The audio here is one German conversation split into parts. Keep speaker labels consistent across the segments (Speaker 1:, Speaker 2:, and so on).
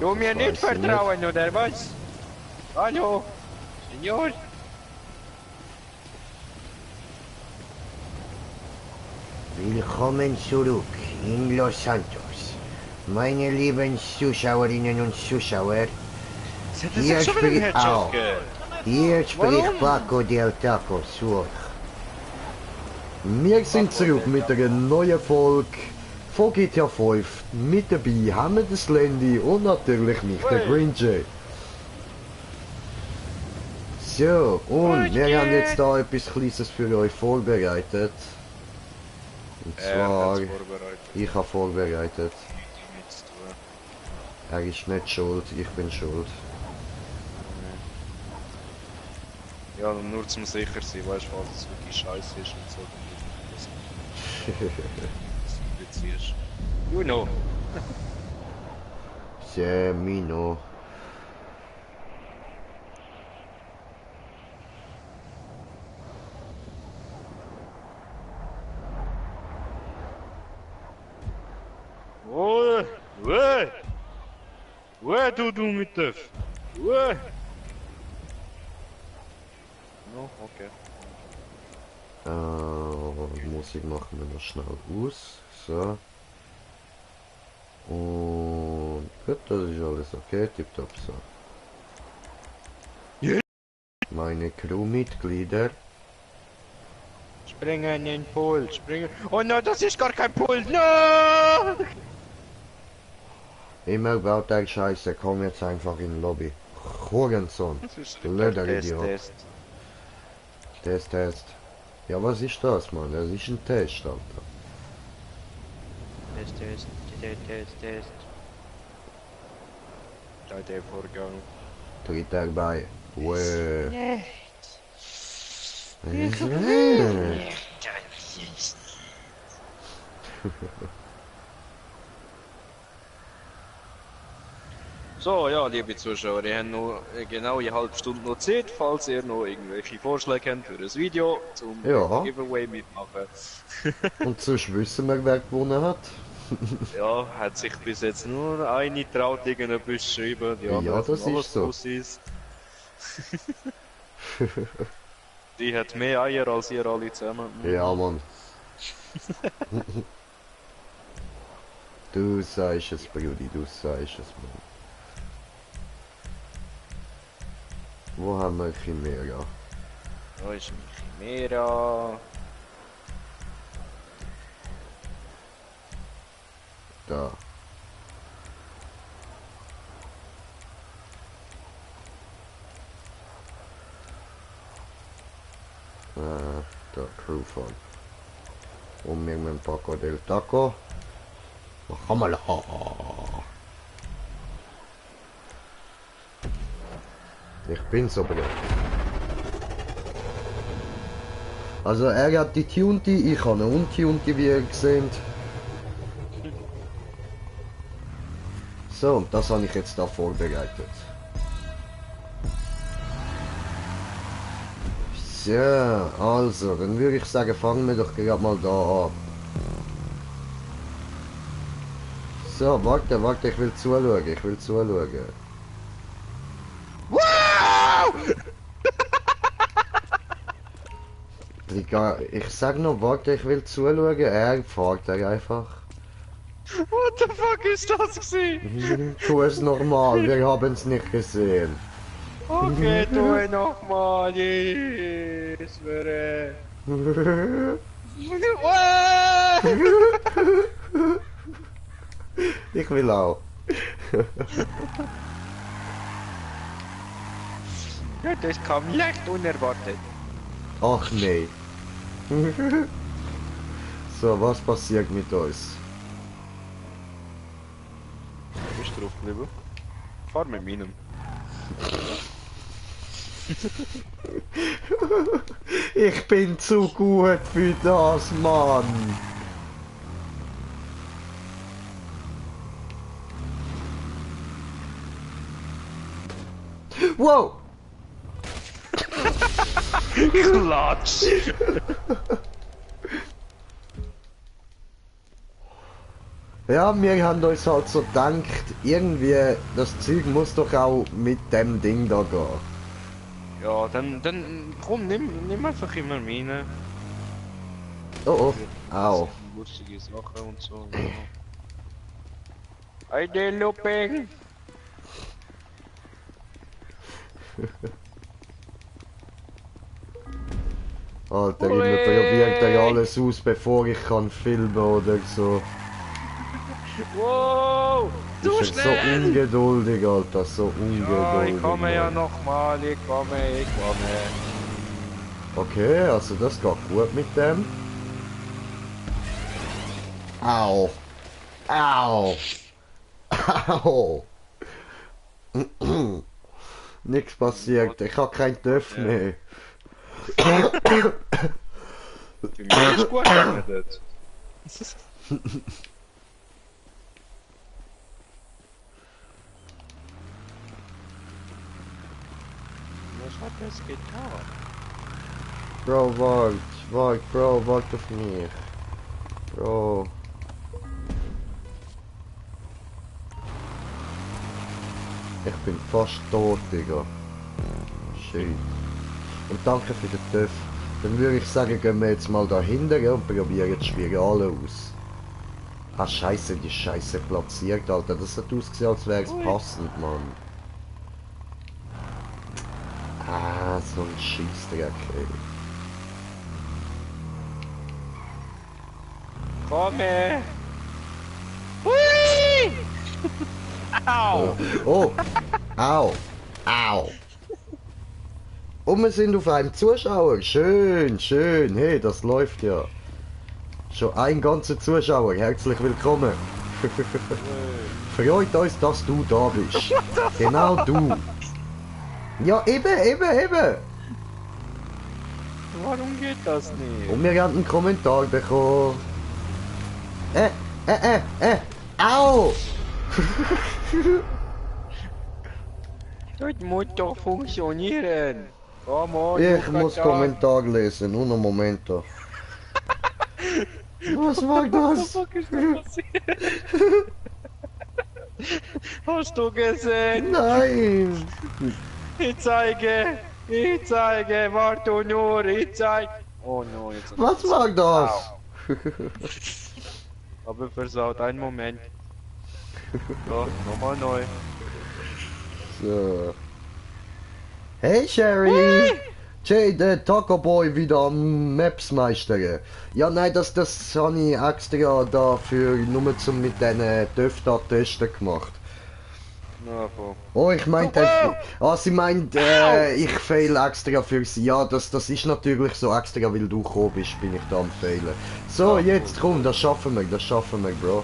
Speaker 1: Du mir nicht vertrauen, oder was? Hallo? Senor?
Speaker 2: Willkommen zurück in Los Santos. Meine lieben Zuschauerinnen und Zuschauer, hier spricht Paco del Taco zu euch. Wir sind zurück mit einer neuen Folge von GTA 5. Mit dabei haben wir das Landy und natürlich mich, der Green Jay. So, und wir haben jetzt da etwas Kleines für euch vorbereitet. Und zwar, ich habe vorbereitet. Er ist nicht schuld, ich bin schuld.
Speaker 1: Ja, nur zum sicher sein, weißt du, falls es wirklich scheiße ist und so. You know.
Speaker 2: Semino.
Speaker 1: Du mit der. No, okay.
Speaker 2: Musik machen wir noch schnell aus. So. Und gut, das ist alles okay, tipptopp so.
Speaker 1: Yeah.
Speaker 2: Meine Crewmitglieder.
Speaker 1: Springen in den Pool, springen. Oh no, das ist gar kein Pool, no!
Speaker 2: Immer baut der Scheiße, komm jetzt einfach in die Lobby. Hurensohn. Blöder Test. Ja, was ist das, Mann? Das ist ein Test, Alter.
Speaker 1: Test. Der Vorgang.
Speaker 2: Tritt er bei.
Speaker 1: So, ja, liebe Zuschauer, ihr habt noch genau eine halbe Stunde noch Zeit, falls ihr noch irgendwelche Vorschläge habt für ein Video zum Giveaway mitmachen.
Speaker 2: Und sonst wissen wir, wer gewonnen hat.
Speaker 1: Ja, hat sich bis jetzt nur eine traut irgendetwas geschrieben, die anderen
Speaker 2: das ist so.
Speaker 1: Die hat mehr Eier als ihr alle zusammen.
Speaker 2: Ja, Mann. Du sagst es, Brudi, du sagst es, Mann. Wo haben wir Chimera?
Speaker 1: Da ist ein Chimera.
Speaker 2: Da. Der Crew von. Und wir mit Paco del Taco. Hamala. Ich bin so blöd. Also er hat die Tunti, ich habe eine Untunti, wie ihr seht. So, das habe ich jetzt da vorbereitet. So, also, dann würde ich sagen, fangen wir doch gerade mal da an. So, warte, ich will zuschauen,
Speaker 1: Wow!
Speaker 2: Ich sag noch, warte, ich will zuschauen, er fragt er einfach.
Speaker 1: What the fuck ist das gewesen?
Speaker 2: Tu es nochmal, wir haben es nicht gesehen.
Speaker 1: Okay, tu es nochmal, yes, wäre.
Speaker 2: Ich will auch.
Speaker 1: Ja, das kam leicht unerwartet.
Speaker 2: Ach nee. So, was passiert mit uns?
Speaker 1: Du bist drauf geblieben. Fahr mit meinem.
Speaker 2: Ich bin zu gut für das, Mann. Wow!
Speaker 1: Klatsch!
Speaker 2: Ja, wir haben uns halt so gedacht, irgendwie, das Zeug muss doch auch mit dem Ding da gehen.
Speaker 1: Ja, dann komm, nimm einfach immer meine.
Speaker 2: Oh, oh, au.
Speaker 1: Lustige Sachen und so. I did looping!
Speaker 2: Alter, immer probiert er alles aus, bevor ich kann filmen oder so.
Speaker 1: Wow!
Speaker 2: Ist er so ungeduldig, Alter, so ungeduldig.
Speaker 1: Ja, ich komme ja nochmal, ich komme.
Speaker 2: Okay, also das geht gut mit dem. Au! Au! Au! Nichts passiert, ich habe kein Töpf mehr.
Speaker 1: Für mich ist gut gegangen dort. Was hat das getan?
Speaker 2: Bro, wart auf mich. Bro. Ich bin fast tot, Digga. Shit. Und danke für den Töpf. Dann würde ich sagen, gehen wir jetzt mal dahinter und probieren die Spirale aus. Ah, scheiße, die ist scheiße platziert, Alter. Das hat ausgesehen, als wäre es passend, Mann. Ah, so ein Scheissdreck, ey.
Speaker 1: Komme! Hui! Au!
Speaker 2: Oh! Au! Au! Und wir sind auf einem Zuschauer. Schön, schön. Hey, das läuft ja. Schon ein ganzer Zuschauer. Herzlich willkommen. Freut uns, dass du da bist. Genau du. Ja, eben.
Speaker 1: Warum geht das nicht?
Speaker 2: Und wir haben einen Kommentar bekommen. Au!
Speaker 1: Das muss doch funktionieren. Komm on,
Speaker 2: Ich muss Kommentar lesen. Uno momento. Was war das?
Speaker 1: Hast du gesehen?
Speaker 2: Nein!
Speaker 1: Ich zeige, warte nur, ich zeige. Oh no, jetzt.
Speaker 2: Was war das?
Speaker 1: Aber versaut, einen Moment. So, nochmal neu.
Speaker 2: So. Hey Sherry! Jay, der Taco Boy wieder am Maps meistern. Ja, nein, das habe ich extra dafür nur zum mit diesen Töpfen testen gemacht.
Speaker 1: Na,
Speaker 2: oh, ich meinte, sie meint, ich fail extra für sie. Ja, das ist natürlich so extra, weil du gekommen bist, bin ich da am failen. So, jetzt komm, das schaffen wir, Bro.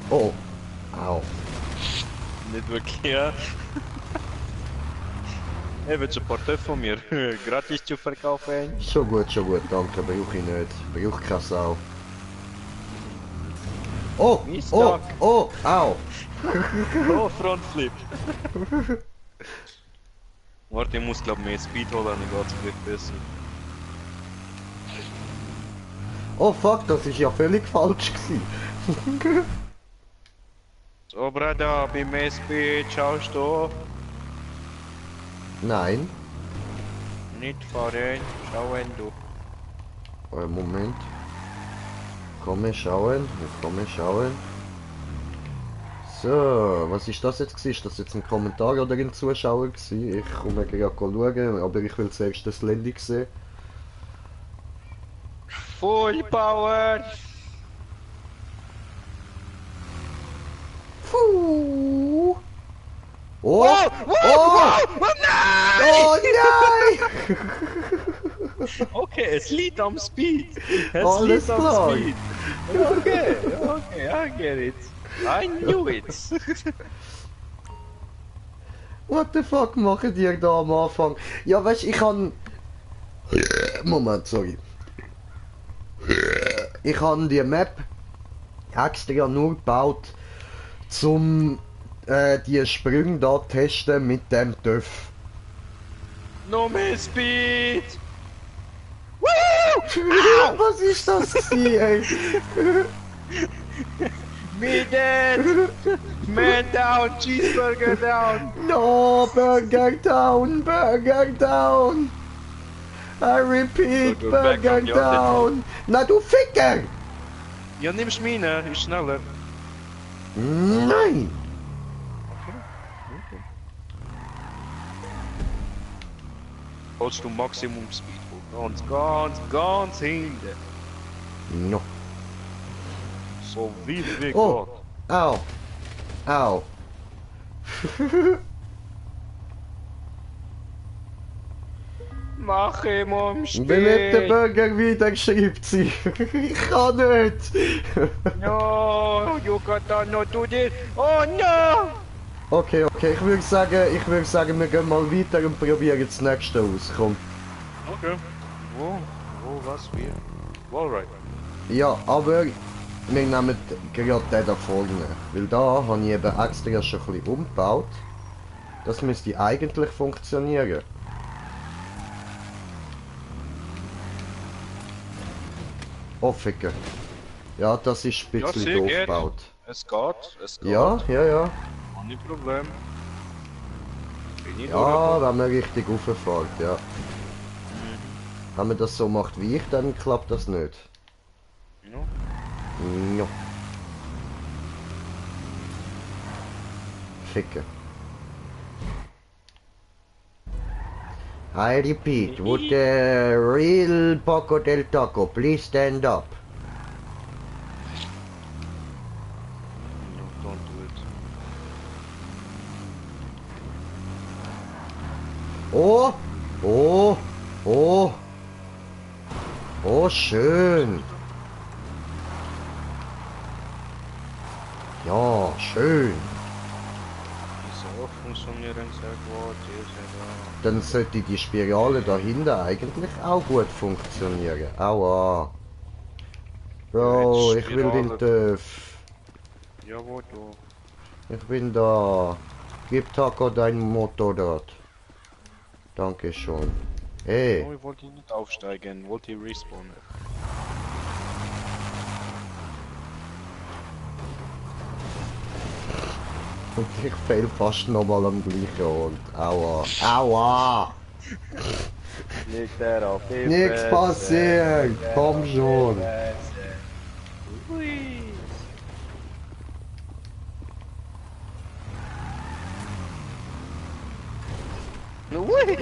Speaker 2: Oh, au.
Speaker 1: Nicht wirklich, ja. Hey, willst du ein paar Töpfe von mir gratis zu verkaufen?
Speaker 2: Schon gut, danke, brauche ich nicht. Brauche keine Sau. Oh, au!
Speaker 1: Oh, Frontflip! Warte, ich muss glaube mehr Speed holen, dann geht's vielleicht besser.
Speaker 2: Oh fuck, das ist ja völlig falsch gewesen.
Speaker 1: So, Bruder, bei mehr Speed, schaust du?
Speaker 2: Nein.
Speaker 1: Nicht fahren, schauen du.
Speaker 2: Moment. Komme schauen. So, was ist das jetzt gewesen? Ist das jetzt ein Kommentar oder ein Zuschauer gewesen? Ich komme gerade schauen, aber ich will zuerst das Landing sehen.
Speaker 1: Full Power!
Speaker 2: Puh. Oh!
Speaker 1: Nein!
Speaker 2: Oh nein!
Speaker 1: Okay, es liegt am Speed.
Speaker 2: Alles klar.
Speaker 1: Okay, I get it. I knew it.
Speaker 2: What the fuck machen die da am Anfang? Ja, weißt, ich kann... Moment, sorry. Ich habe die Map extra nur gebaut, zum die Sprünge da testen mit dem Töpf.
Speaker 1: No mehr Speed!
Speaker 2: Was ist das gewesen, ey?
Speaker 1: Me dead! Man down! Cheeseburger down!
Speaker 2: No, burger down, burger down! I repeat, burger down! Na du Ficker!
Speaker 1: Ja, nimmst meine, ist schneller.
Speaker 2: Nein!
Speaker 1: Holst du Maximum Speed hoch. Ganz hinten.
Speaker 2: No.
Speaker 1: So wie wir
Speaker 2: Oh! Au! Au!
Speaker 1: Mach ihm umspiel.
Speaker 2: Belebt der Burger wieder, schreibt sie. Ich kann nicht.
Speaker 1: No, you gotta not do this. Oh no!
Speaker 2: Okay, ich würde sagen, wir gehen mal weiter und probieren das nächste aus. Komm.
Speaker 1: Okay. Wo, was, wie? Wallride.
Speaker 2: Ja, aber wir nehmen gerade den da vorne. Weil da habe ich eben extra schon ein bisschen umgebaut. Das müsste eigentlich funktionieren. Oh, Ficker. Ja, das ist ein bisschen doof gebaut.
Speaker 1: Es geht.
Speaker 2: Ja.
Speaker 1: Ohne Problem.
Speaker 2: Ja, wenn man richtig rauffährt, ja. Wenn man das so macht wie ich, dann klappt das nicht. Ja. Ficker. I repeat, would the real Paco del Taco please stand up?
Speaker 1: No, don't do it.
Speaker 2: Oh, schön. Ja, schön.
Speaker 1: Wieso funktionieren sehr gut?
Speaker 2: Dann sollte die Spirale dahinter eigentlich auch gut funktionieren. Aua. Bro, ich will den TÜV.
Speaker 1: Ja, wo du?
Speaker 2: Ich bin da. Gib Taco dein Motorrad. Dankeschön. Hey.
Speaker 1: Oh, ich wollte nicht aufsteigen, wollte respawnen.
Speaker 2: Und ich fail fast nochmal am gleichen Ort. Aua. Aua!
Speaker 1: Liegt der auf die
Speaker 2: Nichts
Speaker 1: Fresse.
Speaker 2: passiert! Komm schon!
Speaker 1: Ui. Ui.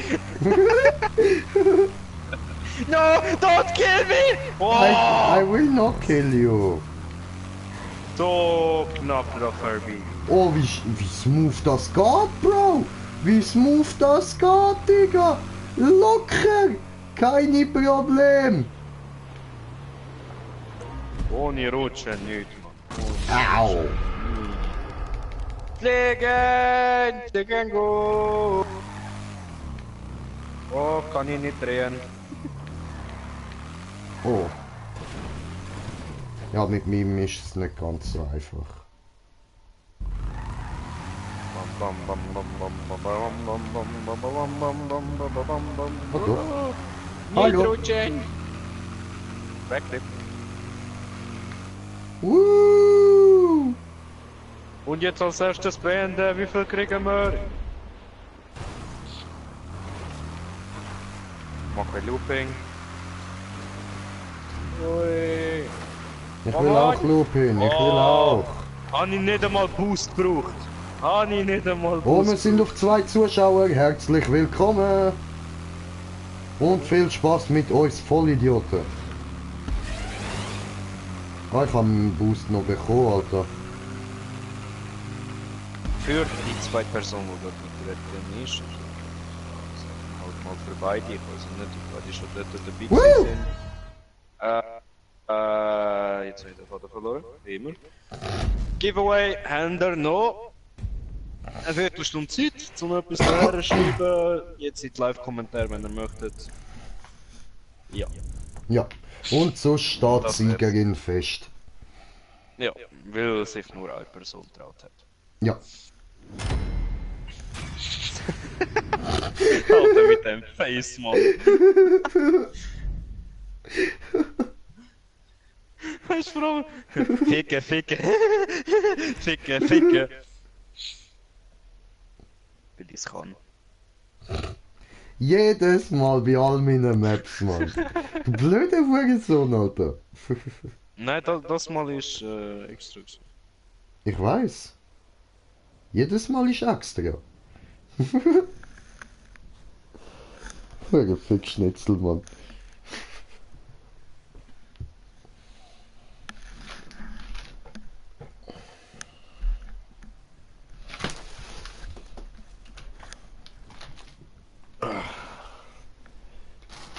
Speaker 1: No, don't kill me! Oh,
Speaker 2: I will not kill you!
Speaker 1: so knapp drauf vorbei.
Speaker 2: Oh, wie smooth das geht, Bro! Wie smooth das geht, Digga! Locker! Keine Problem!
Speaker 1: Ohne Rutschen nicht, Mann.
Speaker 2: Au!
Speaker 1: Fliegen gut! Oh, kann ich nicht drehen.
Speaker 2: Oh. Ja, mit mir ist es nicht ganz so einfach.
Speaker 1: Oh,
Speaker 2: Hallo.
Speaker 1: Nitrogen! Backflip. Und jetzt als erstes beenden, wie viel kriegen wir? Mache Looping. Ui.
Speaker 2: Ich will auch Looping, ich will auch.
Speaker 1: Habe ich nicht einmal Boost gebraucht. Habe ich nicht einmal Boost.
Speaker 2: Oh, wir sind auf 2 Zuschauer, herzlich willkommen. Und viel Spaß mit uns Vollidioten. Ah, ich habe einen Boost noch bekommen, Alter.
Speaker 1: Für die zwei Personen, die dort drin ist. Halt mal für beide, ich weiß nicht, weil die schon dort dabei sind. Jetzt habe ich den Vater verloren, wie immer. Giveaway haben wir noch eine Viertelstunde Zeit, um etwas zu schreiben. Jetzt in die Live-Kommentare, wenn ihr möchtet. Ja.
Speaker 2: Ja, und so steht die Siegerin fest.
Speaker 1: Ja, weil sich nur eine Person traut hat.
Speaker 2: Ja.
Speaker 1: Alter, mit dem Face, Mann. Weißt du, vor allem? Ficken, ficken. Ficken, ficken. Weil ich's kann.
Speaker 2: Jedes Mal bei all meinen Maps, Mann. Blöde Hurensohn, Alter.
Speaker 1: Nein, das Mal ist extra gewesen.
Speaker 2: Ich weiß. Jedes Mal ist extra. Hure Fickschnitzel, Mann.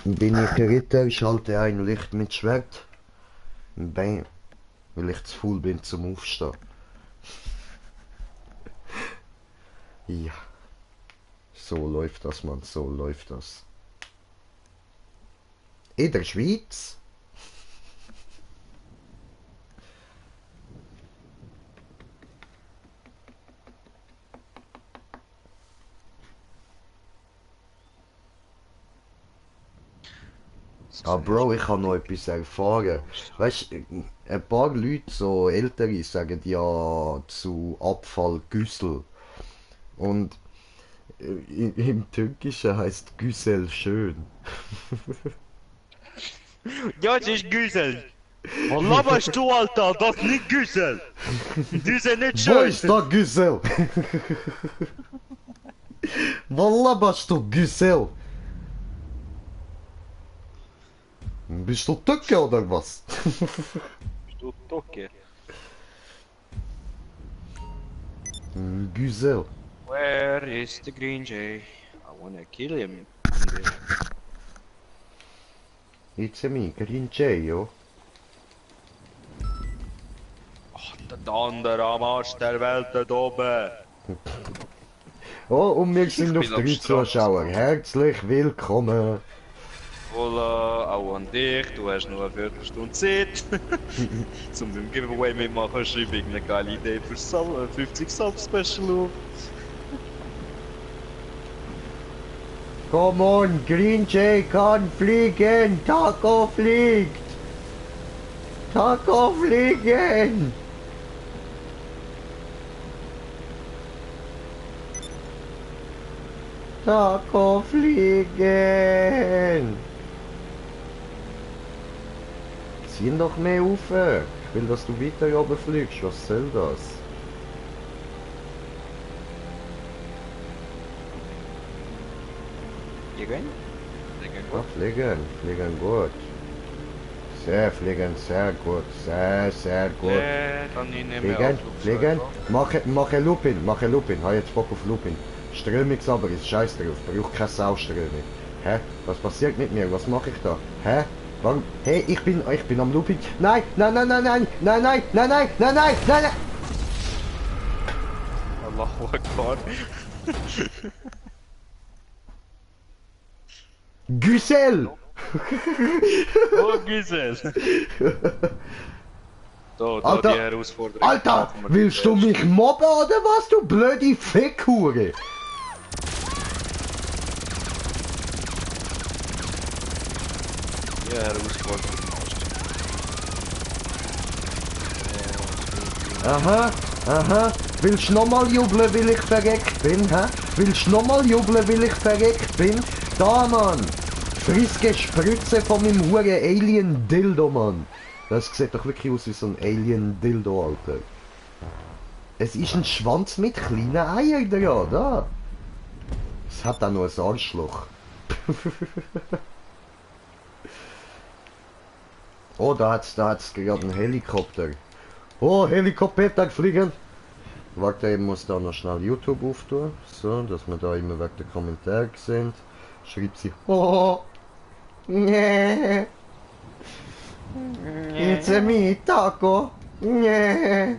Speaker 2: Bin ich Ritter, schalte ein Licht mit Schwert. Bam. Weil ich zu faul bin zum Aufstehen. Ja. So läuft das, Mann, so läuft das. In der Schweiz? Ah, Bro, ich habe noch etwas erfahren. Weißt du, ein paar Leute, so Ältere, sagen ja zu Abfall Güssel. Und im Türkischen heißt Güssel schön.
Speaker 1: Ja, es ist Güsel. Was laberst du, Alter? Das ist nicht Güsel. Die sind nicht
Speaker 2: Wo
Speaker 1: schön.
Speaker 2: ist der Güssel? Wallah, bist du Güssel? Bist du Türke oder was?
Speaker 1: Bist du Tocke?
Speaker 2: Güssel.
Speaker 1: Where is the green jay? I wanna kill him.
Speaker 2: It's me, Green Jay, jo.
Speaker 1: Ach, der andere am Arsch der Welt da oben.
Speaker 2: Oh, und wir sind auf
Speaker 1: bin am
Speaker 2: 3
Speaker 1: Strand.
Speaker 2: Zuschauer. Herzlich willkommen.
Speaker 1: Hola, auch an dich. Du hast nur eine Viertelstunde Zeit. Zum beim Giveaway mitmachen, schreibe ich eine geile Idee für 50 Sub-Special auf.
Speaker 2: Come on, Green Jay kann fliegen. Taco fliegt. Taco fliegen. Taco fliegen. Zieh doch mehr auf. Ich will, dass du weiter oben fliegst. Was soll das?
Speaker 1: Fliegen? Fliegen
Speaker 2: Ja,
Speaker 1: gut.
Speaker 2: fliegen. Fliegen gut. Fliegen sehr gut. Sehr gut.
Speaker 1: Dann ich nehme
Speaker 2: Fliegen, fliegen. Mache Lupin. Hab jetzt Bock auf Lupin. Strömix aber ist scheiß drauf. Braucht keine Sau Strömung. Hä? Was passiert mit mir? Was mache ich da? Hä? Warum? Hey, ich bin am Lupin. Nein, nein, nein, nein, nein, nein, nein, nein, nein, nein, nein, nein, nein.
Speaker 1: Allahu Akbar.
Speaker 2: Güssel!
Speaker 1: Oh, Gisel. Da,
Speaker 2: Alter,
Speaker 1: die Herausforderung.
Speaker 2: Alter,
Speaker 1: machen wir
Speaker 2: willst du
Speaker 1: zuerst.
Speaker 2: mich mobben oder was, du blöde Fickhure?
Speaker 1: Die Herausforderung.
Speaker 2: Aha, aha. Willst du nochmal jubeln, weil ich verreckt bin, hä? Willst du nochmal jubeln, weil ich verreckt bin? Da, Mann! Friske Spritze von meinem huren Alien-Dildo, Mann! Das sieht doch wirklich aus wie so ein Alien-Dildo, Alter. Es ist ein Schwanz mit kleinen Eiern dran, da! Es hat auch noch ein Arschloch. Oh, da hat's gerade einen Helikopter. Oh, Helikopter fliegen! Warte, ich muss da noch schnell YouTube auftun, so, dass wir da immer weg der Kommentare sehen. Schreibt sie, oh, nee, it's a me, Taco, nee.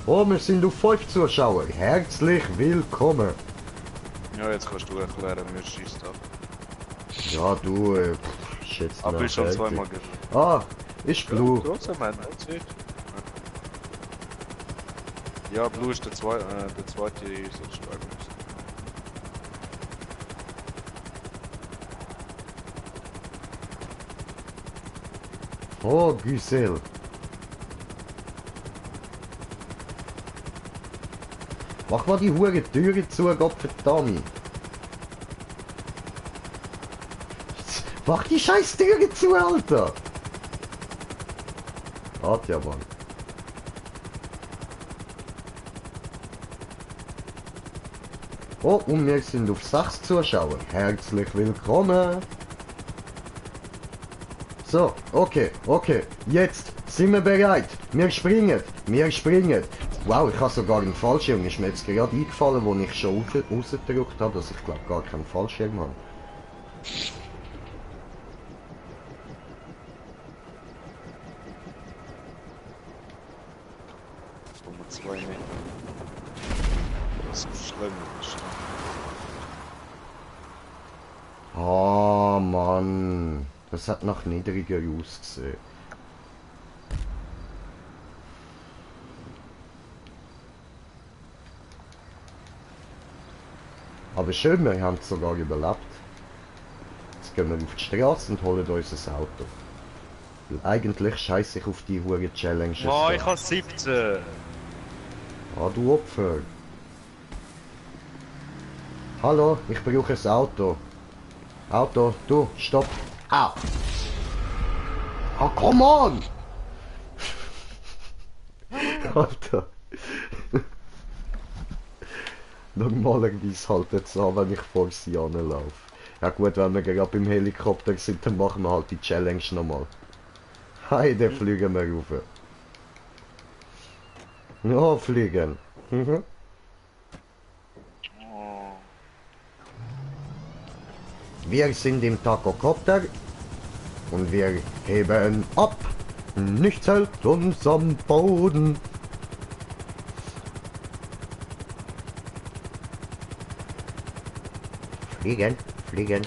Speaker 2: Oh, wir sind auf 5 Zuschauer, herzlich willkommen.
Speaker 1: Ja, jetzt kannst du erklären, mir schießt ab.
Speaker 2: Ja, du, schätzt
Speaker 1: Aber ich schon zweimal gesehen.
Speaker 2: Ah, ist Blue.
Speaker 1: Trotzdem, man, that's it. Ja, Blue ist der zweite sozusagen.
Speaker 2: Oh, Güsel. Mach mal die hure Türe zu, Gottverdammt. Mach die scheiß Türe zu, Alter. Warte ja, Mann. Oh, und wir sind auf 6 Zuschauer. Herzlich willkommen. So, okay. Jetzt sind wir bereit. Wir springen. Wow, ich habe sogar einen Fallschirm. Ist mir jetzt gerade eingefallen, wo ich schon rausgedrückt habe, dass ich glaube gar keinen Fallschirm habe.
Speaker 1: Nummer 2 nicht. Das ist schlimm.
Speaker 2: Ah, Mann. Das hat nach niedriger ausgesehen. Aber schön, wir haben es sogar überlebt. Jetzt gehen wir auf die Straße und holen uns ein Auto. Weil eigentlich scheiße ich auf die hure Challenges.
Speaker 1: Oh, ich
Speaker 2: da.
Speaker 1: habe 17.
Speaker 2: Ah, du Opfer. Hallo, ich brauche ein Auto. Auto, du, stopp. Au. Ah, come on! Alter. Normalerweise haltet es an, wenn ich vor sie anlaufe. Ja gut, wenn wir gerade beim Helikopter sind, dann machen wir halt die Challenge nochmal. Hi, dann fliegen wir rauf. Ja, fliegen. Mhm.
Speaker 1: Oh.
Speaker 2: Wir sind im Tacocopter und wir heben ab. Nichts hält uns am Boden. Fliegen, fliegen.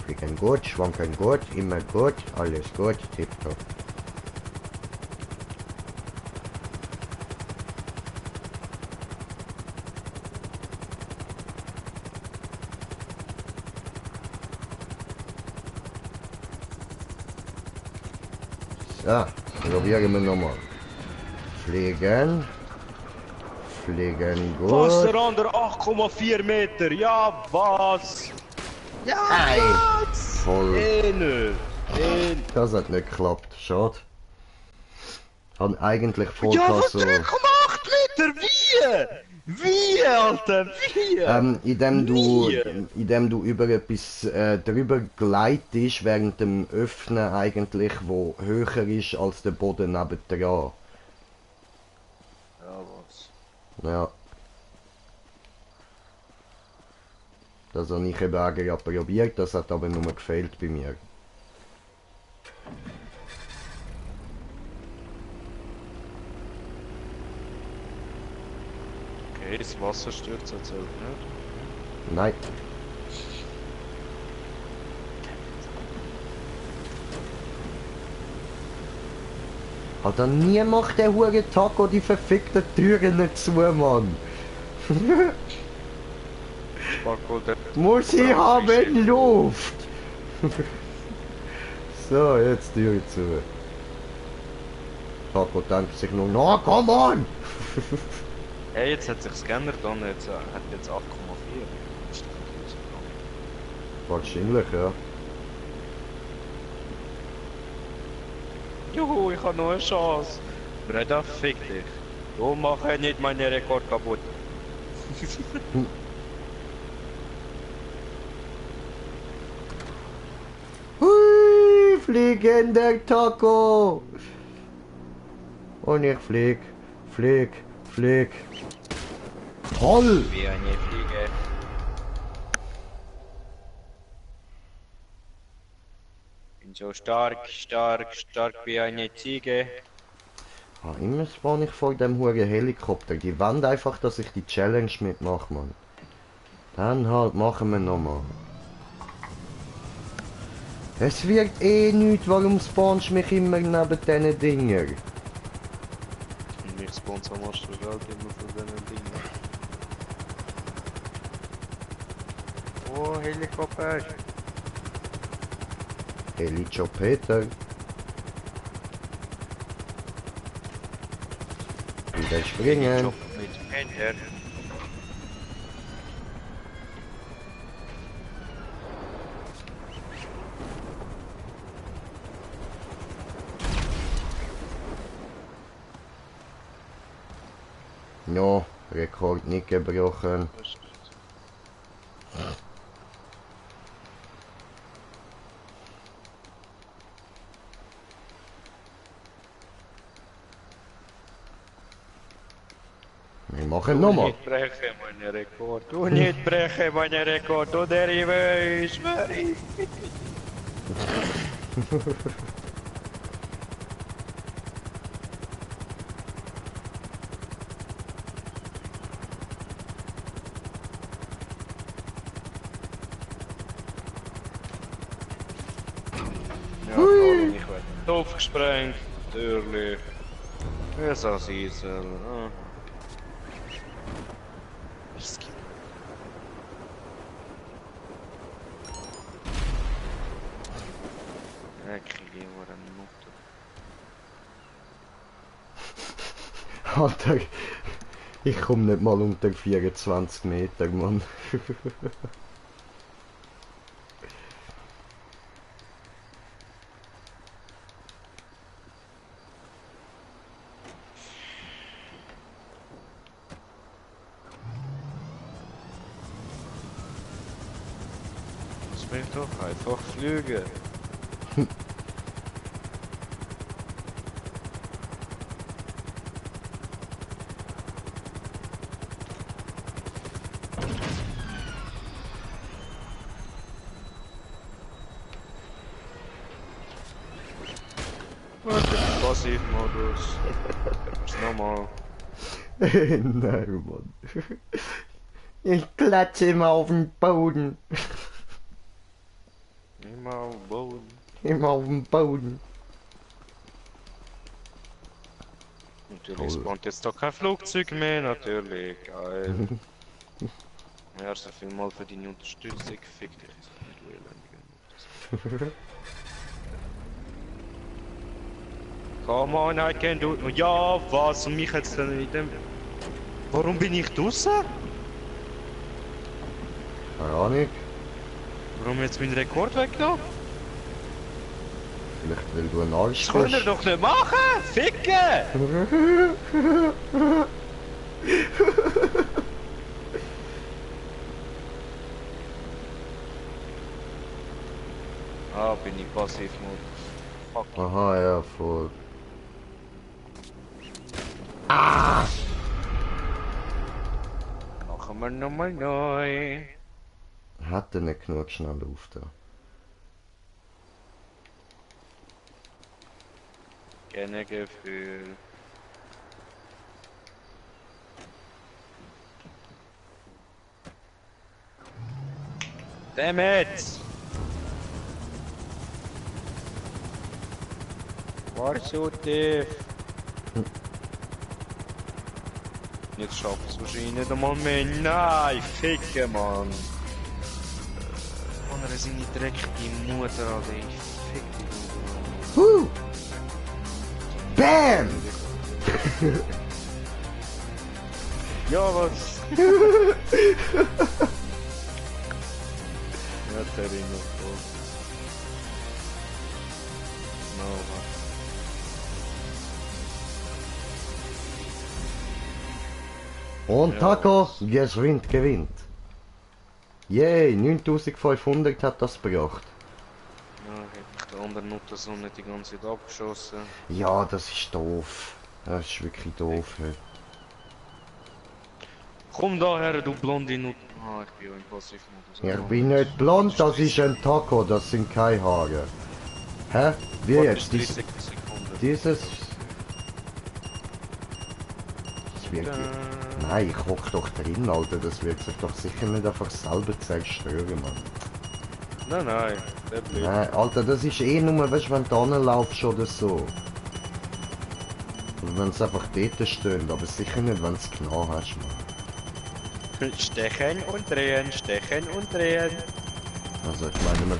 Speaker 2: Fliegen gut, schwanken gut, immer gut, alles gut, tipptopp. So, probieren wir nochmal. Fliegen. Fliegen
Speaker 1: Was, der
Speaker 2: gut.
Speaker 1: andere 8,4 Meter? Ja, was? Ja,
Speaker 2: Ei,
Speaker 1: was?
Speaker 2: voll.
Speaker 1: Nicht.
Speaker 2: Das hat nicht geklappt, schade. Haben eigentlich
Speaker 1: Ja,
Speaker 2: Vollgas
Speaker 1: von
Speaker 2: so...
Speaker 1: 3,8 Meter? Wie? Wie, Alter? Wie? Wie?
Speaker 2: Indem du über etwas drüber gleitest, während dem Öffnen eigentlich, wo höher ist als der Boden nebendran.
Speaker 1: Ja, was?
Speaker 2: Ja. Das habe ich eben auch gerade probiert, das hat aber nur gefehlt bei mir.
Speaker 1: Okay, das Wasser stürzt erzählt nicht.
Speaker 2: Nein. Alter, nie macht der hure Taco die verfickten Türen nicht zu, Mann.
Speaker 1: Sparko, der...
Speaker 2: Muss ich haben Luft. So, jetzt Türe zu. Taco denkt sich nur, no, come on!
Speaker 1: Hey, jetzt hat sich's geändert, dann jetzt, hat jetzt 8,4.
Speaker 2: Wahrscheinlich, ja.
Speaker 1: Juhu, ich habe noch eine Chance. Breda, fick dich. Du machst nicht meinen Rekord kaputt.
Speaker 2: Hui, fliegender Taco! Und ich flieg. Toll!
Speaker 1: Wie eine Fliege. Bin so stark wie eine Ziege.
Speaker 2: Ah, immer spawn ich vor dem huren Helikopter. Die wollen einfach, dass ich die Challenge mitmache, Mann. Dann halt, machen wir nochmal. Es wird eh nichts, warum spawnst du mich immer neben diesen Dinger?
Speaker 1: Und ich sponsor machst du Geld immer für diesen Dingen. Oh, Helikopter.
Speaker 2: Helicho Peter. Wieder springen.
Speaker 1: Job mit Peter.
Speaker 2: No, Rekord nicht gebrochen. Wir machen nochmal.
Speaker 1: Nicht brechen, meine Rekord. Du nicht brechen, meine Rekord. Du der ich schwöre. Ja, Colin, ich werde doof gesprengt. Natürlich. Ja, so sein soll. Ah. Risky. Ja, ich kriege immer eine Minute.
Speaker 2: Alter, ich komme nicht mal unter 24 Meter, Mann.
Speaker 1: Lass mich doch einfach fliegen. Warte, Passivmodus. Ist normal.
Speaker 2: Nein, Mann. Ich klatsche immer auf den Boden.
Speaker 1: Immer auf dem Boden.
Speaker 2: Immer auf dem Boden.
Speaker 1: Natürlich spawnt jetzt doch kein Flugzeug mehr, natürlich. Geil. Merci vielmal für deine Unterstützung. Fick dich, du elendiger. Come on, I can do it. Ja, was? Und mich jetzt dann in dem... Warum bin ich draussen?
Speaker 2: Keine Ahnung.
Speaker 1: Warum jetzt mein Rekord weggenommen?
Speaker 2: Vielleicht weil du ein Arsch
Speaker 1: Das kann er
Speaker 2: bist.
Speaker 1: doch nicht machen! Ficken! Ah, bin ich Passivmodus. Fuck.
Speaker 2: Aha, ja, voll.
Speaker 1: Machen wir nochmal neu.
Speaker 2: Hat er nicht genug schnell auf da.
Speaker 1: Gerne Gefühl. Damn it! War so tief. Jetzt schafft es wahrscheinlich nicht einmal mehr. Nein, ficke, Mann. Und er seine dreckige Mutter, Alter. Ich fick die.
Speaker 2: BAM!
Speaker 1: Ja, was? Ja, der Ring noch voll. No,
Speaker 2: Und
Speaker 1: Ja.
Speaker 2: Taco, gewinnt. Yay, 9500 hat das gebracht.
Speaker 1: ja, ich hab den anderen Nuttersonne die ganze Zeit abgeschossen.
Speaker 2: Ja, das ist doof. Das ist wirklich doof. Hey.
Speaker 1: Komm daher, du blonde Nut. Ah, ich bin ja im Passivmodus.
Speaker 2: Ich bin nicht blond, das ist ein Taco, das sind keine Haare. Hä? Wie
Speaker 1: Warte,
Speaker 2: jetzt?
Speaker 1: 30 Sekunden.
Speaker 2: Dieses... Das wird... Nein, ich hock doch drin, Alter. Das wird sich doch sicher nicht einfach selber zerstören, Mann.
Speaker 1: Nein, nein, der blöd.
Speaker 2: Nein, Alter, das ist eh nur, weißt du, wenn du hinlaufst oder so. Und wenn es einfach dort steht, aber sicher nicht, wenn du es genau hast, Mann.
Speaker 1: Stechen und drehen, stechen und drehen.
Speaker 2: Also, ich meine, man...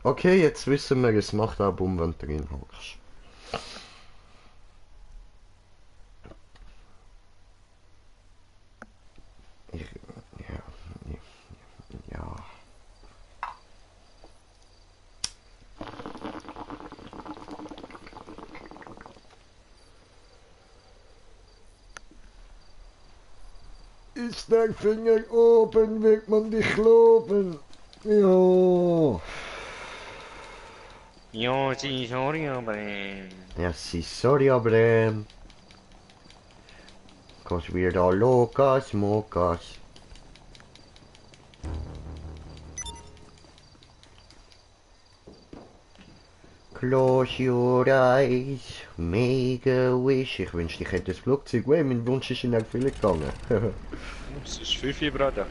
Speaker 2: Okay, jetzt wissen wir, es macht auch Bumm, wenn du drin hockst. Ja, ja. Ist der Finger oben, wird man dich loben. Ja.
Speaker 1: Ja, sie sorry, aber...
Speaker 2: Ja, sì, sorry, aber cause we're all locas, mocas. Close your eyes, make a wish. Ich wünschte, ich hätte das Flugzeug. Wey, mein Wunsch ist in Erfüllung gegangen.
Speaker 1: Es ist 5 Bruder.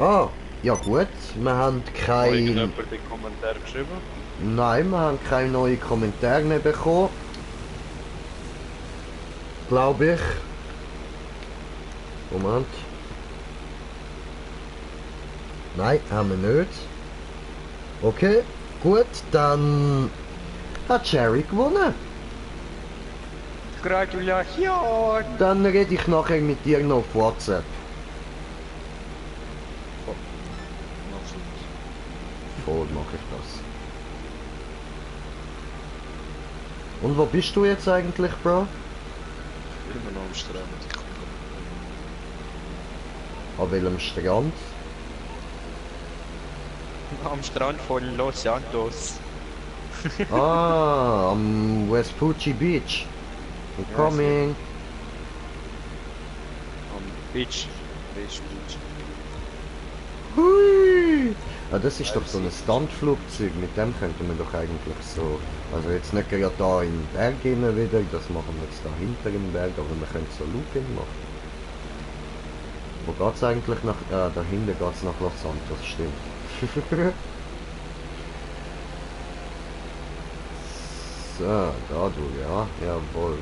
Speaker 2: Ah, ja gut, wir haben
Speaker 1: Hat
Speaker 2: kein...
Speaker 1: irgendjemand den Kommentar geschrieben?
Speaker 2: Nein, wir haben keine neuen Kommentare mehr bekommen. Glaube ich. Moment. Nein, haben wir nicht. Okay, gut, dann hat Jerry gewonnen.
Speaker 1: Gratulation!
Speaker 2: Dann rede ich nachher mit dir noch auf WhatsApp. Voll mache ich das. Und wo bist du jetzt eigentlich, Bro?
Speaker 1: Immer noch am Strand.
Speaker 2: An welchem Strand?
Speaker 1: Am Strand von Los Santos.
Speaker 2: Ah, am Vespucci Beach. I'm
Speaker 1: Ja,
Speaker 2: coming.
Speaker 1: Am Beach. Beach.
Speaker 2: Hui! Ah, das ist doch so ein Stuntflugzeug, mit dem könnten wir doch eigentlich so... Also jetzt nicht gerade da in den Berg rein wieder, das machen wir jetzt da hinter dem Berg, aber wir können so Looping machen. Wo geht's eigentlich nach... da hinten geht's nach Los Santos, stimmt. So, da du, ja, jawohl.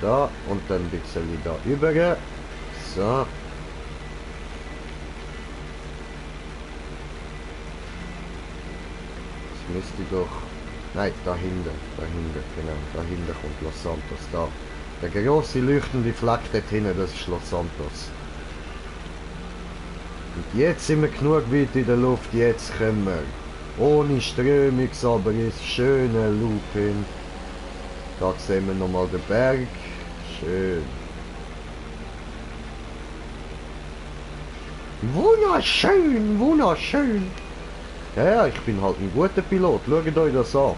Speaker 2: Da und dann ein bisschen da über. So. Das müsste doch... Nein, da hinten, genau, da hinten kommt Los Santos, da. Der grosse leuchtende Fleck dort hinten, das ist Los Santos. Und jetzt sind wir genug weit in der Luft, jetzt können wir. Ohne Strömung, aber ist schöne Looping. Da sehen wir nochmal den Berg. Schön. Wunderschön, wunderschön. Ja, ich bin halt ein guter Pilot. Schaut euch das an.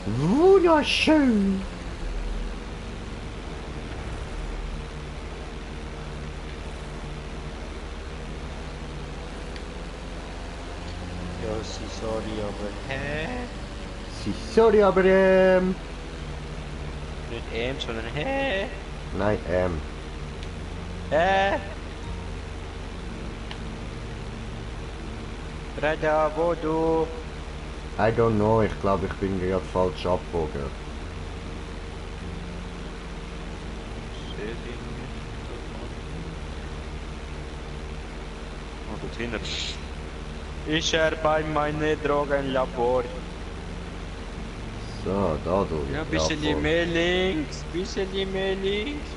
Speaker 2: Wunderschön.
Speaker 1: Ja, sie sorry, aber hä?
Speaker 2: Si, sorry, aber
Speaker 1: Nicht sondern hä?
Speaker 2: nein,
Speaker 1: Hä? Breda, wo du?
Speaker 2: I don't know, ich glaube, ich bin gerade falsch abgebogen.
Speaker 1: Oh, dort hinten. Ich bei meinem Drogenlabor.
Speaker 2: So, da du.
Speaker 1: Ja, bisschen
Speaker 2: voll.
Speaker 1: mehr links, bisschen mehr links.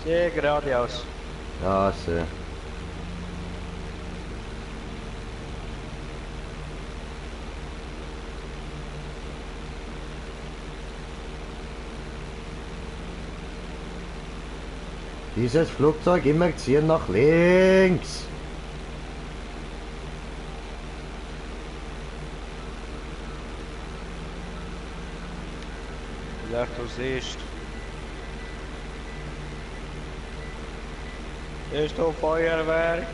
Speaker 1: Sehr geradeaus.
Speaker 2: Ja, sehr. Dieses Flugzeug immer ziehen nach links.
Speaker 1: Vielleicht du siehst. Ist du Feuerwerk?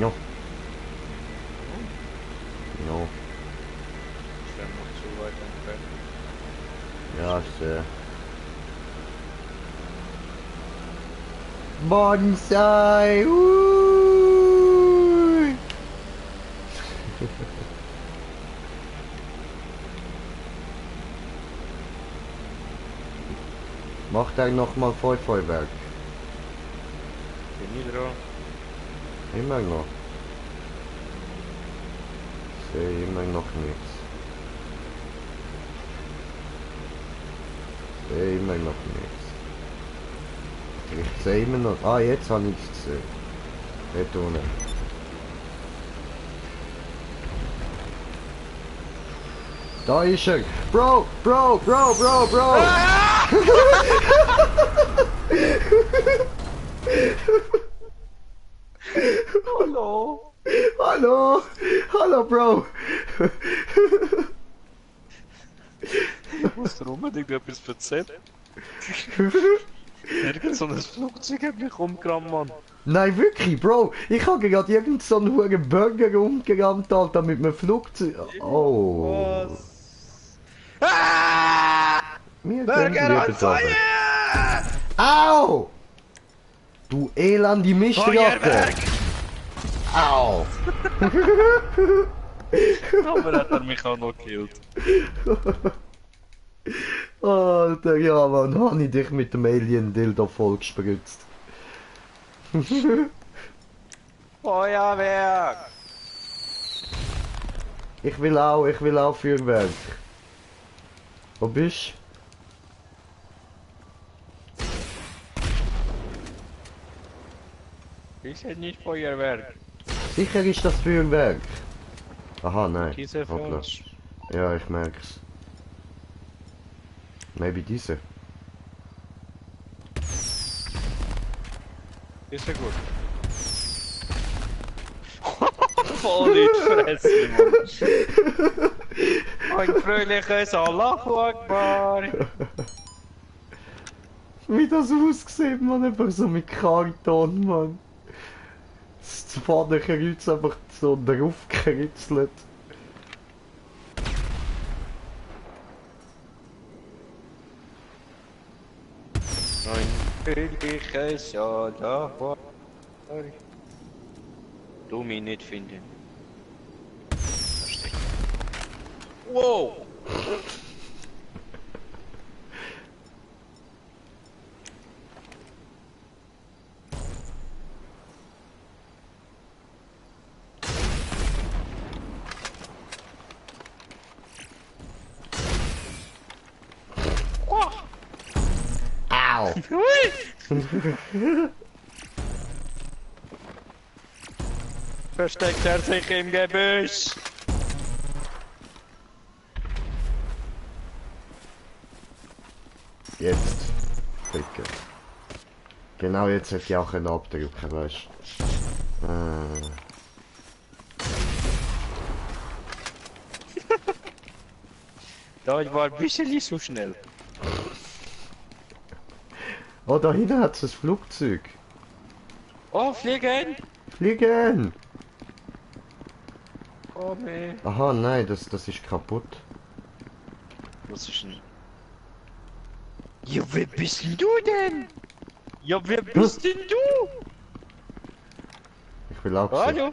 Speaker 2: No. No.
Speaker 1: Ich werde noch zu weit entfernt.
Speaker 2: Ja, sehr. Bonsai! Macht er nochmal Feuerwerk?
Speaker 1: Bin ich dran?
Speaker 2: Immer noch. Sehe immer noch nichts. Sehe immer noch nichts. Ich sehe immer noch... Ah, jetzt habe ich es gesehen. Dort unten. Da ist er! Bro! Bro! Bro! Bro! Bro!
Speaker 1: Hallo!
Speaker 2: Hallo! Hallo, Bro!
Speaker 1: Ich muss dir unbedingt etwas erzählen. Irgend so ein Flugzeug hat mich umgerammt, Mann.
Speaker 2: Nein, wirklich, Bro! Ich habe gerade irgend so einen hohen Burger umgerammt, Alter, mit einem Flugzeug. Oh!
Speaker 1: Was? Ah!
Speaker 2: Mir
Speaker 1: Burger on fire!
Speaker 2: Au! Du elende Mischratte!
Speaker 1: Feuerwerk!
Speaker 2: Au!
Speaker 1: Aber hat er mich auch noch gekillt.
Speaker 2: Alter, ja Mann, habe ich dich mit dem Alien-Dildo vollgespritzt.
Speaker 1: Feuerwerk!
Speaker 2: Ich will auch Feuerwerk. Wo bist
Speaker 1: Ist ja nicht Feuerwerk.
Speaker 2: du? Sicher ist das Feuerwerk. Aha, nein.
Speaker 1: Diese
Speaker 2: Hoppla.
Speaker 1: falsch.
Speaker 2: Ja, ich merk's. Maybe diese.
Speaker 1: Ist ja gut. Voll in die Fresse, Mann. Ein fröhliches Allahu Akbar.
Speaker 2: Wie das aussieht, man, einfach so mit Karton, man. Das Fadenkreuz einfach so drauf gekritzelt.
Speaker 1: Ein fröhliches Allahu Akbar. Du mich nicht finden. Versteck. Wow!
Speaker 2: Au!
Speaker 1: Versteckt er sich im Gebüsch.
Speaker 2: Jetzt. Ficke. Genau jetzt hätte ich auch einen abdrücken, weißt du.
Speaker 1: Da ich war ein bisschen so schnell.
Speaker 2: Oh, da hinten hat es ein Flugzeug.
Speaker 1: Oh, fliegen!
Speaker 2: Fliegen!
Speaker 1: Komm her.
Speaker 2: Aha, nein, das ist kaputt.
Speaker 1: Was ist denn? Ja, wer bist denn du denn? Ja, wer bist denn du?
Speaker 2: Ich will auch sehen.
Speaker 1: Hallo?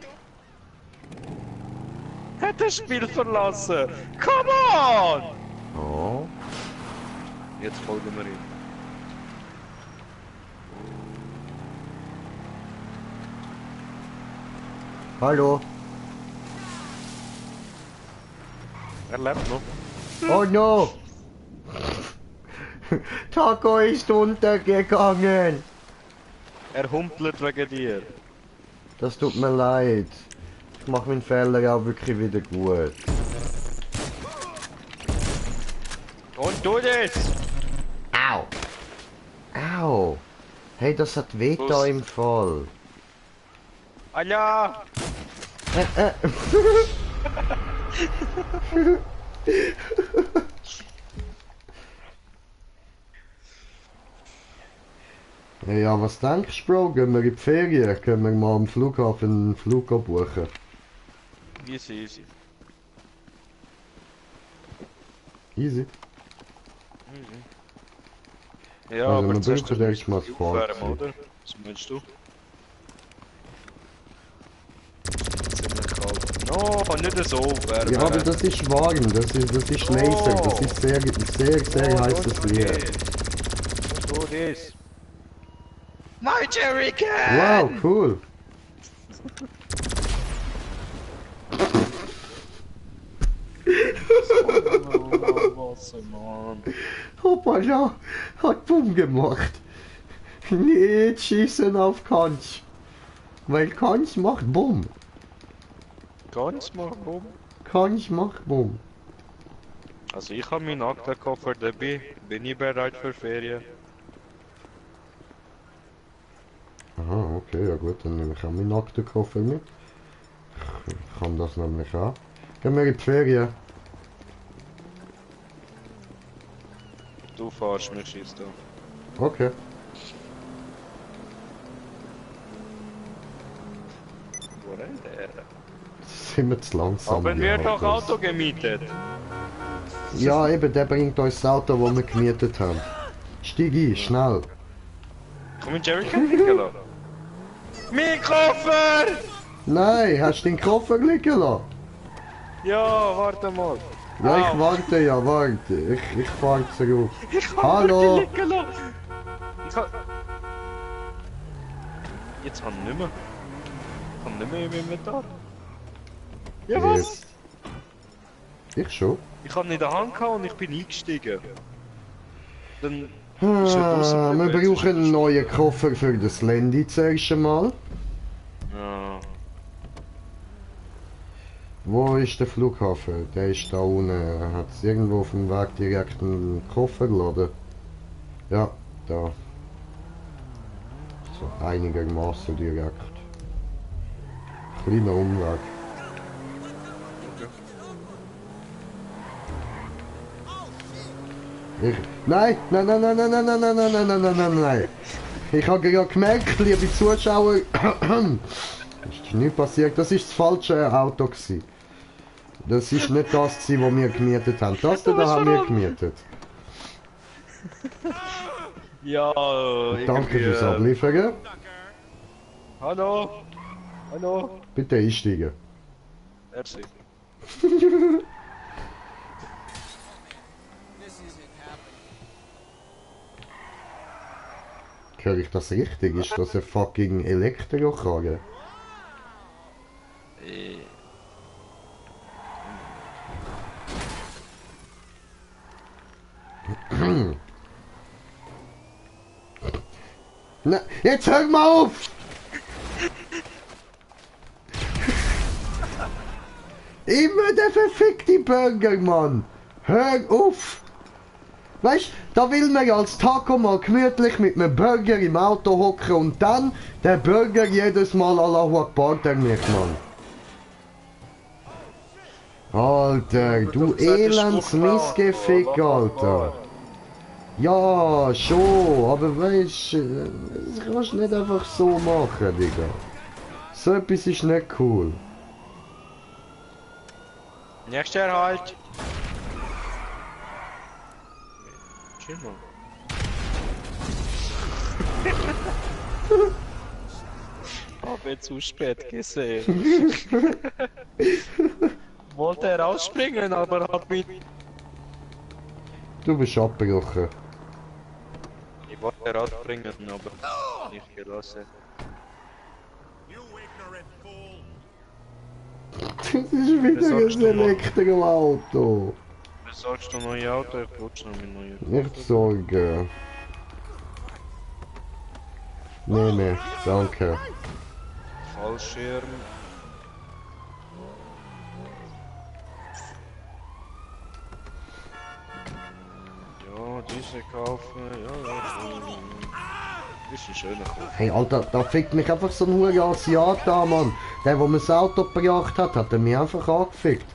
Speaker 1: Hat das Spiel verlassen? Come on!
Speaker 2: Oh.
Speaker 1: Jetzt folgen wir ihm.
Speaker 2: Hallo.
Speaker 1: Er lebt noch.
Speaker 2: Oh no! Taco ist untergegangen!
Speaker 1: Er humpelt wegen dir.
Speaker 2: Das tut mir leid. Ich mache meinen Fehler auch wirklich wieder gut.
Speaker 1: Und du das!
Speaker 2: Au! Au! Hey, das hat weh da
Speaker 1: Los.
Speaker 2: im Fall.
Speaker 1: Alja!
Speaker 2: Ja, was denkst du, Bro? Gehen wir in die Ferien? Können wir mal am Flughafen einen Flug buchen?
Speaker 1: Easy, easy.
Speaker 2: Easy.
Speaker 1: Ja,
Speaker 2: Also,
Speaker 1: aber
Speaker 2: wir
Speaker 1: zuerst
Speaker 2: brauchen erstmal das
Speaker 1: aufwärmen,
Speaker 2: Fahrzeug.
Speaker 1: oder? Was meinst du? Ziemlich kalt. No, nicht so aufwärmen.
Speaker 2: Ja, aber das ist warm, das ist Laser, das ist sehr
Speaker 1: Oh,
Speaker 2: heißes
Speaker 1: okay.
Speaker 2: Licht.
Speaker 1: Musst Kiss. My Jerrycan!
Speaker 2: Wow, cool.
Speaker 1: Wasser, Mann.
Speaker 2: Hoppala, hat Bumm gemacht. Nicht schießen auf Kanz. Weil Kanz macht Bumm.
Speaker 1: Ganz mal rum.
Speaker 2: Kanz macht Bumm.
Speaker 1: Also ich habe meinen Aktenkoffer dabei. Bin ich bereit für Ferien?
Speaker 2: Aha, okay, ja gut, dann nehme ich auch meinen Aktenkoffer mit. Ich kann das nämlich auch. Gehen wir in die Ferien.
Speaker 1: Du fahrst mich schießt da.
Speaker 2: Okay.
Speaker 1: Wo rennt der?
Speaker 2: Sind wir zu langsam.
Speaker 1: Haben
Speaker 2: die
Speaker 1: wir doch
Speaker 2: Autos.
Speaker 1: Auto gemietet?
Speaker 2: Ja, eben, der bringt uns das Auto, das wir gemietet haben. Steig ein, schnell.
Speaker 1: Komm in Jerrycan liegen. Mein Koffer!
Speaker 2: Nein, hast du den Koffer liegen lassen?
Speaker 1: Ja, warte mal.
Speaker 2: Ja, ich
Speaker 1: Au.
Speaker 2: warte, ja, warte. Ich fahr zurück.
Speaker 1: Ich hab
Speaker 2: Hallo?
Speaker 1: den liegen lassen. Ich hab... Jetzt haben wir nicht mehr. Ich hab nicht mehr im Inventar. Ja, was?
Speaker 2: Jetzt. Ich schon.
Speaker 1: Ich hab ihn in der Hand gehabt und ich bin eingestiegen. Dann ist er draussen
Speaker 2: Wir
Speaker 1: geblieben, jetzt
Speaker 2: brauchen
Speaker 1: ist
Speaker 2: einen neuen Koffer für das Landy zuerst einmal.
Speaker 1: Ja.
Speaker 2: Wo ist der Flughafen? Der ist da unten. Hat es irgendwo auf dem Weg direkt einen Koffer geladen? Ja, da. So einigermaßen direkt. Kleiner Umweg. Nein, nein, nein, nein, nein, nein, nein, nein, nein, nein, nein, nein, nein, nein. Ich habe gerade gemerkt, liebe Zuschauer, ist nichts passiert. Das ist das falsche Auto gewesen. Das ist nicht das gewesen, was wir gemietet haben. Das da haben wir gemietet.
Speaker 1: Ja,
Speaker 2: Danke fürs Abliefern.
Speaker 1: Hallo? Hallo?
Speaker 2: Bitte einsteigen.
Speaker 1: Merci.
Speaker 2: Höre ich das richtig? Ist das ein fucking Elektrokarre? Na, jetzt hör mal auf! Immer der verfickte Burger, Mann! Hör auf! Weißt, da will man ja als Taco mal gemütlich mit einem Burger im Auto hocken und dann der Burger jedes Mal Allahu Akbar mich, Mann. Alter, du elends Missgefick, Alter. Ja, schon, aber weißt, das kannst du nicht einfach so machen, Digga. So etwas ist nicht cool.
Speaker 1: Nächster Halt. Chill mal. Habe zu spät gesehen. Wollte er rausspringen, aber hat mich...
Speaker 2: Du bist abgebrochen.
Speaker 1: Ich wollte rausspringen, aber nicht gelassen.
Speaker 2: Das ist wieder ein Elektroauto.
Speaker 1: Besorgst du ein neues Auto? Ich rutsche noch mit neuem.
Speaker 2: Nicht Sorge. Nee, danke.
Speaker 1: Fallschirm. Ja, diese kaufen. Ja. Ist ein schöner Kauf.
Speaker 2: Hey Alter, da fickt mich einfach so ein hoher Asiat an, Mann. Der, der mir das Auto gebracht hat, hat er mich einfach angefickt.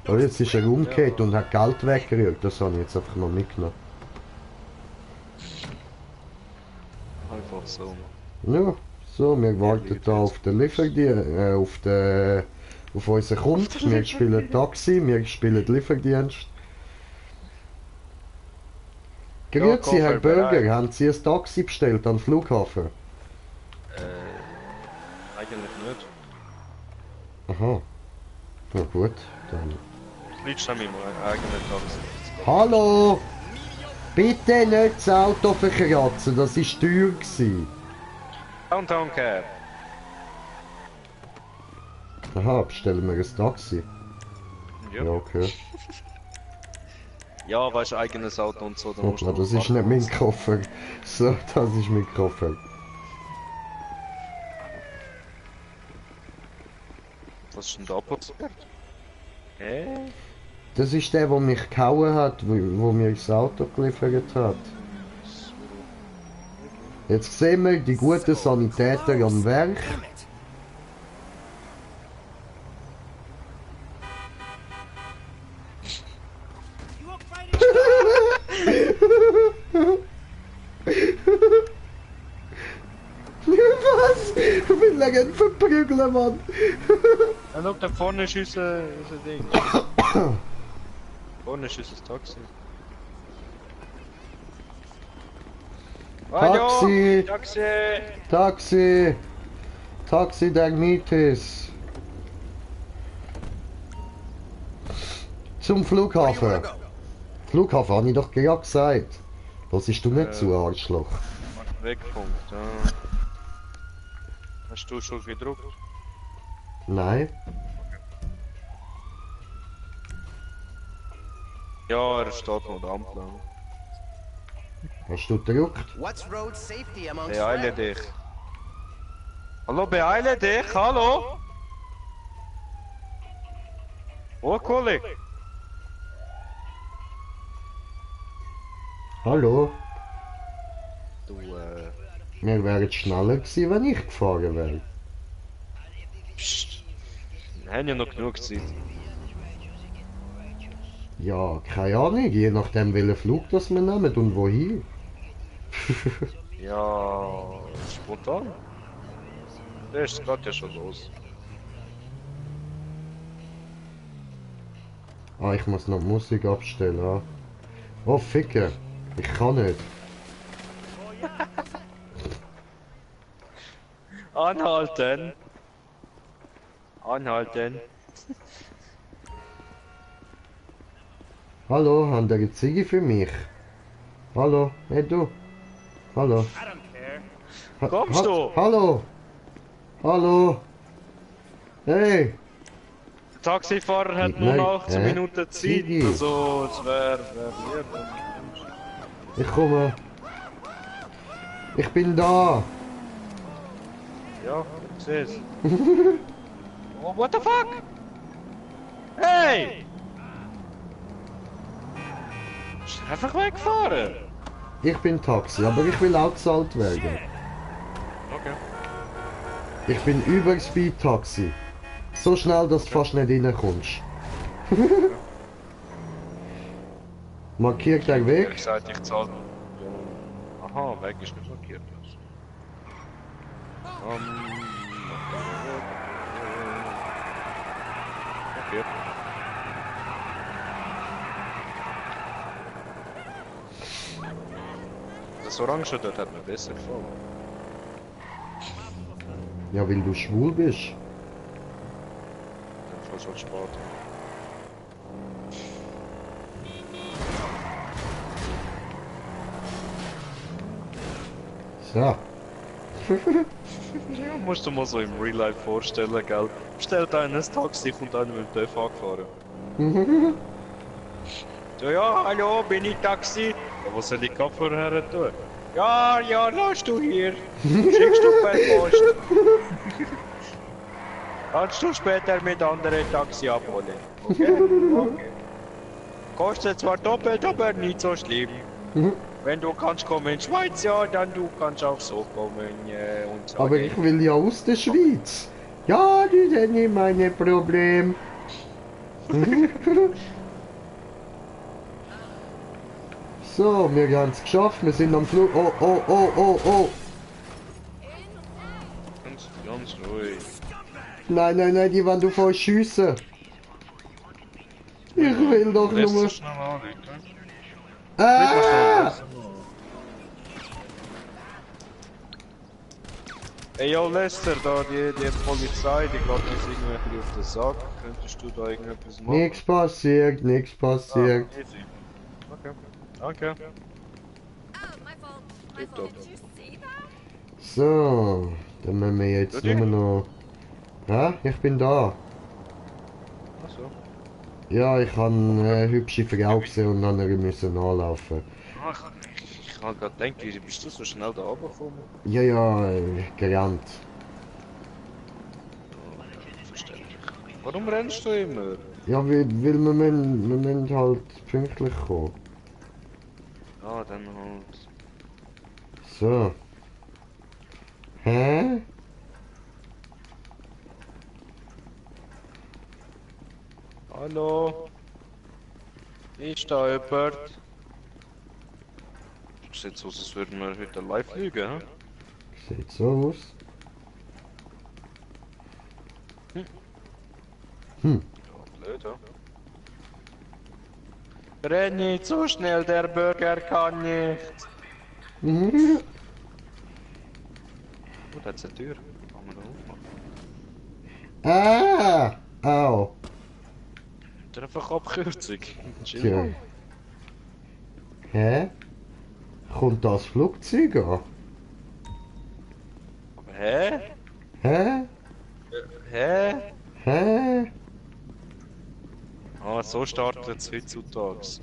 Speaker 2: Und jetzt ist er umgekehrt und hat Geld weggerührt. Das habe ich jetzt einfach mal mitgenommen.
Speaker 1: Einfach so.
Speaker 2: Ja, so, wir warten da auf den Lieferdienst, auf unseren Kunden. Wir spielen Taxi, wir spielen Lieferdienst. Grüezi, Herr Burger, haben Sie ein Taxi bestellt am Flughafen?
Speaker 1: Eigentlich nicht.
Speaker 2: Aha. Na gut, dann.
Speaker 1: Das liegt schon mit meinem eigenen Taxi.
Speaker 2: Hallo! Bitte nicht das Auto verkratzen, das war teuer gewesen.
Speaker 1: Downtown Cab.
Speaker 2: Aha, bestellen wir ein Taxi. Ja, okay.
Speaker 1: Ja, weißt du, eigenes Auto und so, dann musst
Speaker 2: Hoppla,
Speaker 1: du
Speaker 2: das ist nicht mein Koffer. So, das ist mein Koffer.
Speaker 1: Was ist denn da passiert?
Speaker 2: Das ist der mich gehauen hat, wo mir das Auto geliefert hat. Jetzt sehen wir die guten Sanitäter am Werk. Was? Ich bin Legend verprügeln, Mann.
Speaker 1: Ja, schau, da vorne ist unser Ding. Vorne ist unser Taxi.
Speaker 2: Taxi!
Speaker 1: Taxi!
Speaker 2: Taxi! Taxi der Mietes! Zum Flughafen! Flughafen habe ich doch gerade gesagt! Hörst du nicht zu, Arschloch?
Speaker 1: Wegpunkt, ja. Hast du schon gedruckt?
Speaker 2: Nein?
Speaker 1: Ja, er steht noch der Ampel.
Speaker 2: Hast du gedruckt?
Speaker 1: Beeile dich. Hallo, beeile dich, hallo? Oh, Kollege.
Speaker 2: Hallo?
Speaker 1: Du,
Speaker 2: Wir wären schneller gewesen, wenn ich gefahren wäre.
Speaker 1: pst. Wir haben ja noch genug Zeit.
Speaker 2: Ja, keine Ahnung, je nachdem welchen Flug das wir nehmen und wohin.
Speaker 1: Ja, spontan. Der ist gerade ja schon los.
Speaker 2: Ah, ich muss noch Musik abstellen. Ah. Oh, Ficker. Ich kann nicht.
Speaker 1: Anhalten! Anhalten!
Speaker 2: Hallo, haben ihr eine Ziege für mich? Hallo, hey du. Hallo.
Speaker 1: Kommst du?
Speaker 2: Hallo. Hallo. Hey.
Speaker 1: Der Taxifahrer hat nur
Speaker 2: Nein,
Speaker 1: noch 18 Minuten Zeit,
Speaker 2: Ziggy.
Speaker 1: also es wäre lieb.
Speaker 2: Ich komme. Ich bin da.
Speaker 1: Ja, ich seh's. Oh, what the fuck? Hey! Ist er einfach weggefahren?
Speaker 2: Ich bin Taxi, aber ich will auch gezahlt werden.
Speaker 1: Okay.
Speaker 2: Ich bin über Speed Taxi. So schnell, dass du fast nicht reinkommst. Markiert der
Speaker 1: Ich
Speaker 2: Weg?
Speaker 1: hab gesagt, ich zahle. Aha, Weg ist nicht markiert. Okay. Das Orange dort hat mir besser gefallen.
Speaker 2: Ja, weil du schwul bist.
Speaker 1: Dann fast halt spät.
Speaker 2: So.
Speaker 1: Ja, musst du mal so im Real Life vorstellen, gell? Bestellt einer ein Taxi, kommt einer mit dem TÜV angefahren. So, ja, hallo, bin ich Taxi? Ja, wo soll ich Kopfhörer her tun? Ja, ja, lass du hier. Schickst du per Post. Kannst du später mit anderen Taxi abholen. Okay? Okay. Kostet zwar doppelt, aber nicht so schlimm. Wenn du kannst kommen in die Schweiz, ja, dann du kannst auch so kommen und so.
Speaker 2: Aber ich will ja aus der Schweiz. Ja, die sind nicht meine Problem. So, wir haben es geschafft. Wir sind am Flug. Oh, oh, oh, oh, oh.
Speaker 1: Ganz ruhig.
Speaker 2: Nein, nein, nein, die wollen du voll schiessen. Ich will doch
Speaker 1: Lässt
Speaker 2: nur.
Speaker 1: sich schnell anrufen.
Speaker 2: Ah!
Speaker 1: Ey, yo Lester, da die Polizei, die geht uns irgendwie auf den Sack. Könntest du da irgendetwas machen?
Speaker 2: Nichts passiert, nichts passiert.
Speaker 1: Ah, easy. Okay. Danke. Tipptopp.
Speaker 2: So, dann müssen wir jetzt
Speaker 1: Gut,
Speaker 2: nur noch... Hä? Ich bin da.
Speaker 1: Achso.
Speaker 2: Ja, ich habe eine hübsche Frau gesehen und dann müssen anlaufen.
Speaker 1: Ach, ich habe gerade gedacht, wie bist du so schnell da runtergekommen?
Speaker 2: Ja, ja, gerannt.
Speaker 1: Oh, ja, verständlich. Warum rennst du immer?
Speaker 2: Ja, weil wir müssen halt pünktlich kommen.
Speaker 1: Ah, dann halt.
Speaker 2: So. Hä?
Speaker 1: Hallo? Ist da jemand? Sieht so aus, als würden wir heute live fliegen, hä?
Speaker 2: Sieht so aus. Hm.
Speaker 1: Ja, blöd, ja. Renn nicht so schnell, der Burger kann nicht.
Speaker 2: Mhm.
Speaker 1: Oh, da hat's eine Tür. Kann man da aufmachen?
Speaker 2: Ah! Au!
Speaker 1: Der einfach Abkürzung. Chill
Speaker 2: Tja.
Speaker 1: mal.
Speaker 2: Hä? Kommt das Flugzeug an?
Speaker 1: Aber hä?
Speaker 2: Hä?
Speaker 1: Hä?
Speaker 2: Hä?
Speaker 1: Ah, so startet es heutzutage.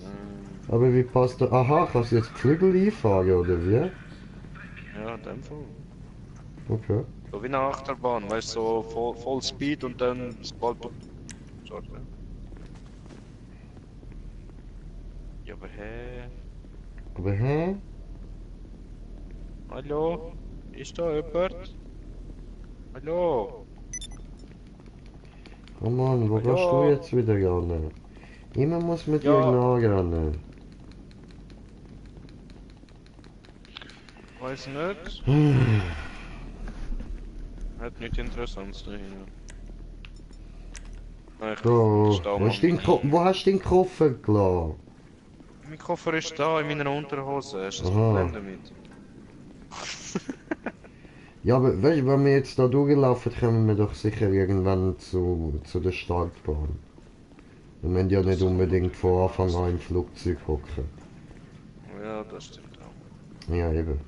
Speaker 2: Aber wie passt da? Aha, kannst du jetzt die Flügel einfahren, oder wie?
Speaker 1: Ja, in dem Fall.
Speaker 2: Okay.
Speaker 1: So wie eine Achterbahn, weißt du, so voll Speed und dann sobald du. Sorry. Ja, aber hä?
Speaker 2: Aber hä?
Speaker 1: Hallo? Ist da jemand? Hallo?
Speaker 2: Oh Mann, wo
Speaker 1: Hallo?
Speaker 2: gehst du jetzt wieder ran? Immer muss man dir
Speaker 1: Ja.
Speaker 2: nachrennen.
Speaker 1: Weiß nicht. Hat nichts Interessantes dahin. Nein,
Speaker 2: Bro,
Speaker 1: ich stehe
Speaker 2: wo hast du den Koffer gelassen?
Speaker 1: Mein Koffer ist da in meiner Unterhose. Hast du das
Speaker 2: Aha.
Speaker 1: Problem damit?
Speaker 2: Ja, aber weißt du, wenn wir jetzt da durchlaufen, kommen wir doch sicher irgendwann zu der Startbahn. Wir müssen ja nicht unbedingt von Anfang an im Flugzeug hocken.
Speaker 1: Ja, das stimmt auch.
Speaker 2: Ja, eben.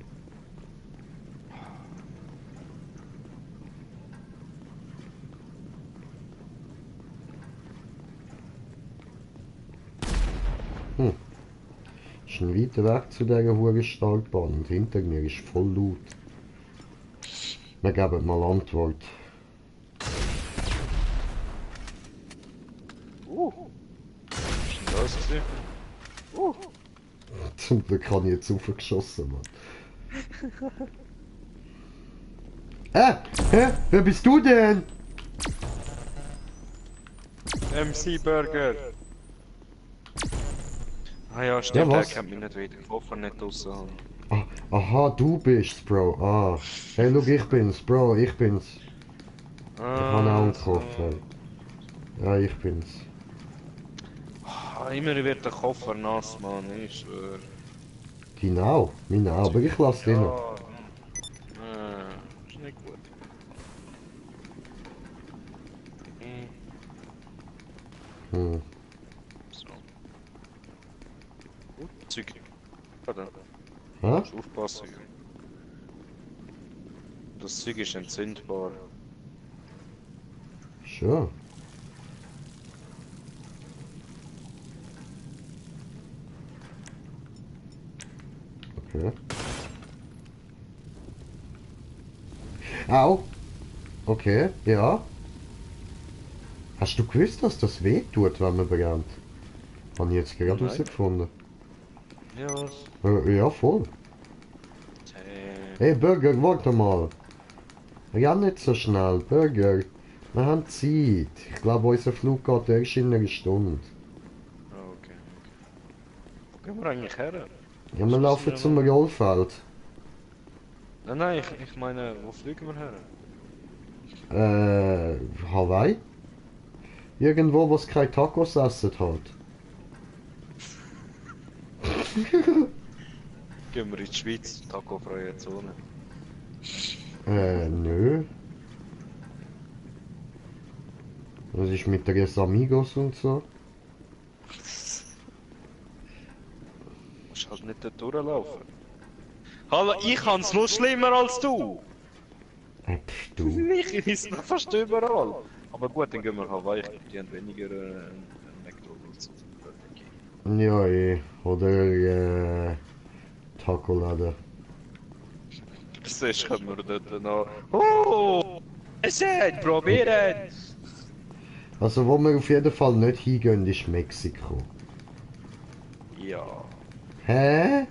Speaker 2: Ist ein weiter Weg zu dieser hohen Startbahn und hinter mir ist voll laut. Wir geben mal Antwort.
Speaker 1: Was ist denn das gewesen?
Speaker 2: Zum Glück habe ich jetzt aufgeschossen, Mann. Hä? Wer bist du denn?
Speaker 1: MC Burger! Ah ja, stimmt,
Speaker 2: Ja,
Speaker 1: er
Speaker 2: was?
Speaker 1: kennt mich nicht wieder. Den Koffer nicht draussen haben.
Speaker 2: Ah, aha, du bist's, Bro. Ah. Hey, look, ich bin's, Bro, ich bin's. Ich habe auch einen Koffer. Ja, ich bin's.
Speaker 1: Ah, immer wird der Koffer nass, Mann, ich schwör.
Speaker 2: Genau, meine auch, aber ich lasse den noch.
Speaker 1: Ist nicht gut.
Speaker 2: Hm.
Speaker 1: So. Zeug. Warte,
Speaker 2: Hä?
Speaker 1: musst aufpassen. Das Zeug ist entzündbar.
Speaker 2: Schon. Okay. Au! Okay, ja. Hast du gewusst, dass das weh tut, wenn man brennt? Habe ich jetzt gerade
Speaker 1: Nein.
Speaker 2: herausgefunden.
Speaker 1: Ja, was?
Speaker 2: Ja, voll.
Speaker 1: Hey.
Speaker 2: Hey Burger, warte mal. Ja, nicht so schnell, Burger. Wir haben Zeit. Ich glaube, unser Flug geht erst in einer Stunde.
Speaker 1: Ah, okay. Wo gehen wir eigentlich her?
Speaker 2: Ja, wir laufen zum Rollfeld.
Speaker 1: Nein, nein, ich meine, wo fliegen wir her?
Speaker 2: Hawaii? Irgendwo, wo es keine Tacos essen hat.
Speaker 1: Gehen wir in die Schweiz, Taco-freie Zone.
Speaker 2: Nö. Was ist mit Tres Amigos und so?
Speaker 1: Musst halt nicht dort durchlaufen. Hallo, ich hab's noch schlimmer als du.
Speaker 2: Du.
Speaker 1: Ich ist noch fast überall. Aber gut, dann gehen wir halt weiter. Die haben weniger McDonalds.
Speaker 2: Ja, oder Taco-Laden.
Speaker 1: Sonst können wir dort noch... Oh! Es hat, probiert!
Speaker 2: Also wo wir auf jeden Fall nicht hingehen, ist Mexiko.
Speaker 1: Ja.
Speaker 2: Hä?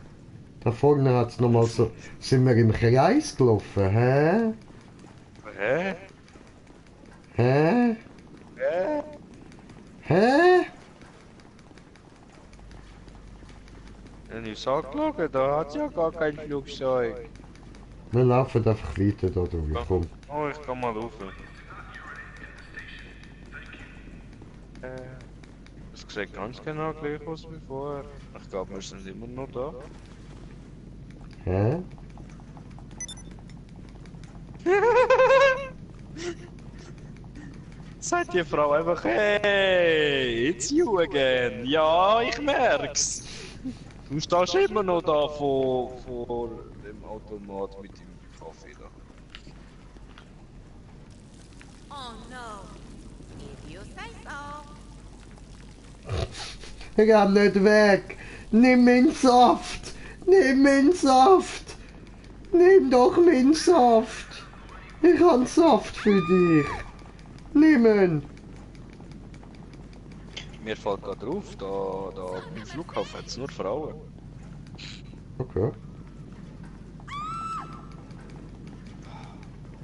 Speaker 2: Da vorne hat's nochmal so... Sind wir im Kreis gelaufen, hä?
Speaker 1: Hä?
Speaker 2: Hä?
Speaker 1: Hä?
Speaker 2: Hä?
Speaker 1: Wenn ich angeschaut, da hat's ja gar kein Flugzeug.
Speaker 2: Wir laufen einfach weiter da durch, komm.
Speaker 1: Oh, ich kann mal rauf. Es sieht ganz genau gleich aus wie vorher. Ich glaube, wir sind immer noch da.
Speaker 2: Hä?
Speaker 1: Sagt die Frau einfach, hey, it's you again. Ja, ich merk's. Du stehst immer noch da vor dem Automat mit dem Kaffee da.
Speaker 3: Oh no. If you say so.
Speaker 2: Ich geh nicht weg! Nimm meinen Saft! Nimm meinen Saft! Nimm doch meinen Saft! Ich hab Saft für dich! Nimm ihn!
Speaker 1: Mir fällt gerade auf, da im Flughafen hat's nur Frauen.
Speaker 2: Okay.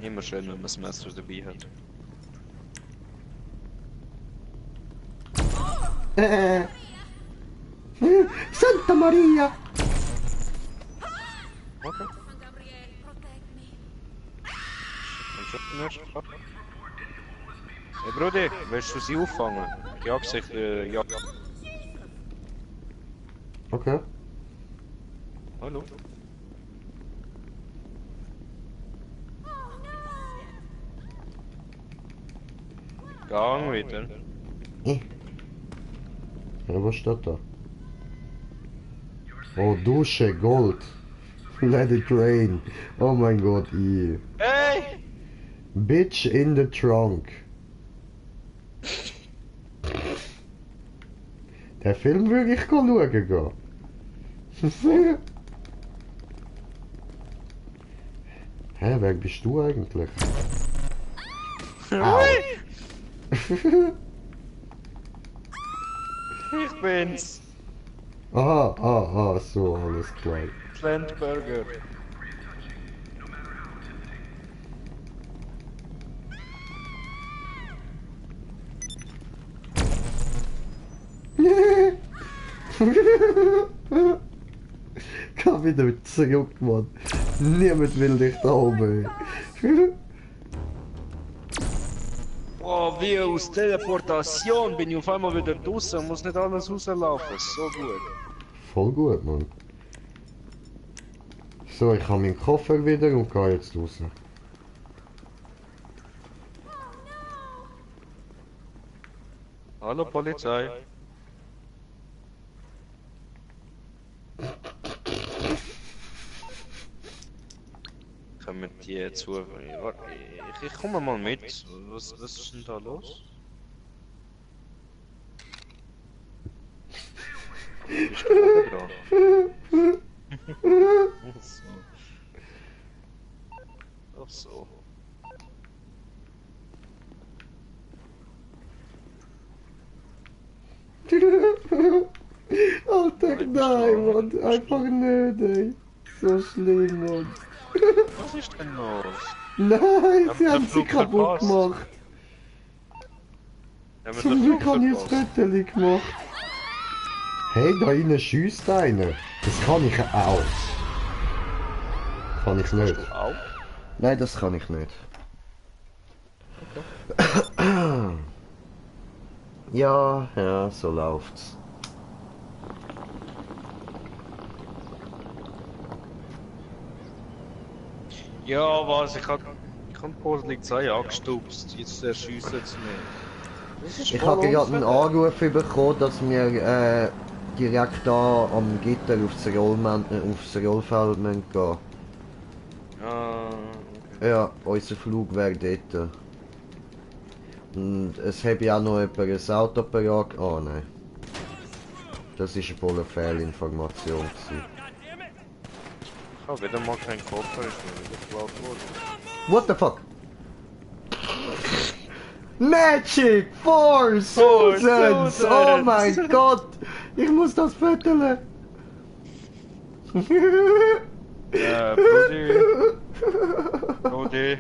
Speaker 1: Immer schön, wenn man das Messer dabei hat.
Speaker 2: Santa Maria!
Speaker 1: Okay,
Speaker 3: Gabriel, protect me.
Speaker 1: dann schon den ersten Tag. Hey Brudi, willst du sie auffangen? Die Absicht, ja.
Speaker 2: Okay.
Speaker 1: Hallo? Gang wieder.
Speaker 2: Ja, was steht da? Oh, Dusche, Gold. Let it rain. Oh mein Gott,
Speaker 1: Hey!
Speaker 2: Bitch in the trunk. Der Film würde ich schauen gehen. Hä, wer bist du eigentlich? Au.
Speaker 1: Ich bin's!
Speaker 2: Aha, so, alles klar.
Speaker 1: Landburger.
Speaker 2: Komm wieder zurück, Mann. Niemand will dich da oben.
Speaker 1: Oh, wie aus Teleportation bin ich auf einmal wieder draußen, muss nicht alles rauslaufen. So gut.
Speaker 2: Voll gut, Mann. So, ich habe meinen Koffer wieder und gehe jetzt raus.
Speaker 1: Hallo Polizei. Kommen die zu. Warte, ich komme mal mit. Was ist denn da los? Bist du dran? Ach so.
Speaker 2: Alter, nein, Mann. Einfach nicht, ey. So schlimm, Mann.
Speaker 1: Was ist denn los?
Speaker 2: Nein,
Speaker 1: Haben
Speaker 2: sie
Speaker 1: wir
Speaker 2: haben
Speaker 1: den
Speaker 2: sie
Speaker 1: Flug
Speaker 2: kaputt
Speaker 1: verpasst?
Speaker 2: gemacht.
Speaker 1: Haben wir
Speaker 2: Zum
Speaker 1: den
Speaker 2: Glück
Speaker 1: Flug
Speaker 2: habe ich das
Speaker 1: verpasst?
Speaker 2: Foto gemacht. Hey, da innen schiesst einer. Das kann ich auch. Kann ich nicht.
Speaker 1: Hast du auch?
Speaker 2: Nein, das kann ich nicht. Ja, so läuft's.
Speaker 1: Ja, was? Ich hab Portling 2 angestupst. Jetzt schiessen sie mich. Das ist
Speaker 2: Ich
Speaker 1: voll
Speaker 2: habe gerade einen
Speaker 1: unfair.
Speaker 2: Anruf bekommen, dass wir direkt da am Gitter aufs Rollfeld gehen.
Speaker 1: Ah, okay.
Speaker 2: Ja, unser Flug wäre dort. Und es habe ja auch noch jemand ein Auto parat. Oh nein. Das war wohl eine Fehlinformation.
Speaker 1: Ich habe wieder mal keinen Koffer, ist mir wieder geklaut worden.
Speaker 2: What the fuck? Magic for
Speaker 1: For
Speaker 2: Susans!
Speaker 1: Susans!
Speaker 2: Oh mein Gott! Ich muss das föteln!
Speaker 1: Brudi. Brudi.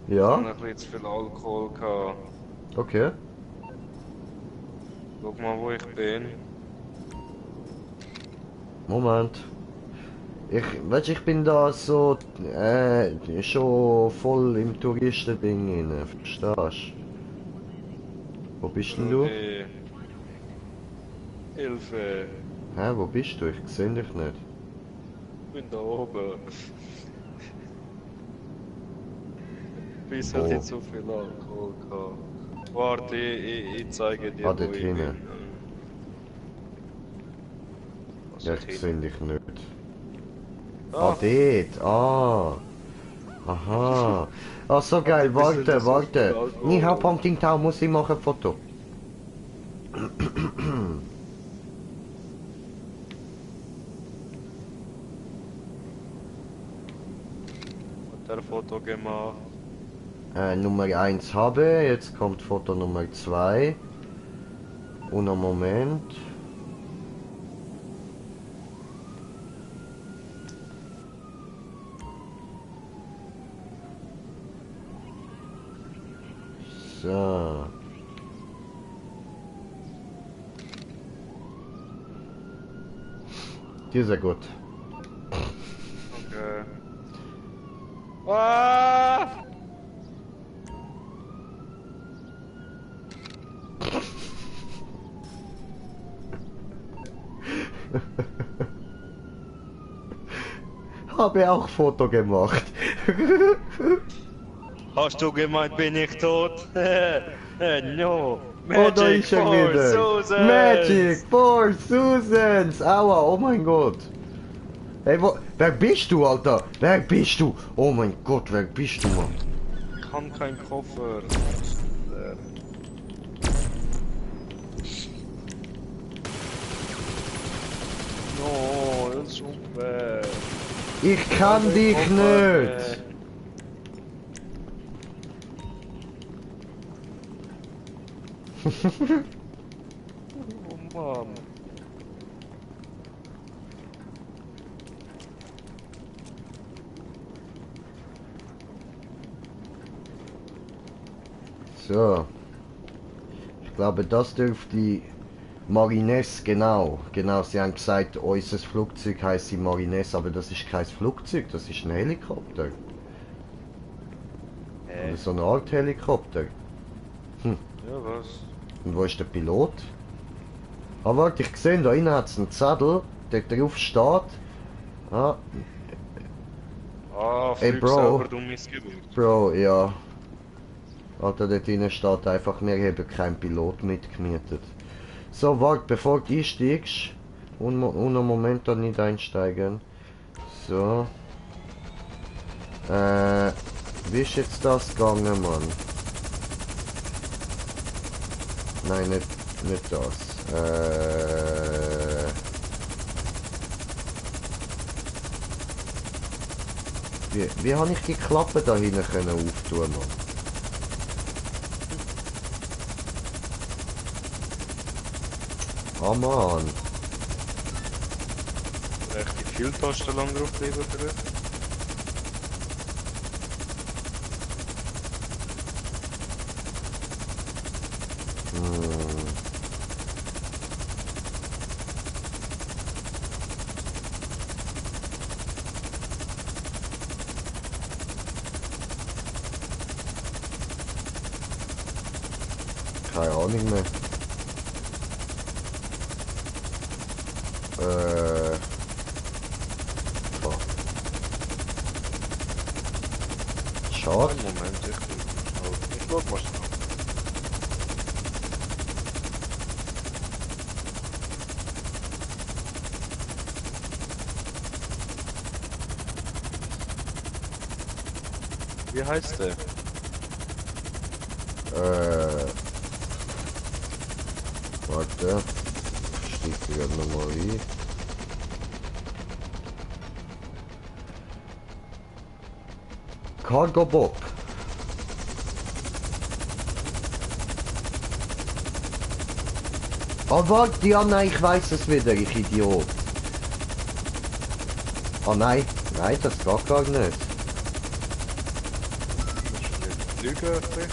Speaker 1: Ich
Speaker 2: Ja,
Speaker 1: habe ein bisschen zu viel Alkohol gehabt.
Speaker 2: okay.
Speaker 1: Schau mal, wo ich bin.
Speaker 2: Moment. Ich bin da so schon voll im Touristending rein, verstehst du? Wo bist denn du?
Speaker 1: Brudi. Hilfe.
Speaker 2: Hä, wo bist du? Ich sehe dich nicht.
Speaker 1: Ich bin da oben. Bis
Speaker 2: Wo?
Speaker 1: hat nicht so viel Alkohol gehabt. Warte, ich zeige dir,
Speaker 2: Ah,
Speaker 1: wo
Speaker 2: dort
Speaker 1: ich
Speaker 2: hinten.
Speaker 1: bin. Was
Speaker 2: Ja,
Speaker 1: dort
Speaker 2: ich
Speaker 1: hinten?
Speaker 2: sehe dich nicht.
Speaker 1: Ah,
Speaker 2: Ah, dort. Ah. Aha. Ah, so geil.
Speaker 1: Warte, bis
Speaker 2: Warte,
Speaker 1: du
Speaker 2: warte.
Speaker 1: so viel
Speaker 2: Ni hao
Speaker 1: Alkohol-
Speaker 2: Pumpkin Town muss ich machen ein Foto.
Speaker 1: hat er ein Foto gemacht.
Speaker 2: Nummer 1 habe, jetzt kommt Foto Nummer 2. Und einen Moment. So. Die ist ja gut.
Speaker 1: Okay. Ah!
Speaker 2: Habe auch Foto gemacht.
Speaker 1: Hast du gemeint, bin ich tot? No.
Speaker 2: Oh, da ist er
Speaker 1: for
Speaker 2: wieder.
Speaker 1: Susans.
Speaker 2: Magic for Susans. Aua, oh mein Gott. Hey, wer bist du, Alter? Wer bist du? Oh mein Gott, wer bist du, Mann?
Speaker 1: Ich kann keinen Koffer. No, das ist unfair.
Speaker 2: Ich kann dich nicht.
Speaker 1: Oh Mann.
Speaker 2: So. Ich glaube, das dürfte Marines, genau. Genau, sie haben gesagt, unser Flugzeug heisst Marines, aber das ist kein Flugzeug, das ist ein Helikopter. Oder so eine Art Helikopter.
Speaker 1: Ja, was?
Speaker 2: Und wo ist der Pilot? Ah, warte, ich sehe, da innen hat es einen Zettel, der drauf steht. Ah,
Speaker 1: Ah,
Speaker 2: Ey,
Speaker 1: flieg
Speaker 2: Bro.
Speaker 1: selber, du Missgeburt.
Speaker 2: Bro, ja. Alter, dort innen steht einfach, wir haben keinen Pilot mitgemietet. So, warte, bevor du einsteigst. Und einen Moment da nicht einsteigen. So. Wie ist jetzt das gegangen, Mann? Nein, nicht das. Wie habe ich die Klappe da hinten können auftun, Mann? Oh Mann.
Speaker 1: Echt die Pfeiltaste lang drauf bleiben drücken?
Speaker 2: Hm. Keine Ahnung mehr. Fuck. Schade.
Speaker 1: Moment, ich schau mal schnell. Wie heißt der?
Speaker 2: Warte. Stieg die gerade nochmal rein. Cargo Bob. Oh warte, ja nein, ich weiß es wieder, ich Idiot. Oh nein, nein, das geht gar nicht.
Speaker 1: Lüge, ein bisschen.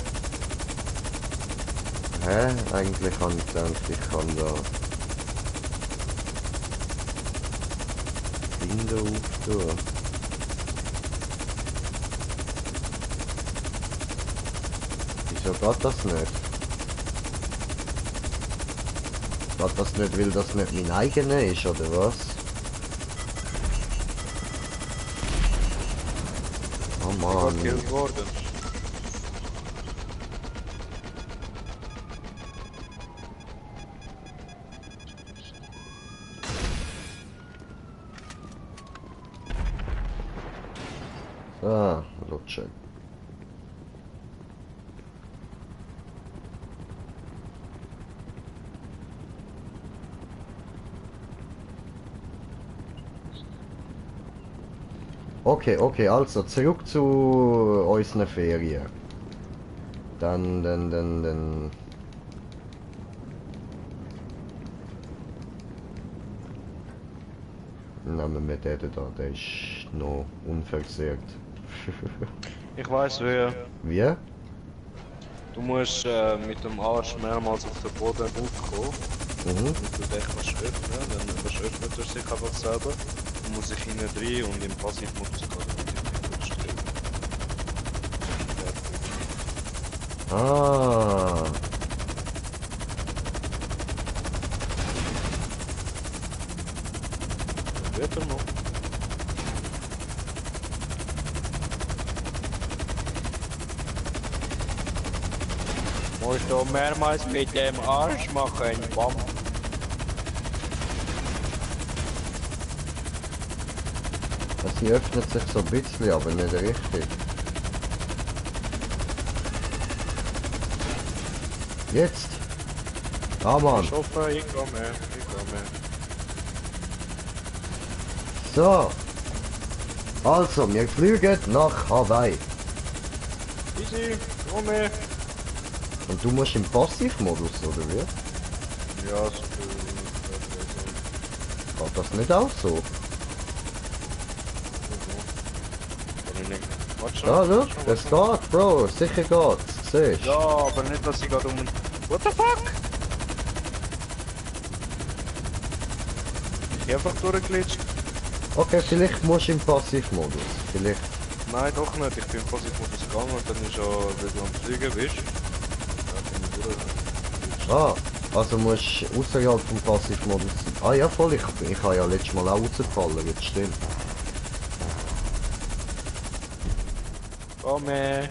Speaker 2: Hä? Eigentlich kann ich gedacht, ich kann da Window auftun. Wieso geht das nicht? Geht das nicht, weil das nicht mein eigener ist, oder was? Oh
Speaker 1: Ich
Speaker 2: Mann.
Speaker 1: bin gekillt worden.
Speaker 2: Ah, Lutsche. Okay, okay, also zurück zu unseren Ferien. Dann. Nehmen wir den da, der ist noch unversehrt.
Speaker 1: Ich weiß wer.
Speaker 2: Wie?
Speaker 1: Du musst mit dem Arsch mehrmals auf den Boden aufkommen.
Speaker 2: Mhm.
Speaker 1: Und du den kannst öffnen, dann öffnet er sich einfach selber. Du musst dich hinten rein und im Passivmodus gehen, damit du nicht stirbt.
Speaker 2: Ah.
Speaker 1: Wird er noch? Musst du mehrmals mit dem Arsch machen, Bam.
Speaker 2: Sie öffnet sich so ein bisschen, aber nicht richtig. Jetzt! Ah Mann!
Speaker 1: Ich hoffe, ich komme.
Speaker 2: So! Also, wir fliegen nach Hawaii.
Speaker 1: Easy, komme.
Speaker 2: Und du musst im Passivmodus, oder wie?
Speaker 1: Ja, so
Speaker 2: Geht das nicht auch so?
Speaker 1: Warte schon.
Speaker 2: Ja, schau,
Speaker 1: warte schon,
Speaker 2: es
Speaker 1: warte
Speaker 2: geht, Bro, sicher geht's, siehst
Speaker 1: schon. Ja, aber nicht, dass ich gerade um... What the fuck? Ich einfach durchgeglitscht.
Speaker 2: Okay, vielleicht musst du im Passivmodus, vielleicht.
Speaker 1: Nein, doch nicht. Ich bin im Passivmodus gegangen und dann ist ja, wenn du am Fliegen bist. Ja, bin ich durch.
Speaker 2: Ah, also musst du außerhalb vom Passivmodus sein. Ah ja, voll, ich habe ja letztes Mal auch rausgefallen, jetzt stimmt.
Speaker 1: Komme.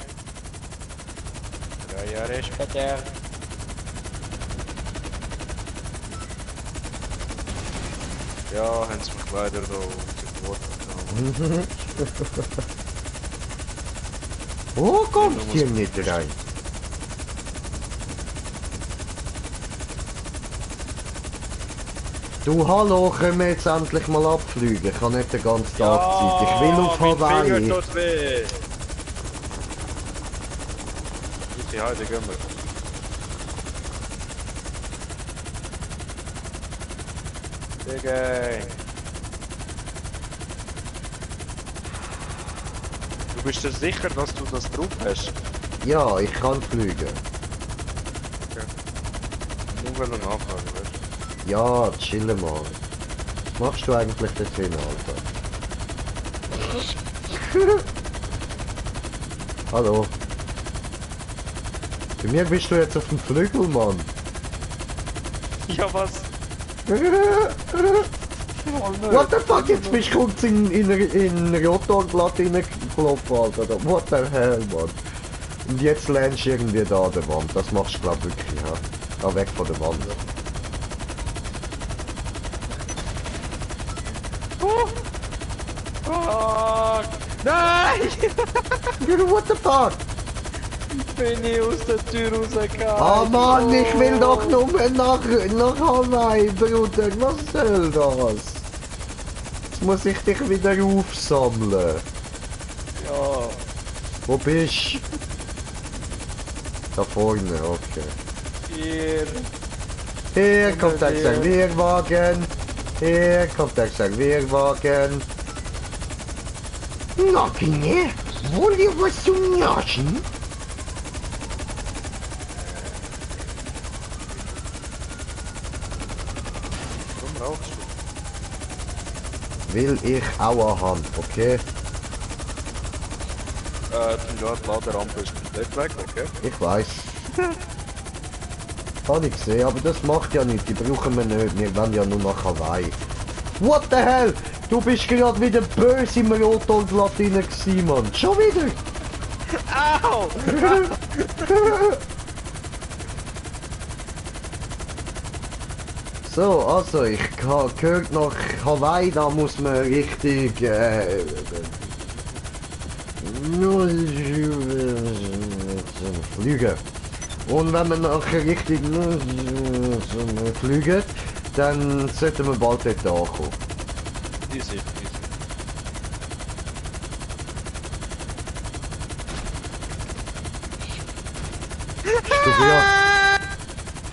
Speaker 1: Ja, später. Ja, haben sie mich leider da untergeworfen.
Speaker 2: Wo kommt hier nicht rein? Du, hallo, können wir jetzt endlich mal abfliegen? Ich kann nicht den ganzen Tag Zeit. Ich will auf Hawaii.
Speaker 1: Mein Finger tut weh. Easy, heute gehen wir. Digga. Du bist dir sicher, dass du das drauf hast?
Speaker 2: Ja, ich kann fliegen.
Speaker 1: Nur weil du nachfragen willst.
Speaker 2: Ja, chillen mal. Was machst du eigentlich da drin, Alter? Hallo. Bei mir bist du jetzt auf dem Flügel, Mann.
Speaker 1: Ja, was?
Speaker 2: What the fuck, jetzt bist du kurz in Rotorblatt reingelaufen, Alter. What the hell, Mann. Und jetzt lernst du irgendwie da an der Wand. Das machst du, glaub ich, wirklich, ja. Da weg von der Wand.
Speaker 1: Fuck! Nein!
Speaker 2: What the fuck?
Speaker 1: Bin ich aus der Tür rausgegangen.
Speaker 2: Ah Mann, ich will doch nur nach Hawaii, Bruder. Was soll das? Jetzt muss ich dich wieder aufsammeln.
Speaker 1: Ja.
Speaker 2: Wo bist du? Da vorne, okay.
Speaker 1: Hier.
Speaker 2: Hier kommt der Servierwagen. Hier kommt der Servierwagen. Na, Kinder, wollt ihr was zum Naschen?
Speaker 1: Warum rauchst
Speaker 2: Will ich auch haben, okay?
Speaker 1: Die Laderampe ist komplett weg, okay?
Speaker 2: Ich weiß. Kann ich sehen, aber das macht ja nichts, die brauchen wir nicht, wir wollen ja nur nach Hawaii. What the hell? Du bist gerade wieder böse im Rotolglatine gewesen, Mann. Schon wieder?
Speaker 1: Au!
Speaker 2: So, also ich habe gehört, nach Hawaii, da muss man richtig fliegen. Und wenn man nachher richtig fliegen, dann sollten wir bald dort ankommen.
Speaker 1: Easy, easy.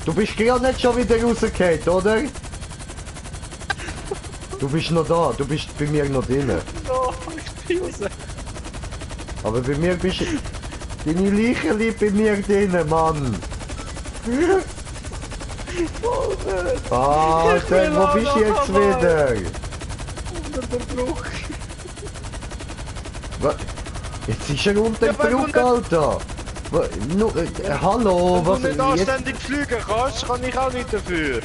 Speaker 2: Du bist gerade nicht schon wieder rausgefallen, oder? Du bist noch da, du bist bei mir noch drinnen.
Speaker 1: Oh, ich bin raus.
Speaker 2: Aber bei mir bist du... Deine Leiche liegt bei mir drinnen, Mann. Ah, dann, wo bist du jetzt wieder?
Speaker 1: Unter der Brücke.
Speaker 2: Was? Jetzt ist er unter dem Brücke, Alter. Hallo,
Speaker 1: Wenn
Speaker 2: was
Speaker 1: du nicht
Speaker 2: jetzt?
Speaker 1: anständig fliegen kannst, kann ich auch nicht dafür.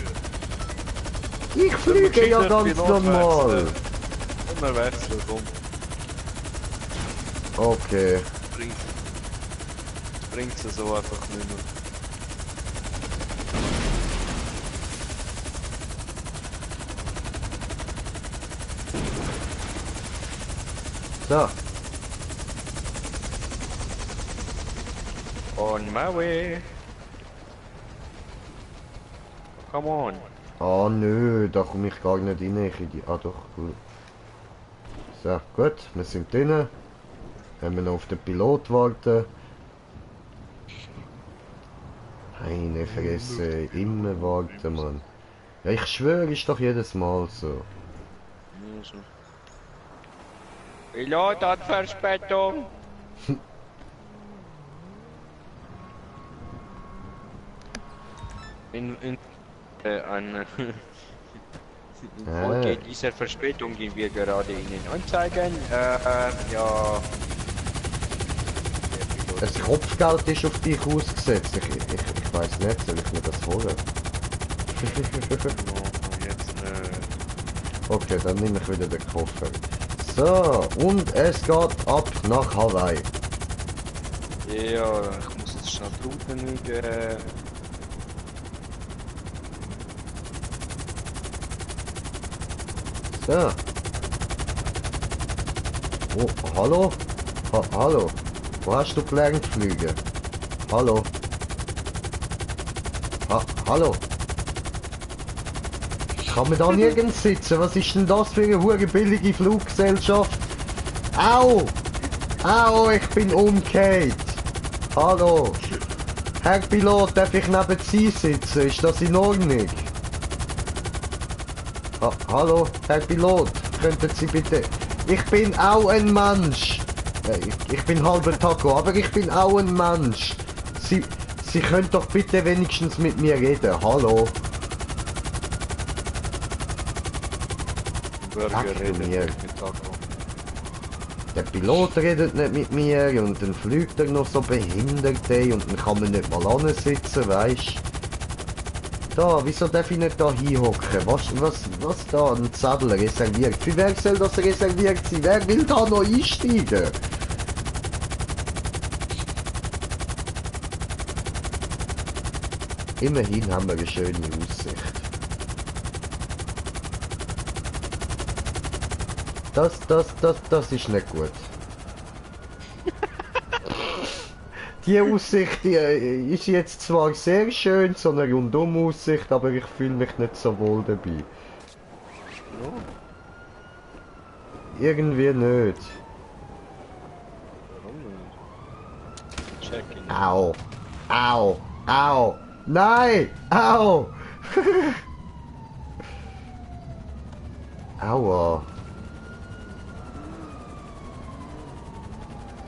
Speaker 2: Ich fliege ja ganz normal.
Speaker 1: Immer wechseln, komm.
Speaker 2: Okay.
Speaker 1: Bringt's so einfach nicht mehr.
Speaker 2: So.
Speaker 1: On my way. Come on.
Speaker 2: Ah nö, da komme ich gar nicht rein. Ah doch, gut. So, gut, wir sind drinnen. Wenn wir noch auf den Pilot warten. Meine Fresse, immer warten, Mann. Ja, ich schwöre, ist doch jedes Mal so.
Speaker 1: Pilot hat Verspätung. Eine Folge dieser Verspätung, die wir gerade Ihnen anzeigen. Ja.
Speaker 2: Das Kopfgeld ist auf dich ausgesetzt. Ich weiß nicht, soll ich mir das holen?
Speaker 1: Jetzt
Speaker 2: Okay, dann nehme ich wieder den Koffer. So, und es geht ab nach Hawaii.
Speaker 1: ja, ich muss jetzt schnell die Route
Speaker 2: So. Oh, hallo? Hallo? Wo hast du gelernt zu fliegen? Hallo? Hallo? Kann man da nirgends sitzen? Was ist denn das für eine hure billige Fluggesellschaft? Au! Au, ich bin umgekehrt! Hallo? Herr Pilot, darf ich neben Sie sitzen? Ist das in Ordnung? Hallo, Herr Pilot, könnten Sie bitte... Ich bin auch ein Mensch! Ich bin halber Taco, aber ich bin auch ein Mensch! Sie können doch bitte wenigstens mit mir reden, hallo?
Speaker 1: Burger
Speaker 2: Sag
Speaker 1: redet
Speaker 2: mir.
Speaker 1: nicht mit Taco.
Speaker 2: Der Pilot redet nicht mit mir und dann fliegt er noch so behindert ey, und dann kann man nicht mal ansitzen, weisst? Da, wieso darf ich nicht da hinhocken? Was da? Ein Zettel reserviert. Für wer soll das reserviert sein? Wer will da noch einsteigen? Immerhin haben wir eine schöne Aussicht. Das ist nicht gut. Die Aussicht die, ist jetzt zwar sehr schön, so eine Rundum-Aussicht, aber ich fühle mich nicht so wohl dabei.
Speaker 1: Ja,
Speaker 2: Irgendwie nicht.
Speaker 1: warum nicht? Check ihn.
Speaker 2: Au. Au. Au. Nein! Au! Aua.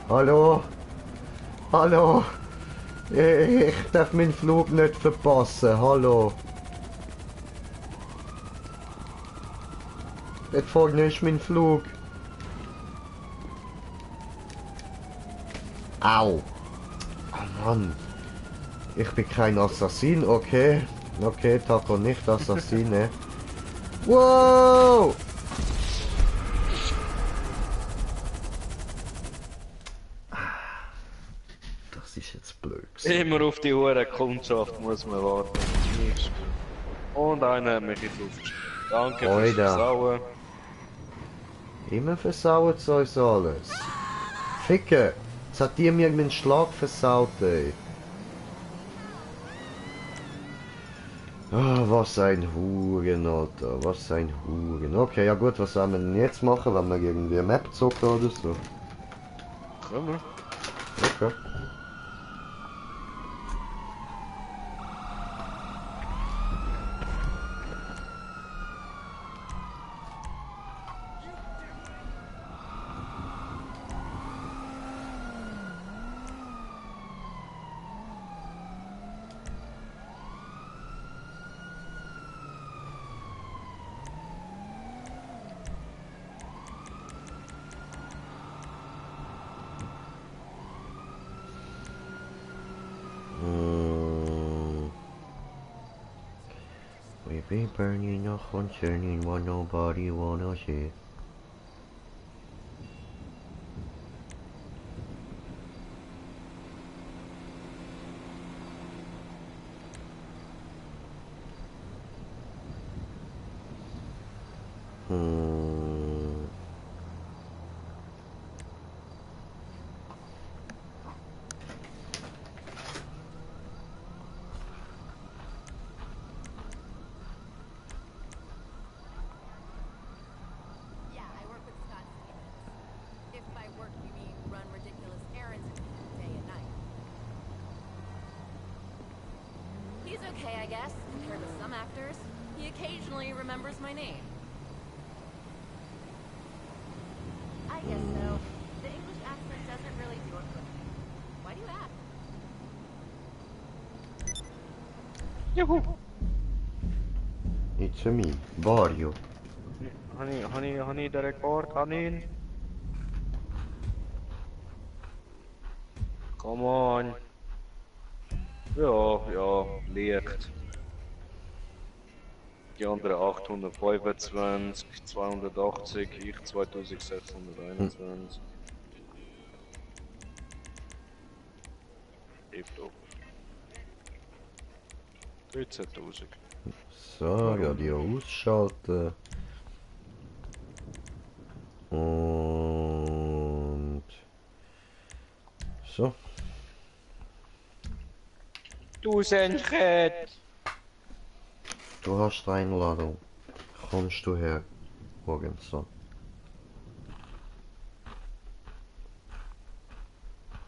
Speaker 2: Hallo? Hallo? Ich darf meinen Flug nicht verpassen. Hallo? Dort vorne ist mein Flug. Au. Oh Mann. Ich bin kein Assassin, okay. Okay, Taco nicht Assassine. Wow! Das ist jetzt blöd.
Speaker 1: Immer auf die hohe Kundschaft muss man warten. Und einer hat mich in die Luft geschickt. Danke fürs
Speaker 2: Oida.
Speaker 1: Versauen.
Speaker 2: Immer versaut es uns alles. Ficke! Jetzt hat die mir meinen Schlag versaut, ey. Ah, was ein Huren, Alter. Was ein Huren. Okay, ja gut, was sollen wir denn jetzt machen, wenn wir irgendwie eine Map zocken oder so?
Speaker 1: Können wir?
Speaker 2: Okay. We be burning a concerning what nobody wanna see.
Speaker 3: Yeah, I work with Scott Stevens. If by work you mean run ridiculous errands day and night. He's okay, I guess, compared to some actors. He occasionally remembers my name. I guess so. The English accent doesn't really do it for me. Why do you ask?
Speaker 1: Juhu!
Speaker 2: It's a me, Vario.
Speaker 1: Honey, den Rekord an ihn. Come on. Ja, leicht. Die anderen 825, 280, ich 2621. Tipptopp. 13.000.
Speaker 2: So, Radio ausschalten. Und so.
Speaker 1: Du Senkret!
Speaker 2: Du hast die Einladung. Kommst du her, Morgenson?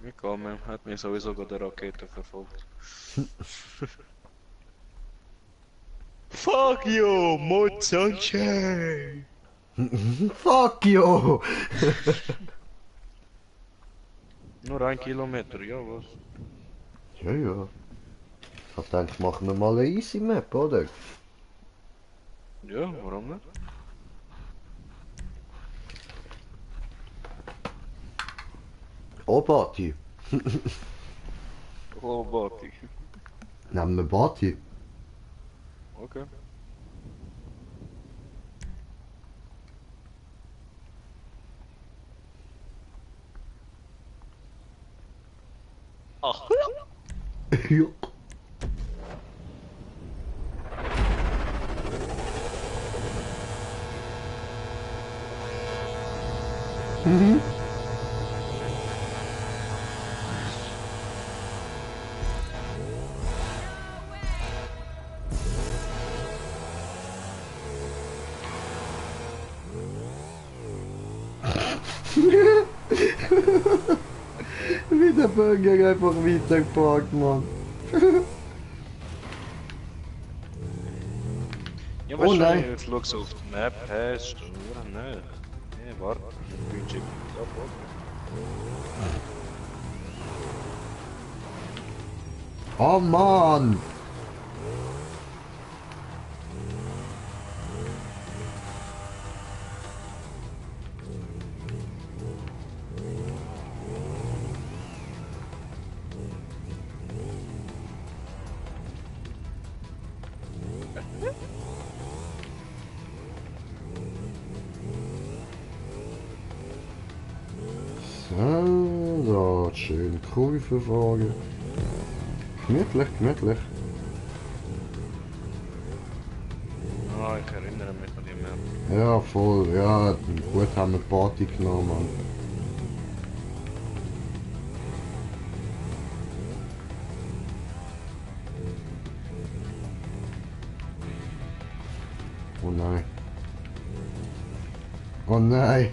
Speaker 1: Ich komme, hat mich sowieso gerade eine Rakete verfolgt. Fuck you, Mozanche!
Speaker 2: Fuck you!
Speaker 1: Nur 1 Kilometer, ja was?
Speaker 2: Ja. Ich hab gedacht, machen wir mal eine easy Map, oder?
Speaker 1: Ja, warum nicht?
Speaker 2: Oh, Bati.
Speaker 1: Oh, Bati.
Speaker 2: Nehmen wir Bati.
Speaker 1: Okay. Ach,
Speaker 2: Ja. Wie der Burger einfach weitergeparkt, Mann.
Speaker 1: Ja,
Speaker 2: Oh nein.
Speaker 1: wahrscheinlich, jetzt schau auf die Map, hey, ist oder nicht? Nee, warte, ich bin chip ab,
Speaker 2: Oh Mann! So, schön Kurve fahren. Gemütlich, gemütlich.
Speaker 1: Ah, ich erinnere mich an die Map.
Speaker 2: Ja, voll. Ja, gut haben wir Party genommen, Mann. Oh nein. Oh nein.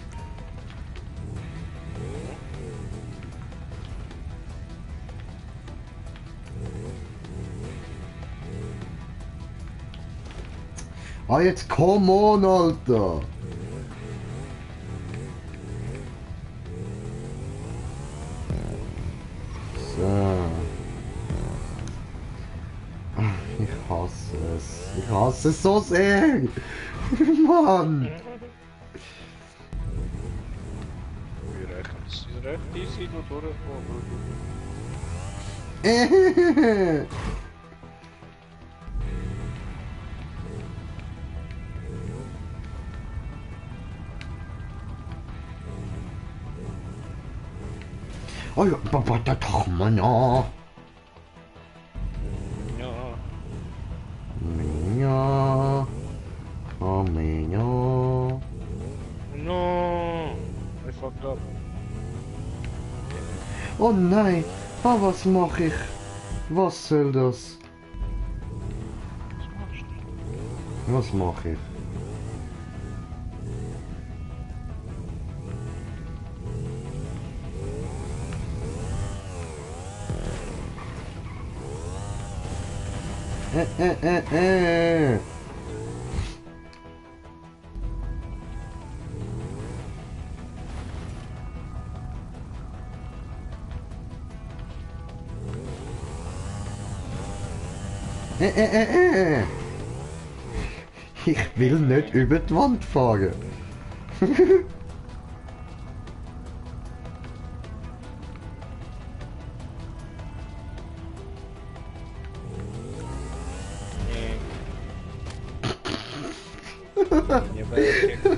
Speaker 2: Ah, jetzt come on, Alter. So. Ach, ich hasse es. Ich hasse es so sehr. Mann.
Speaker 1: Wir rechnen, es ist recht easy, noch durchkommen.
Speaker 2: Oh ja, da doch mal noch.
Speaker 1: Ja,
Speaker 2: Ja. Oh, ja.
Speaker 1: no, I fucked up.
Speaker 2: Oh nein. Ah, was mache ich? Was soll das?
Speaker 1: Was machst du?
Speaker 2: Was mache ich? Äh. Ich will nicht über die Wand fahren.
Speaker 1: Ja, weil ich check.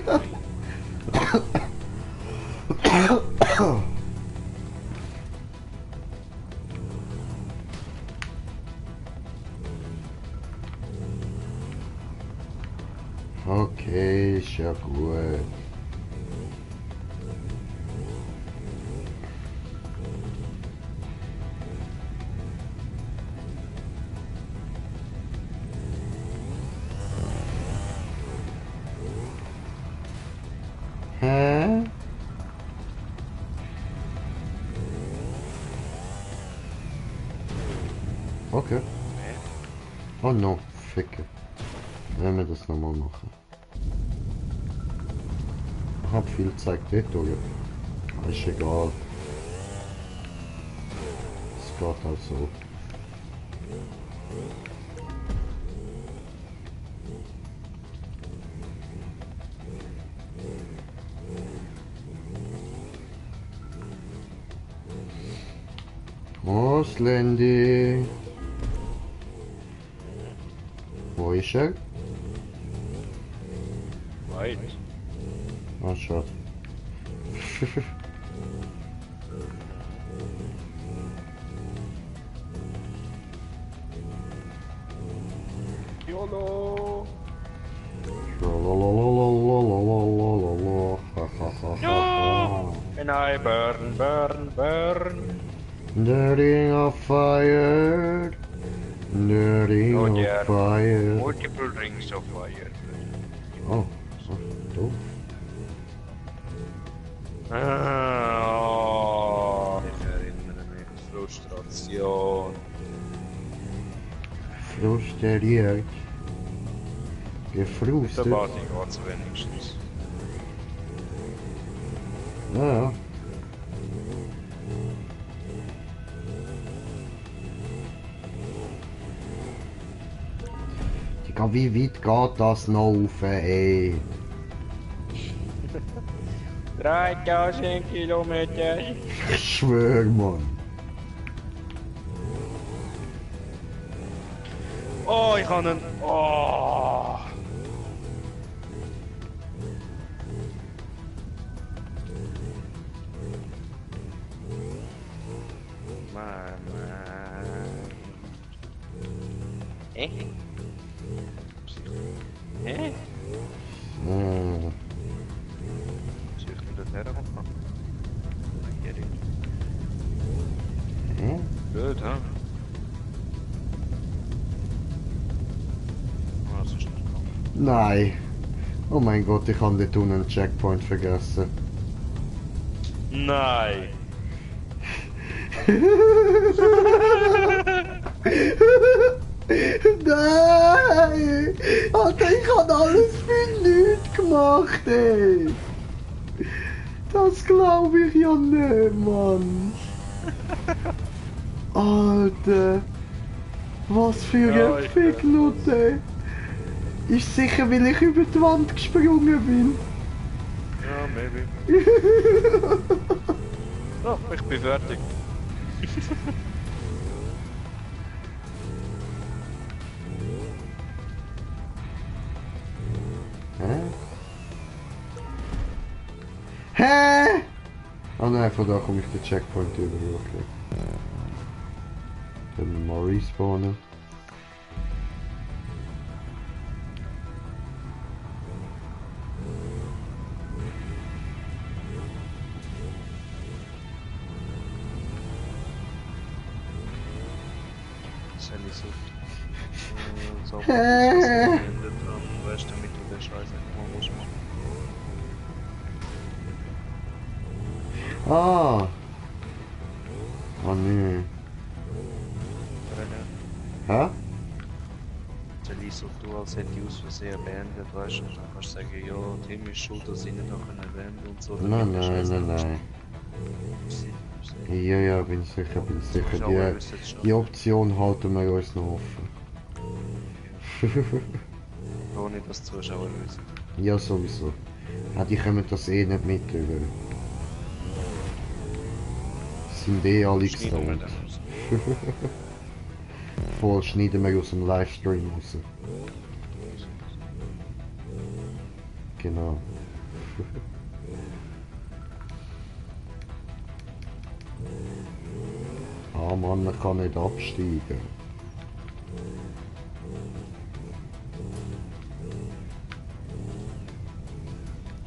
Speaker 2: Okay, ist ja gut. Hä? Okay. Oh no, ficke. Wenn wir das nochmal machen. Ich hab viel Zeit dort, oder? Ist egal. Es geht halt so. Ausländi. Wo ist er?
Speaker 1: Weit.
Speaker 2: Ah, schade.
Speaker 1: YOLO!
Speaker 2: Ja.
Speaker 1: And I burn, burn, burn.
Speaker 2: The ring of fire. The ring
Speaker 1: Oh,
Speaker 2: of
Speaker 1: yeah.
Speaker 2: fire.
Speaker 1: Multiple rings of fire.
Speaker 2: Oh, so doof.
Speaker 1: Ich erinnere mich. Frustration.
Speaker 2: Frustriert.
Speaker 1: Der
Speaker 2: Gefrustet.
Speaker 1: Body geht's wenigstens.
Speaker 2: Ja. Digga, wie weit geht das noch rauf, ey?
Speaker 1: 3000 Kilometer.
Speaker 2: Ich schwör, Mann.
Speaker 1: Oh, ich habe einen. Oh. Mann. Hä?
Speaker 2: Hm.
Speaker 1: Soll ich denn dort herkommen? Hier hin.
Speaker 2: Hä?
Speaker 1: Blöd, hä? Ah, das ist nicht gekommen.
Speaker 2: Nein. Oh mein Gott, ich habe dort unten einen Checkpoint vergessen.
Speaker 1: Nein!
Speaker 2: Nein! Alter, ich habe alles für nichts gemacht, ey! Das glaube ich ja nicht, Mann! Alter! Was für
Speaker 1: Ja,
Speaker 2: eine
Speaker 1: ich
Speaker 2: Ficknutte! Ist sicher, weil ich über die Wand gesprungen bin.
Speaker 1: Ja, maybe. Oh, ich bin fertig.
Speaker 2: Hä? Hä? Ah nein, von da komme ich den Checkpoint über, okay. Dann mal respawnen.
Speaker 1: Sally sucht. So,
Speaker 2: Hä?
Speaker 1: weißt du, damit du den Scheiß nicht mal musst machen.
Speaker 2: Ah! Ah nee. Hä?
Speaker 1: Sally sucht du, als hätte ich aus Versehen beendet, weißt du? Dann kannst du sagen, ja, Tim ist schuld, dass ich nicht noch beenden und so.
Speaker 2: Nein, nein, nein, nein. Ja, ja, bin sicher, bin sicher. Die Option halten wir uns noch offen.
Speaker 1: Ohne dass die Zuschauer wissen.
Speaker 2: Ja, sowieso. Ja, die kommen das eh nicht mit über. Sind eh alle
Speaker 1: Schneiden wir
Speaker 2: gestorben.
Speaker 1: dann raus.
Speaker 2: Voll schneiden wir aus dem Livestream raus. Genau. Ah Mann, man kann nicht absteigen.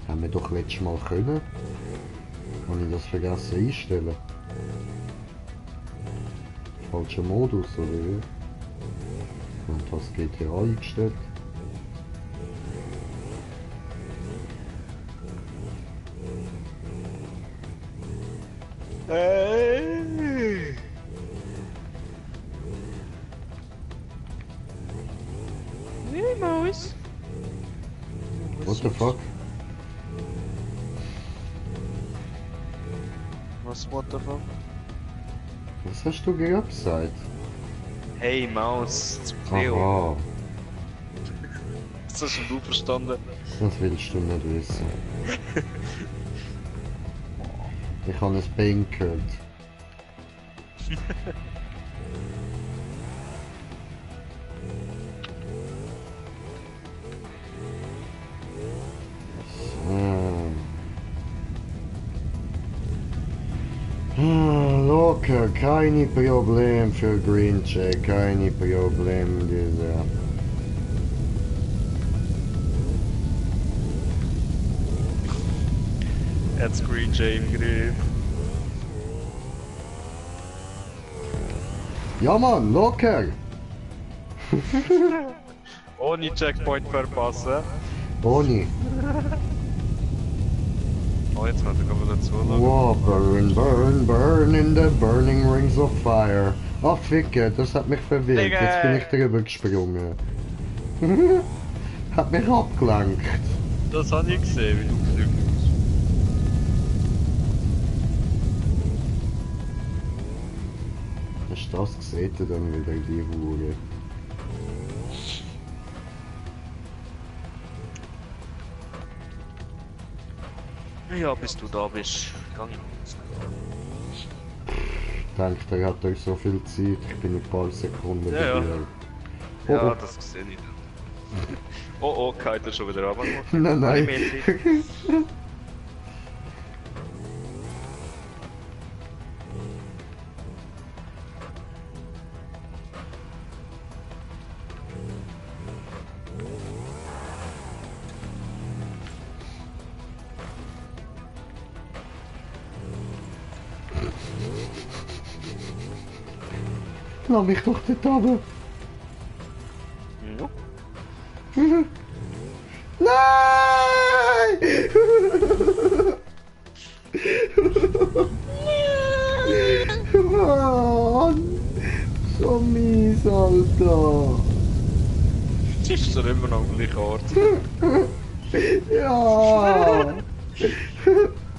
Speaker 2: Haben wir doch letztes Mal können. Habe ich das vergessen einstellen? Falscher Modus oder wie? Und das GTA eingestellt.
Speaker 1: Maus.
Speaker 2: What the fuck?
Speaker 1: Was, what the fuck?
Speaker 2: Was hast du gerade gesagt?
Speaker 1: Hey Maus, zu Cleo.
Speaker 2: Aha,
Speaker 1: Das hast du verstanden.
Speaker 2: das willst du nicht wissen. Ich habe ein Bein gehört. Locker, keine Problem für Green Check, keine Problem dieser.
Speaker 1: Jetzt Green Jay im Griff.
Speaker 2: Ja Mann, locker!
Speaker 1: Ohne Checkpoint verpassen.
Speaker 2: Ohne.
Speaker 1: Oh, Oh, jetzt hat er gerade zuschauen.
Speaker 2: Wow, burn, burn, burn in the burning rings of fire. Ah, Ficke, das hat mich verwirrt.
Speaker 1: Digga!
Speaker 2: Jetzt bin ich drüber gesprungen. Hat mich abgelenkt.
Speaker 1: Das habe ich gesehen, wie du geflogen
Speaker 2: Hast du das gesehen dann wieder, die Hure?
Speaker 1: bist. Ja, bis du da bist, gang ich.
Speaker 2: Denkt, er hat euch so viel Zeit, ich bin in ein paar Sekunden
Speaker 1: Ja, ja.
Speaker 2: dabei. Oh,
Speaker 1: Ja,
Speaker 2: oh.
Speaker 1: das sehe ich. Oh oh, geht er schon wieder runter?
Speaker 2: Nein, nein. Lass mich doch dort runter.
Speaker 1: Ja.
Speaker 2: Nein! Mann! So mies, Alter!
Speaker 1: Das ist doch immer noch am gleichen Ort.
Speaker 2: Ja!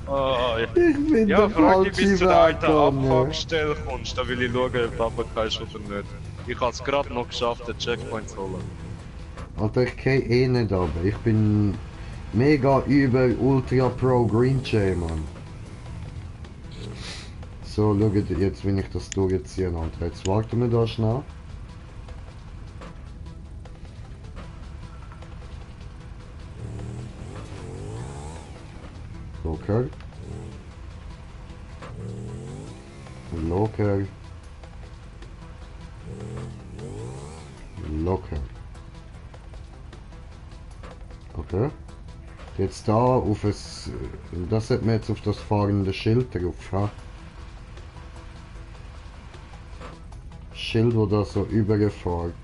Speaker 1: Ah, ja.
Speaker 2: Ich bin
Speaker 1: Ja,
Speaker 2: der
Speaker 1: frag dich, bis
Speaker 2: falsche
Speaker 1: zu der einen
Speaker 2: Weg gegangen.
Speaker 1: Abfangstelle kommst, da will ich schauen, ob du runtergehst oder nicht. Ich habe es gerade noch geschafft, den Checkpoint zu holen.
Speaker 2: Alter, ich geh eh nicht runter. Ich bin mega über Ultra Pro Green Jay, Mann. So, schaut jetzt, wenn ich das durchziehe, Alter. Jetzt warten wir da schnell. Locker. Locker. Locker. Okay. Jetzt da auf das... Das hat man jetzt auf das fahrende Schild drauf, ha? Schild, wo da so überfährt.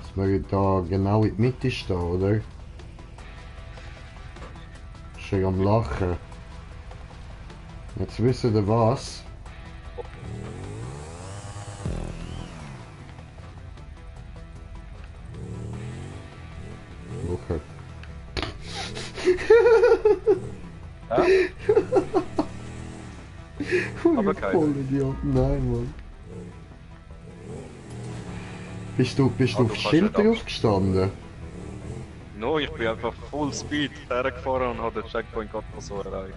Speaker 2: Dass wir da genau in die Mitte stehen, oder? Ist er am Lachen. Jetzt wisst ihr was? Okay.
Speaker 1: Ja? Aber keiner.
Speaker 2: Vollidiot, nein, Mann. Bist du
Speaker 1: Ah,
Speaker 2: auf
Speaker 1: du
Speaker 2: das
Speaker 1: kannst
Speaker 2: Schild
Speaker 1: nicht
Speaker 2: drauf gestanden?
Speaker 1: No, ich bin einfach Full Speed hergefahren und habe den Checkpoint gerade noch so erreicht.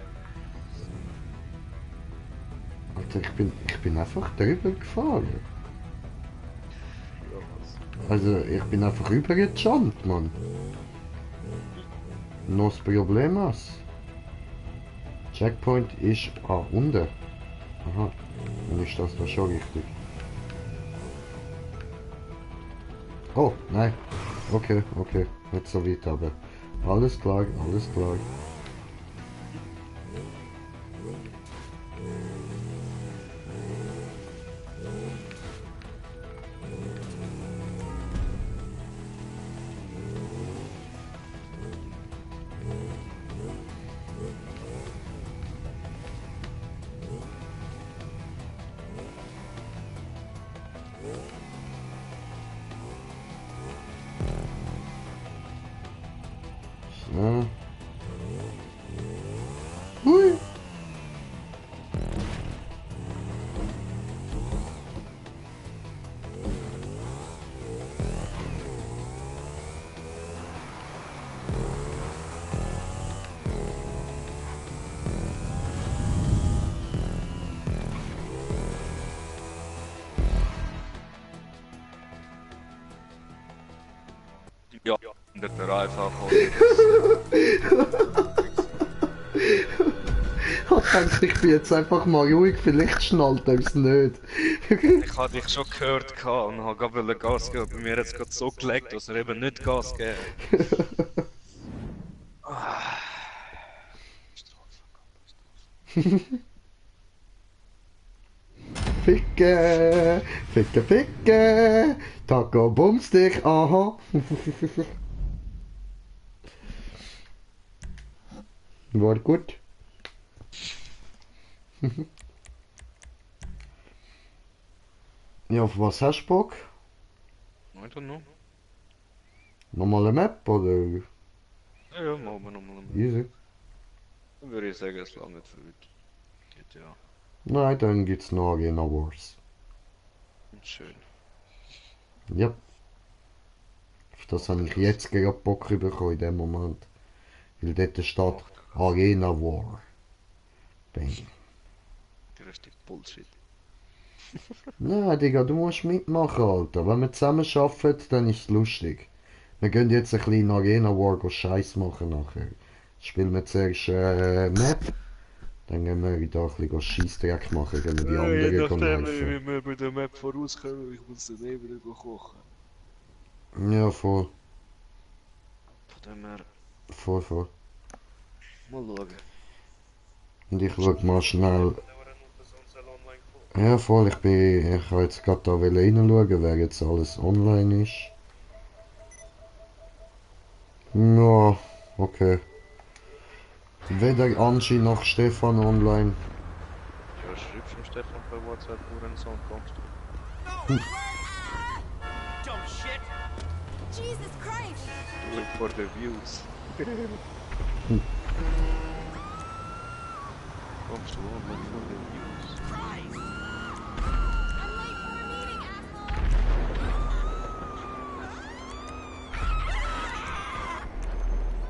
Speaker 2: Alter, ich bin einfach drüber gefahren.
Speaker 1: Ja, was?
Speaker 2: Also, ich bin einfach rübergejumpt, Mann. No problemas. Checkpoint ist unten. Aha, dann ist das da schon richtig. Oh, nein. Okay, okay. Nicht so weit, aber alles klar, alles klar. So. Hui.
Speaker 1: Ja, nicht der einfach.
Speaker 2: Ich dachte, ich bin jetzt einfach mal ruhig, vielleicht schnallt er es nicht.
Speaker 1: Ich habe dich schon gehört und habe gerade Gas gegeben. Bei mir hat es gerade so gelegt, dass er eben nicht Gas gegeben hat.
Speaker 2: Ficke, ficke, ficke, Taco Bumstick, aha. War gut. Ja, auf was hast du Bock?
Speaker 1: I don't know.
Speaker 2: Nochmal eine Map oder?
Speaker 1: Ja, ja, machen wir nochmal.
Speaker 2: Easy.
Speaker 1: Dann würde ich sagen, es lange nicht für heute. Geht ja.
Speaker 2: Nein, dann gibt's noch Arena Wars.
Speaker 1: Und schön.
Speaker 2: Ja, auf das habe ich jetzt gerade Bock bekommen in dem Moment. Weil dort steht Arena War. Bang.
Speaker 1: Richtig Bullshit.
Speaker 2: Nein, Digga, du musst mitmachen, Alter. Wenn wir zusammen arbeiten, dann ist es lustig. Wir gehen jetzt ein bisschen in Arena War Scheiß machen nachher. Spielen wir zuerst Map, dann gehen wir wieder ein bisschen Scheissdreck machen, gehen wir die
Speaker 1: Je
Speaker 2: anderen
Speaker 1: nachdem,
Speaker 2: helfen.
Speaker 1: wie wir bei der Map vorauskommen, ich muss dann eben wieder kochen.
Speaker 2: Ja, voll,
Speaker 1: Von dem her,
Speaker 2: voll, voll.
Speaker 1: mal schauen.
Speaker 2: Und ich schau mal schnell. Ja, voll, ich habe jetzt gerade da reinschauen, wer jetzt alles online ist. Ja, okay. Weder Angie noch Stefan online.
Speaker 1: Ja, schreib vom Stefan per WhatsApp, wo ein Sound kommst du.
Speaker 3: Dumb shit! Jesus Christ!
Speaker 1: Do it for the views. Kommst du online for the views?
Speaker 3: I'm late for a meeting, asshole!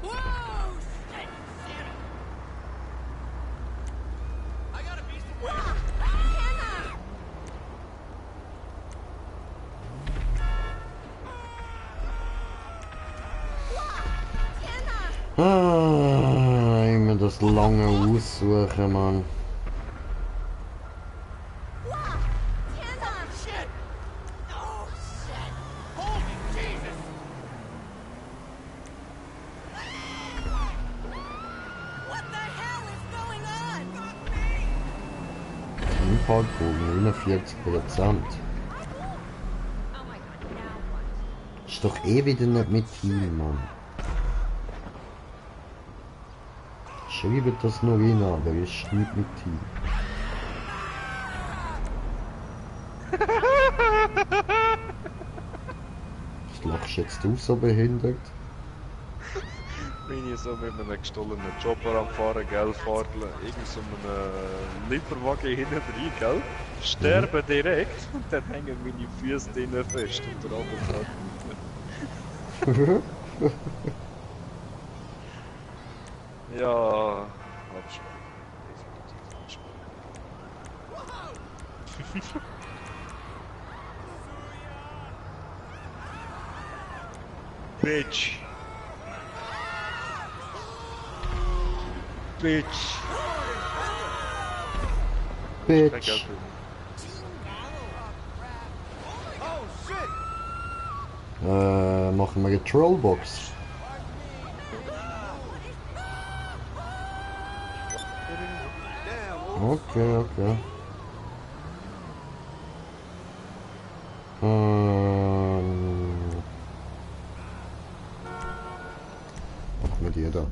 Speaker 3: Whoa! Shit! Sammy! I gotta be somewhere! Hannah!
Speaker 2: Ah, immer das lange Aussuchen, Mann.
Speaker 3: Shit! Oh, shit! Holy Jesus! What the hell is going on?
Speaker 2: Im Parkour 49%.
Speaker 3: Oh my god, now what?
Speaker 2: Ist doch eh wieder nicht mit Team, Mann. Schreibt das nur rein, aber ist nicht mit Team. Was lachst du jetzt du so behindert?
Speaker 1: Bin ich so mit einem gestohlenen Chopper am Fahren, gell, Fahrtle, irgend so einem Lieferwagen hinten rein, gell, sterbe direkt und dann hängen meine Füße drinnen fest und der andere fährt weiter. Ja, Absprache. Definitiv Absprache. Bitch. Bitch. Kein
Speaker 2: Bitch.
Speaker 1: Geld für mich.
Speaker 2: Machen wir eine Trollbox. Okay, okay. Was mit dir da?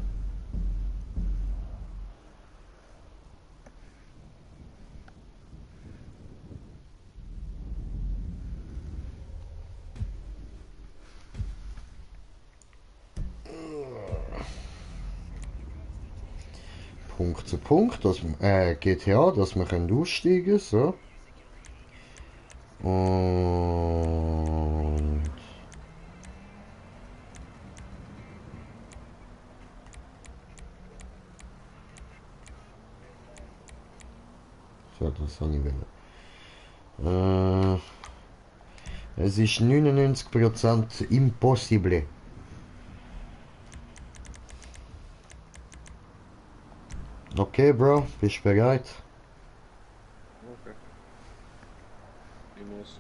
Speaker 2: Punkt zu Punkt, dass GTA, dass wir können aussteigen, so. Und so, das habe ich wollen. Es ist 99% impossible. Okay, Bro, bist du bereit?
Speaker 1: Okay. Ich muss.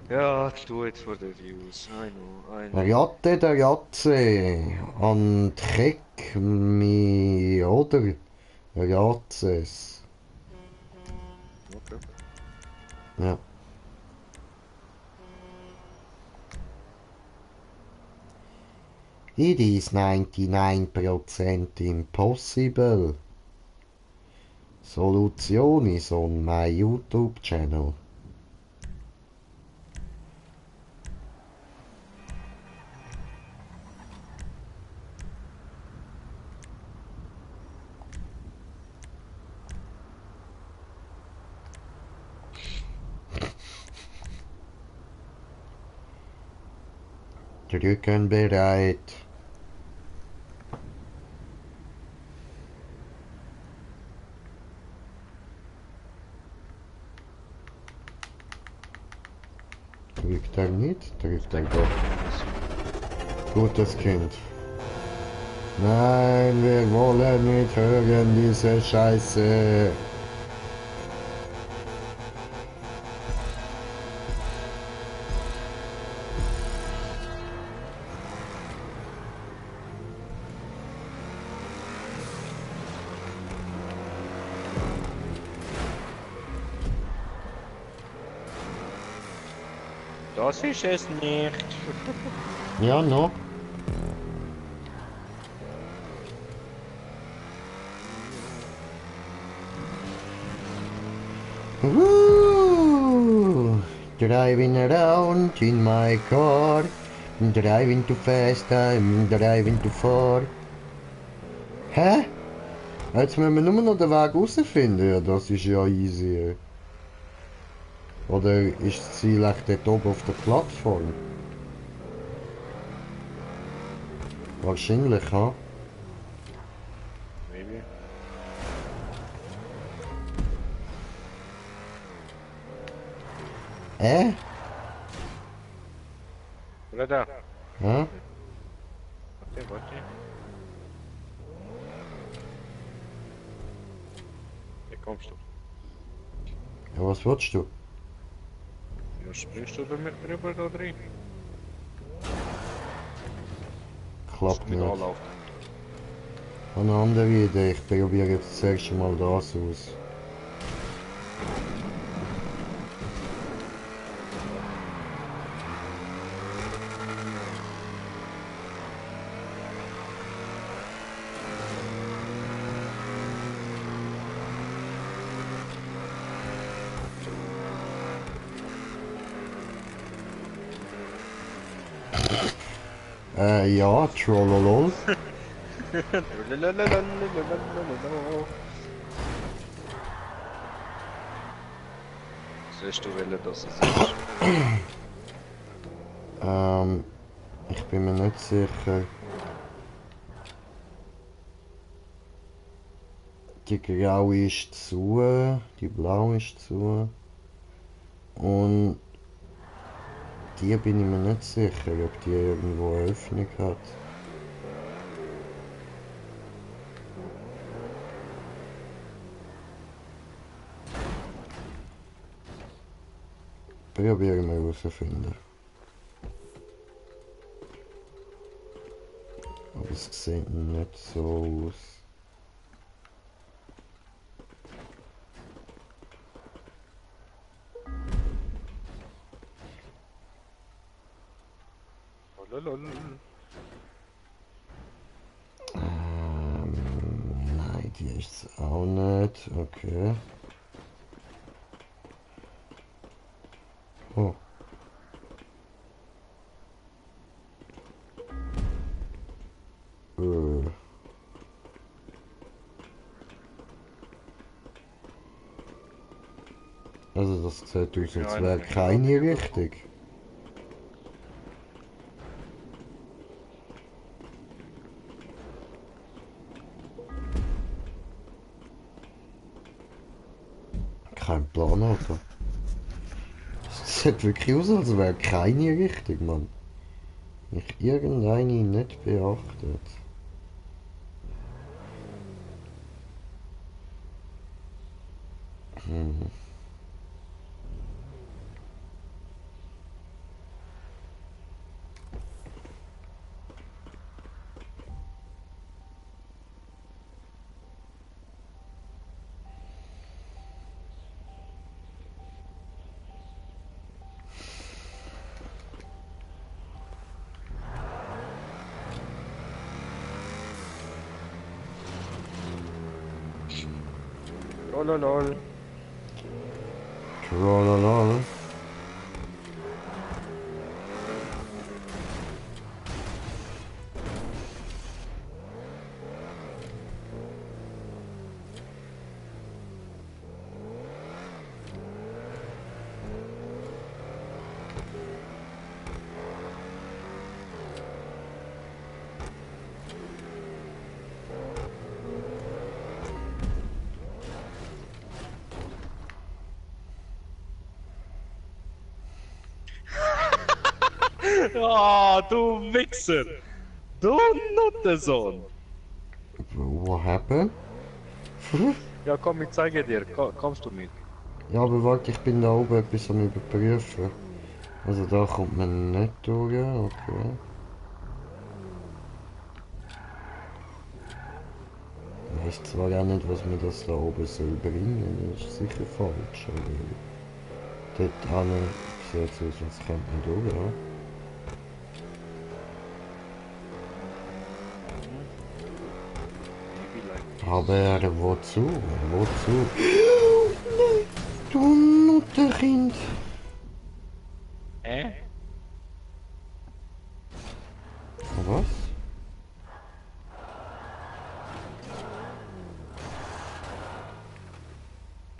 Speaker 1: Ja, do it for the views. I know.
Speaker 2: Ratte der Ratze an Keck mi oder Ratzes.
Speaker 1: Okay.
Speaker 2: Ja. It is 99% impossible. Solution is on my YouTube channel. Drücken bereit. Drückt er nicht? Drückt er doch. Gutes Kind. Nein, wir wollen nicht hören diese Scheiße.
Speaker 1: Das ist es nicht.
Speaker 2: Ja, noch. Woo! Driving around in my car. Driving too fast, I'm driving too far. Hä? Jetzt müssen wir nur noch den Weg rausfinden. Ja, das ist ja easy. Oder ist das Ziel echt dort oben auf der Plattform? Wahrscheinlich, ha?
Speaker 1: Maybe. Oder da.
Speaker 2: Ja?
Speaker 1: Warte. Hier kommst du.
Speaker 2: Ja, was willst du?
Speaker 1: Ja, springst du über mich drüber da drin?
Speaker 2: Klappt
Speaker 1: Mit
Speaker 2: nicht.
Speaker 1: anlaufen.
Speaker 2: Eine andere Idee, ich probiere jetzt das erste Mal das aus. Ja, Trollolol.
Speaker 1: Siehst du, welcher das ist?
Speaker 2: Ich bin mir nicht sicher. Die graue ist zu, die blaue ist zu. Und die bin ich mir nicht sicher, ob die irgendwo eine Öffnung hat. Probieren wir herauszufinden. Aber es sieht nicht so aus. Nein, die ist es auch nicht. Okay. Oh. Also das sieht aus, als wäre keine Richtung. Kein Plan, Alter. Es sieht wirklich aus, als wäre keine Richtung, Mann. Mich irgendeine nicht beachtet.
Speaker 1: Lololol.
Speaker 2: Trololol.
Speaker 1: Ah, du Wichser! Du Nuttensohn!
Speaker 2: What happened?
Speaker 1: Ja, komm, ich zeige dir. Kommst du mit?
Speaker 2: Ja, aber warte, ich bin da oben etwas am überprüfen. Also da kommt man nicht durch, okay. Ich weiß zwar auch nicht, was mir das da oben soll bringen, das ist sicher falsch, aber dort an sieht es aus, als könnte man durch, ja.
Speaker 1: Maybe like this.
Speaker 2: Aber wozu? Wozu? Nein, du Mutterkind! Was?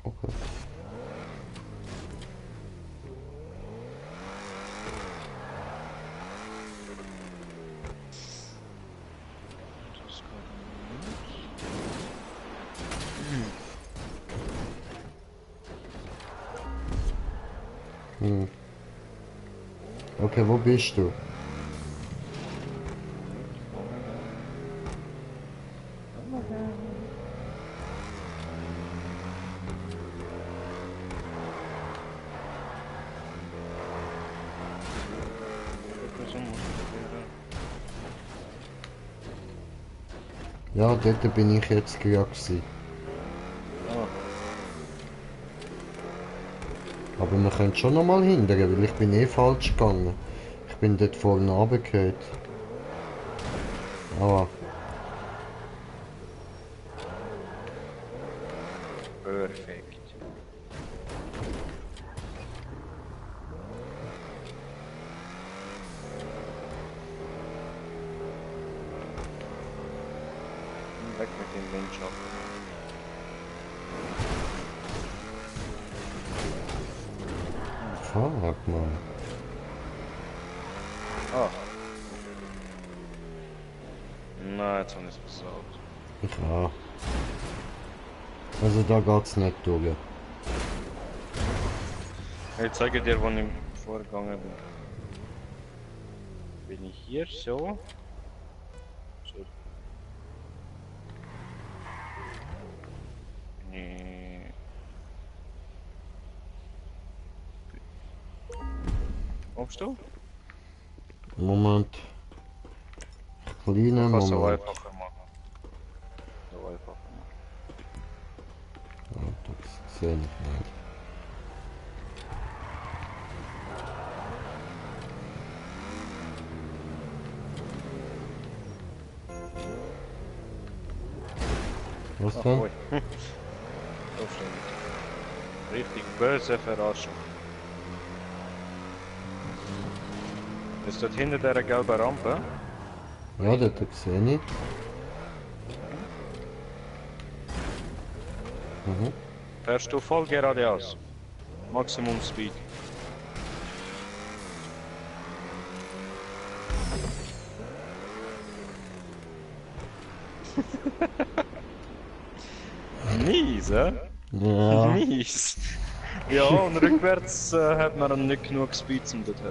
Speaker 2: Okay.
Speaker 1: Das kann
Speaker 2: Hm. Okay, wo bist du? Ja, dort bin ich jetzt gerade gewesen.
Speaker 1: Ah,
Speaker 2: Aber wir können schon noch mal hindern, weil ich bin eh falsch gegangen. Ich bin dort vorne runtergefallen. Aber
Speaker 1: perfekt. Weg mit dem Windschatten.
Speaker 2: fuck, man.
Speaker 1: Ah. Nein, jetzt habe ich es versaut.
Speaker 2: Ich auch. Also da geht's nicht durch.
Speaker 1: Ich zeige dir, wo ich vorgegangen bin. Bin ich hier so? So. Nee. Kommst du?
Speaker 2: Moment. Kleiner
Speaker 1: Kannst du
Speaker 2: Moment.
Speaker 1: einfacher machen. So einfacher machen.
Speaker 2: Ja, das sehe ich nicht. Was
Speaker 1: Ach,
Speaker 2: denn?
Speaker 1: ui. So stimmt. Richtig böse Verarschung. Ist dort hinter der gelben Rampe?
Speaker 2: Ja, dort sehe ich. Mhm.
Speaker 1: Fährst du voll geradeaus. Maximum Speed. Mies, hä?
Speaker 2: Ja.
Speaker 1: Mies. Ja, und rückwärts hat man nicht genug Speed zum dorthin.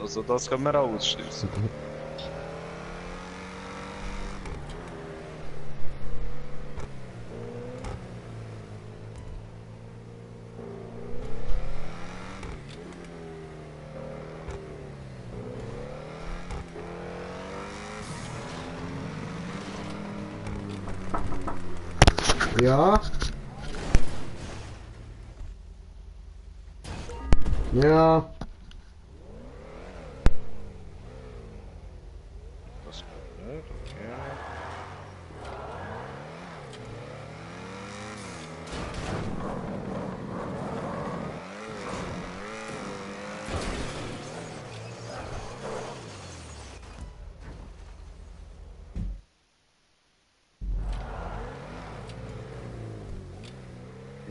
Speaker 1: Also das können wir auch ausschließen.
Speaker 2: Ja. Ja.
Speaker 1: Das geht nicht, okay.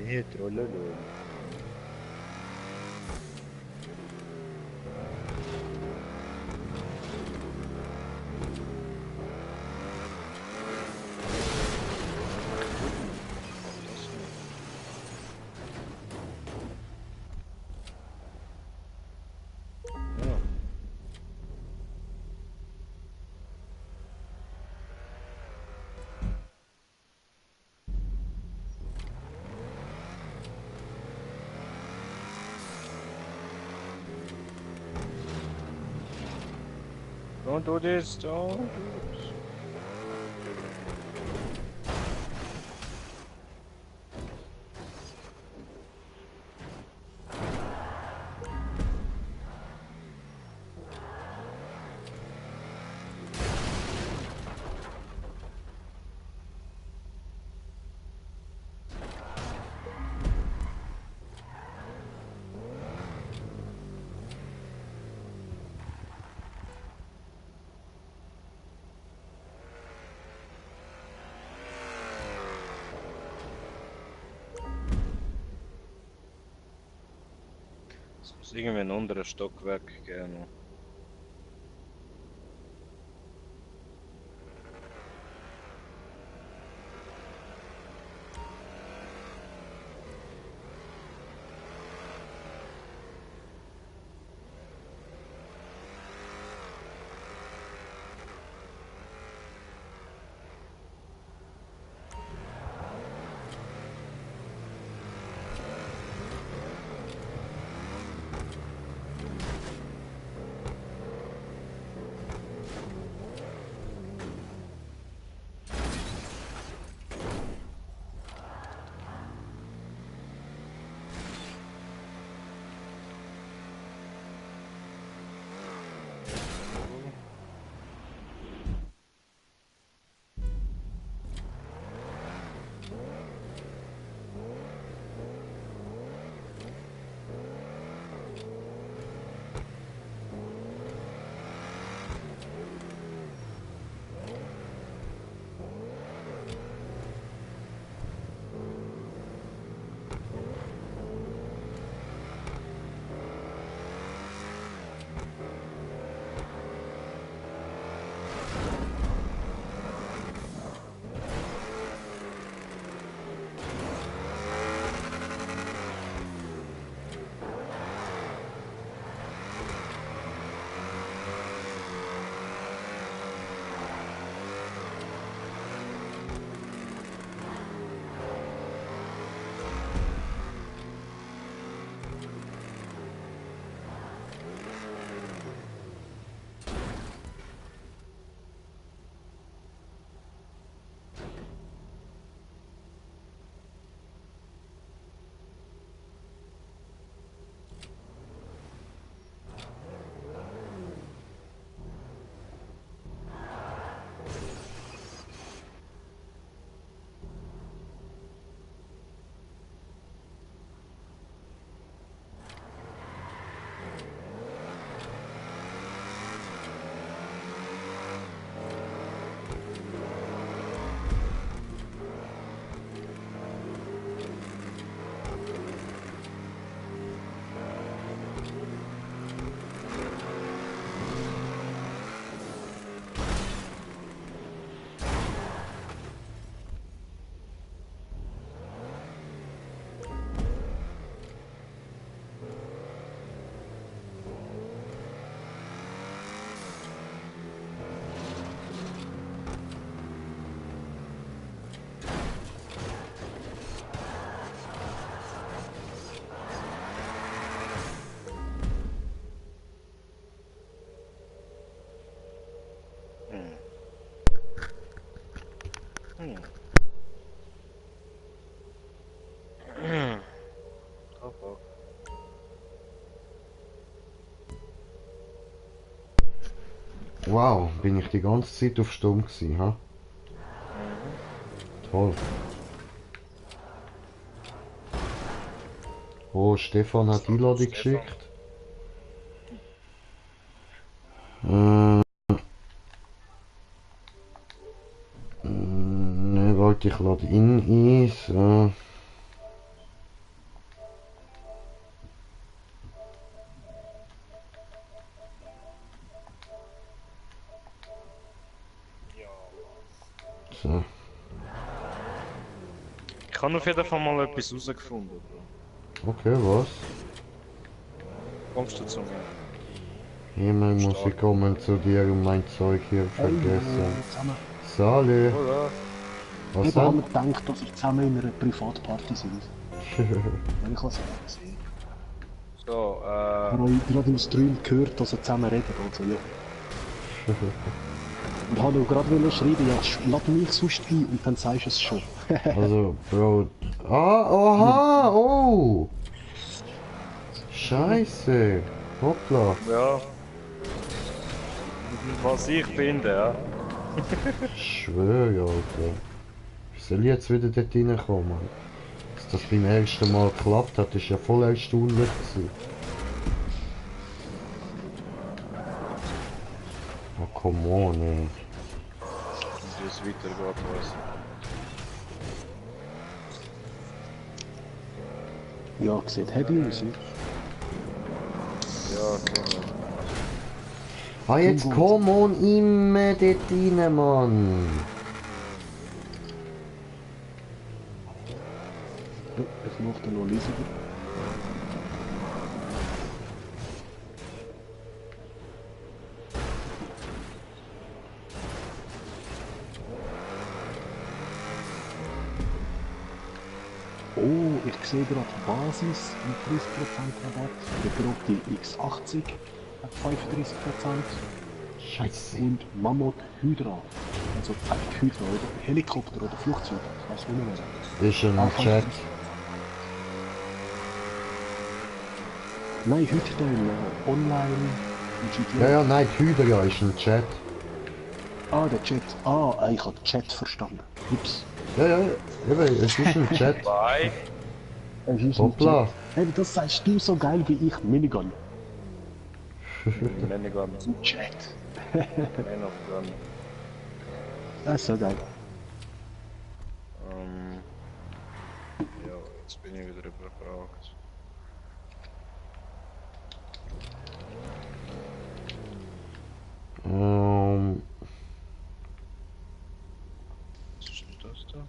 Speaker 1: Ja, trololo. Ja. Don't do this, don't do this. Es muss irgendwie ein anderes Stockwerk geben. Hm. Oh, fuck.
Speaker 2: Wow, bin ich die ganze Zeit auf Stumm gewesen, ha?
Speaker 1: Mhm.
Speaker 2: Toll. Oh, Stefan hat die Einladung
Speaker 1: Stefan.
Speaker 2: geschickt. Äh, ne, warte, ich lade ihn ein. So. So.
Speaker 1: Ich habe auf jeden Fall mal etwas herausgefunden.
Speaker 2: Okay, was?
Speaker 1: Kommst du zu mir?
Speaker 2: Jemand muss ich kommen zu dir und mein Zeug hier vergessen. Sali,
Speaker 1: Oder?
Speaker 2: was
Speaker 4: Eben haben wir
Speaker 2: denn?
Speaker 4: gedacht, dass ich zusammen in einer Privatparty sind. Wenn ich was gesehen.
Speaker 1: So,
Speaker 4: Ich habe euch gerade im Stream gehört, dass ihr zusammen redet. Also, ja. Und habe auch gerade schreiben, ja, lad mich sonst ein und dann sagst du es schon.
Speaker 2: Also, Bro. Ah, oha, oh! Scheiße! Hoppla!
Speaker 1: ja. Was ich finde, ja.
Speaker 2: Ich schwöre, Alter. Wie soll ich jetzt wieder dort reinkommen? Dass das beim ersten Mal geklappt hat, ist ja voll erstaunlich gewesen. Oh, come on, ey.
Speaker 1: Wie es weitergeht, weiss
Speaker 4: Ja, sieht heavy aus, ne?
Speaker 1: ich. Ja, genau.
Speaker 2: Ah, jetzt come on immer dort rein, Mann!
Speaker 4: Ja, es macht dann noch leisiger. Oh, ich sehe gerade Basis mit 30% Rabatt. Der Grotti X80 hat 35%.
Speaker 2: Scheiße!
Speaker 4: Und Mammut Hydra. Also einfach Hydra, oder? Helikopter oder Flugzeug. Ich weiß nicht mehr.
Speaker 2: Ist ein
Speaker 4: Auch
Speaker 2: Chat.
Speaker 4: Nein, heute dann online in GTA.
Speaker 2: Ja, ja, nein, die Hydra ist ein Chat.
Speaker 4: Ah, der Chat. Ah, ich habe Chat verstanden. Ups.
Speaker 2: Ja, ja, eben, es ist ein Chat.
Speaker 1: Bye.
Speaker 4: Es ist ein
Speaker 2: Hoppla.
Speaker 4: Chat. Hey, das sagst du so geil wie ich, Minigun.
Speaker 1: Minigun.
Speaker 4: Chat.
Speaker 1: Man of Gun.
Speaker 4: Das ist so geil.
Speaker 1: Ja, jetzt bin ich wieder überfragt. Was ist denn das da?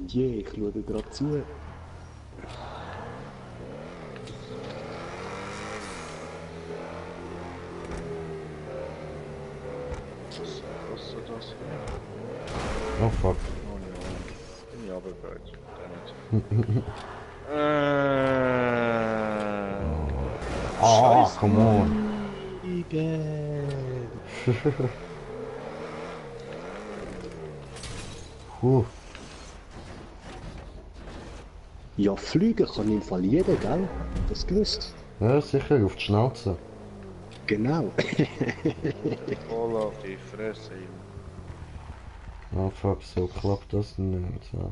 Speaker 4: Je, ich schaue dir gerade zu.
Speaker 1: Was ist das?
Speaker 2: Oh fuck.
Speaker 1: Oh ja, bin ich aber bereit.
Speaker 2: Ah, come on. Puh.
Speaker 4: Ja, fliegen kann im Fall jeder, gell? Das gewusst.
Speaker 2: Ja, sicher, auf die Schnauze.
Speaker 4: Genau.
Speaker 1: Voll auf die Fresse.
Speaker 2: Oh fuck, so klappt das nicht. Ja.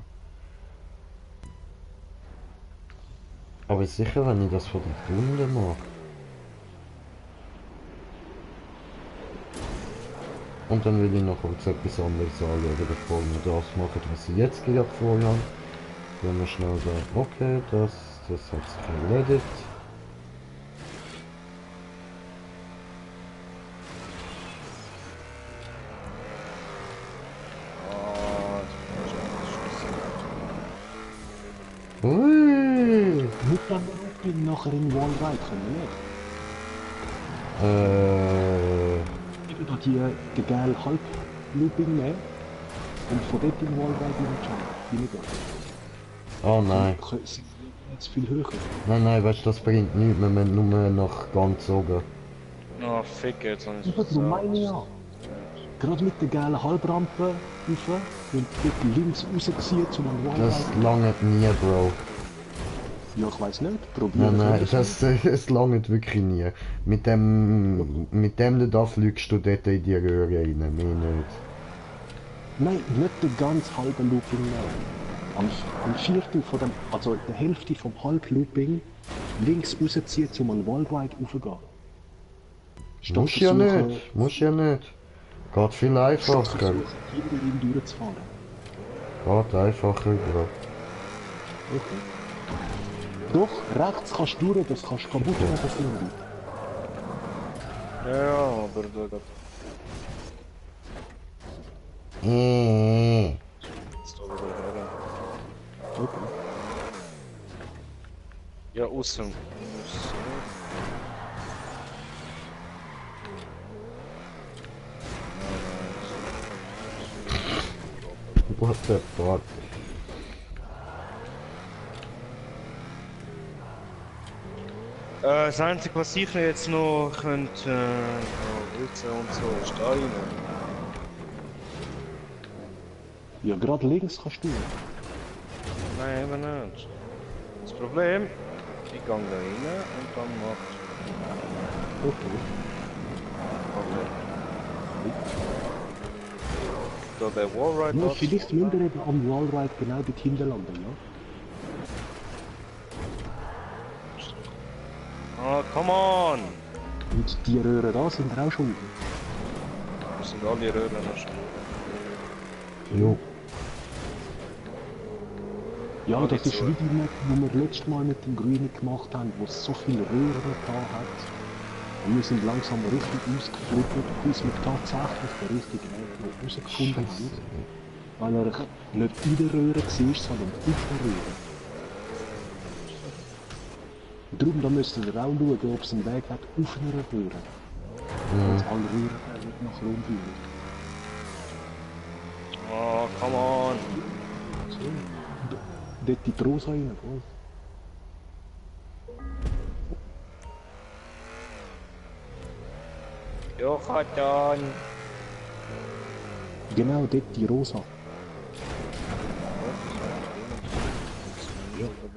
Speaker 2: Aber sicher, wenn ich das von der Runde mache. Und dann will ich noch kurz etwas anderes anschauen, bevor wir das machen, was ich jetzt gerade vorhabe. Wenn wir schnell sagen, okay, das hat sich erledigt. Ui!
Speaker 4: Mit dem Looping nachher in Wallride können wir nicht. Ich würde die geile Halb-Looping nehmen und von dort in Wallride hineingehen.
Speaker 2: Oh nein.
Speaker 4: Sind jetzt viel höher.
Speaker 2: Nein, weißt du, das bringt nichts, wir müssen nur nach ganz oben.
Speaker 1: Oh, fick jetzt. Dann ist
Speaker 4: Ja, darum meine ich ja. Gerade mit der geilen Halbrampe rauf und dort links rausziehen zu einem
Speaker 2: Das
Speaker 4: Wallride.
Speaker 2: langt nie, Bro.
Speaker 4: Ja, ich weiß nicht. Probieren
Speaker 2: Nein, das langt wirklich nie. Mit dem da fliegst du dort in die Röhre rein, mehr nicht.
Speaker 4: Nein, nicht den ganz halben Looping nehmen. Am Viertel von dem, also der Hälfte vom Halblooping links rausziehen, zum an Wallride raufgehen. Statt
Speaker 2: Muss ja
Speaker 4: versuchen-
Speaker 2: nicht, muss ja nicht. Geht viel einfacher.
Speaker 4: versuchen, hinter ihm durchzufahren.
Speaker 2: Geht einfacher, Bro.
Speaker 4: Okay. Doch, rechts kannst du durch, das kannst du kaputt machen, das Limit.
Speaker 1: Ja, aber Jetzt da wieder her.
Speaker 4: Okay.
Speaker 1: Ja, außen.
Speaker 2: What the fuck?
Speaker 1: Das Einzige, was ich jetzt noch könnte, Wurzeln und so, Steine.
Speaker 4: Ja, gerade links kannst du.
Speaker 1: Nein, eben nicht. Das Problem, ich gehe da rein und dann macht
Speaker 4: Okay.
Speaker 1: da der Wallride
Speaker 4: Ja,
Speaker 1: hat.
Speaker 4: vielleicht müssen wir eben am Wallride genau dort hinten landen, ja?
Speaker 1: Ah, come on!
Speaker 4: Und die Röhren da sind auch schon.
Speaker 1: Wir sind alle Röhren noch schon.
Speaker 2: Jo.
Speaker 4: Ja,
Speaker 1: Ja,
Speaker 4: das
Speaker 1: die
Speaker 4: ist
Speaker 1: zwei.
Speaker 4: wie die Map, die wir letztes Mal mit dem Grünen gemacht haben, wo es so viele Röhren da hat. Und wir sind langsam richtig ausgeflippt, bis wir tatsächlich den richtigen Weg noch rausgefunden haben. Weil er nicht in der Röhre war, sondern auf der Röhre. Und darum da müssen wir auch schauen, ob es einen Weg hat auf einer Röhre. Wenn es alle Röhren nicht nach Rom führen.
Speaker 1: Oh, come on!
Speaker 4: So. Dort in die Rosa rein, voll.
Speaker 1: Ja, Katan!
Speaker 4: Genau dort die Rosa.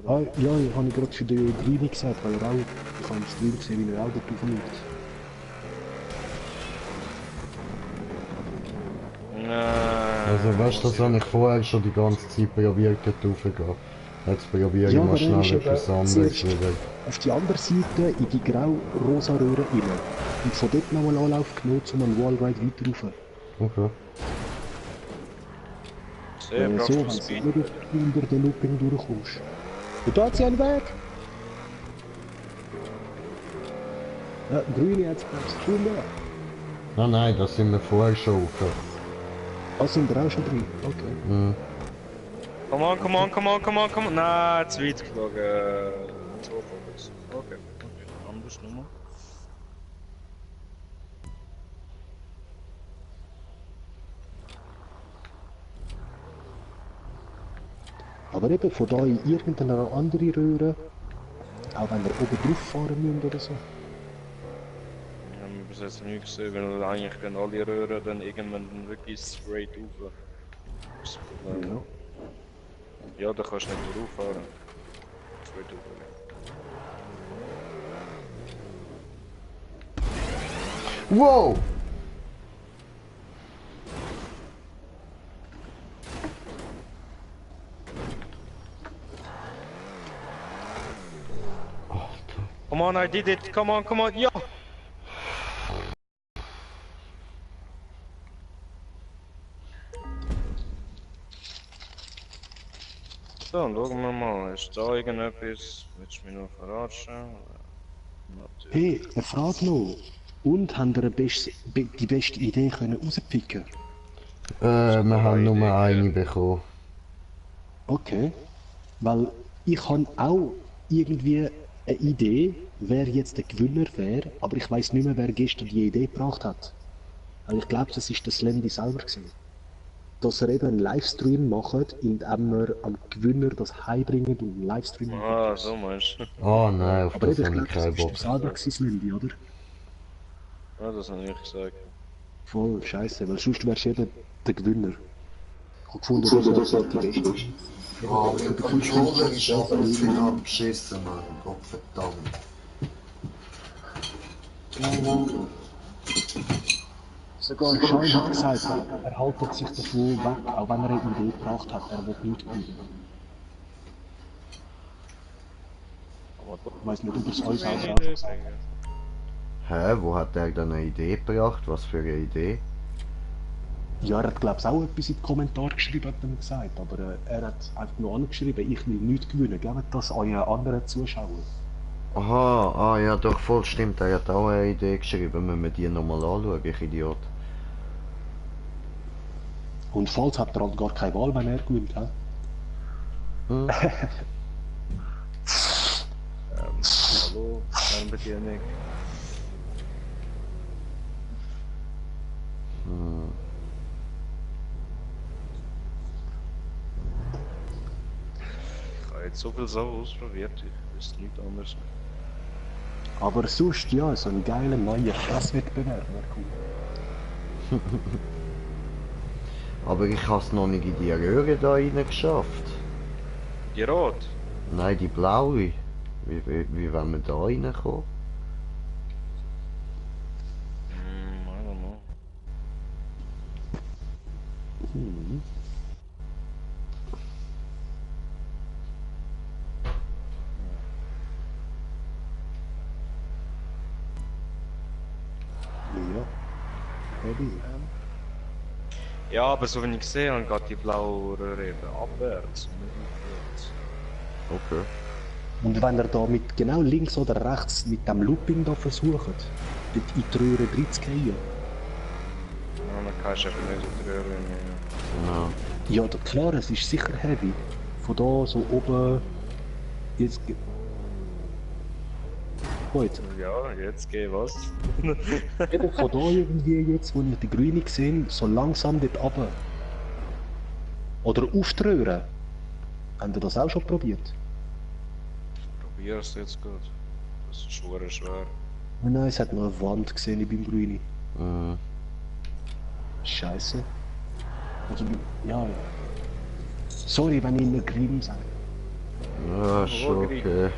Speaker 4: Ah, ja, ich habe gerade für den Grünen gesagt, weil er auch, ich habe das Grün gesehen, wie er auch dort aufnimmt.
Speaker 2: Also weißt du, das habe ich vorher schon die ganze Zeit probiert dort raufzugehen. Jetzt probiere ich
Speaker 4: Ja,
Speaker 2: mal
Speaker 4: aber
Speaker 2: schnell
Speaker 4: er ist
Speaker 2: etwas
Speaker 4: eben
Speaker 2: anderes
Speaker 4: zuerst
Speaker 2: wieder.
Speaker 4: auf die andere Seite in die grau-rosa Röhre rein. Und von dort nochmal Anlauf genommen, um an Wallride weiter rauf.
Speaker 2: Okay.
Speaker 1: Sehr, brauchst
Speaker 4: So,
Speaker 1: du
Speaker 4: wenn du
Speaker 1: Speed?
Speaker 4: nicht unter den Looping durchkommst. Und da hat sie einen Weg! Ja, Grüne hat es gefunden.
Speaker 2: Nein, nein, das sind wir vorher schon rauf.
Speaker 4: Ah, sind wir auch schon drin? Okay.
Speaker 2: Mhm.
Speaker 1: Come on, come on, come on, come on, come on! Nein, zu weit geflogen. So Fokus. Okay, okay. Anders nochmal.
Speaker 4: Aber eben von da in irgendeine andere Röhre, auch wenn wir oben drauf fahren müssen oder so.
Speaker 1: Wir haben bis jetzt noch nicht gesehen, weil eigentlich gehen alle Röhren dann irgendwann dann wirklich straight rauf. Das ist das Problem.
Speaker 4: Ja.
Speaker 1: Ja, da kannst du nicht drauf fahren. Straight rauf.
Speaker 2: Wow!
Speaker 1: Come on, I did it! Come on, ja! So, dann schauen wir mal, ist da irgendetwas? Willst du mich noch verarschen? Natürlich.
Speaker 4: Hey, eine Frage noch. Und haben ihr die beste Idee können rauspicken?
Speaker 2: Wir haben nur
Speaker 1: Idee,
Speaker 2: eine bekommen.
Speaker 4: Okay. Weil ich habe auch irgendwie eine Idee, wer jetzt der Gewinner wäre, aber ich weiß nicht mehr, wer gestern die Idee gebracht hat. Also ich glaube, das ist der Slendy selber gewesen. Dass er eben einen Livestream macht, indem wir am Gewinner das heimbringen und einen Livestream machen.
Speaker 1: Ah, so meinst du?
Speaker 2: Oh nein, auf
Speaker 4: Aber
Speaker 2: das
Speaker 4: eben, ich
Speaker 2: habe ich
Speaker 4: glaube, das
Speaker 2: keinen
Speaker 4: ist
Speaker 2: Bock.
Speaker 4: der selber gewesen, Slendy, oder?
Speaker 1: Ja, das habe ich gesagt.
Speaker 4: Voll scheiße, weil sonst wärst du eben der Gewinner. Ich habe gefunden, das ist die beste.
Speaker 2: Oh, der Controller ist aber final beschissen, Mann. Gott verdammt.
Speaker 4: Sogar Schein hat gesagt, er haltet sich davon weg, auch wenn er eine Idee gebracht hat, er will nicht gewinnen. Ich weiß nicht, ob er es euch selber auch gesagt hat.
Speaker 2: Hä, wo hat er denn eine Idee gebracht? Was für eine Idee?
Speaker 4: Ja, er hat glaube ich auch etwas in die Kommentare geschrieben, hat er mir gesagt, aber er hat einfach nur angeschrieben, ich will nicht gewinnen, gebt das euren anderen Zuschauern.
Speaker 2: Aha, ah ja doch, voll stimmt, er hat auch eine Idee geschrieben, müssen wir die nochmal anschauen, ich Idiot.
Speaker 4: Und falls hat er halt gar keine Wahl, wenn er gewinnt, hä?
Speaker 2: Hm?
Speaker 1: Hallo, Fernbedienung.
Speaker 2: Hm.
Speaker 1: Ich habe jetzt so viel Sachen ausprobiert, ich wüsste nichts anderes mehr.
Speaker 4: Aber sonst, ja, so ein geiler neuer Fresswettbewerb wäre cool.
Speaker 2: Aber ich habe es noch nicht in die Röhre da rein geschafft.
Speaker 1: Die Rot?
Speaker 2: Nein, die blaue. Wie wollen wir da reinkommen?
Speaker 1: I don't know.
Speaker 4: Hm. Ja. Heavy.
Speaker 1: Ja, aber so wie ich gesehen habe, geht die blaue Röhre eben abwärts. Nicht aufwärts.
Speaker 2: Okay.
Speaker 4: Und wenn ihr da mit genau links oder rechts mit dem Looping da versucht, dort in die Röhre reinzugehen.
Speaker 1: Ja, dann kannst du eben nicht so die Röhre nehmen.
Speaker 2: Genau.
Speaker 4: Ja, klar, es ist sicher heavy. Von da so oben. Jetzt. Gut.
Speaker 1: Ja, jetzt geh was.
Speaker 4: Eben von da irgendwie jetzt, wo ich die Grüne gesehen, so langsam dort runter. Oder auf die Röhre. Habt ihr das auch schon probiert?
Speaker 1: Probier's jetzt gut. Das ist schwer.
Speaker 4: Oh nein, es hat noch eine Wand gesehen beim Grüne.
Speaker 2: Mhm.
Speaker 4: Scheiße. Also, ja. Sorry, wenn ich immer Grimm sage.
Speaker 2: Ja, ist schon okay.
Speaker 4: Ja,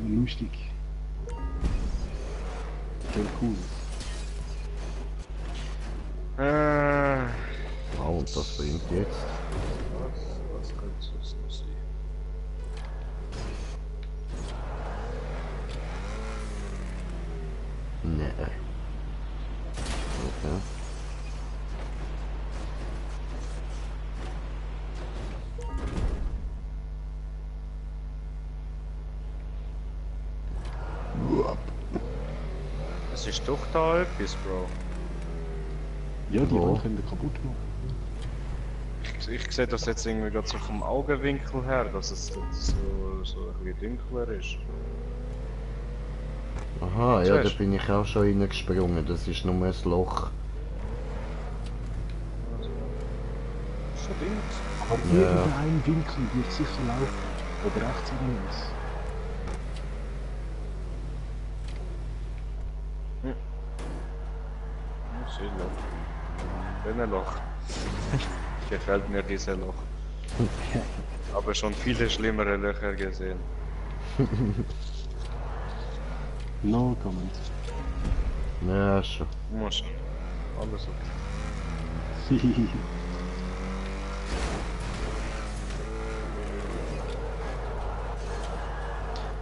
Speaker 4: lustig. Sehr cool.
Speaker 2: Ah, und das bringt jetzt.
Speaker 1: Was könnte es noch sein?
Speaker 2: Nee. Okay.
Speaker 1: Es ist doch da etwas, Bro.
Speaker 4: Ja, die
Speaker 2: Wo?
Speaker 4: Wand können wir kaputt machen.
Speaker 1: Ich sehe das jetzt irgendwie gerade so vom Augenwinkel her, dass es so ein bisschen dunkler ist.
Speaker 2: Aha, ja, da
Speaker 1: Siehst du?
Speaker 2: bin ich auch schon reingesprungen. Das ist nur ein Loch.
Speaker 1: So links.
Speaker 4: Aber
Speaker 2: Ja.
Speaker 4: irgendein Winkel wird sicher laufen. Oder rechts oder links.
Speaker 1: Das ist ein Loch. Ein Loch. Gefällt mir dieses Loch. Aber schon viele schlimmere Löcher gesehen.
Speaker 4: No comment.
Speaker 2: Ja, schon.
Speaker 1: Muss schon. Alles okay.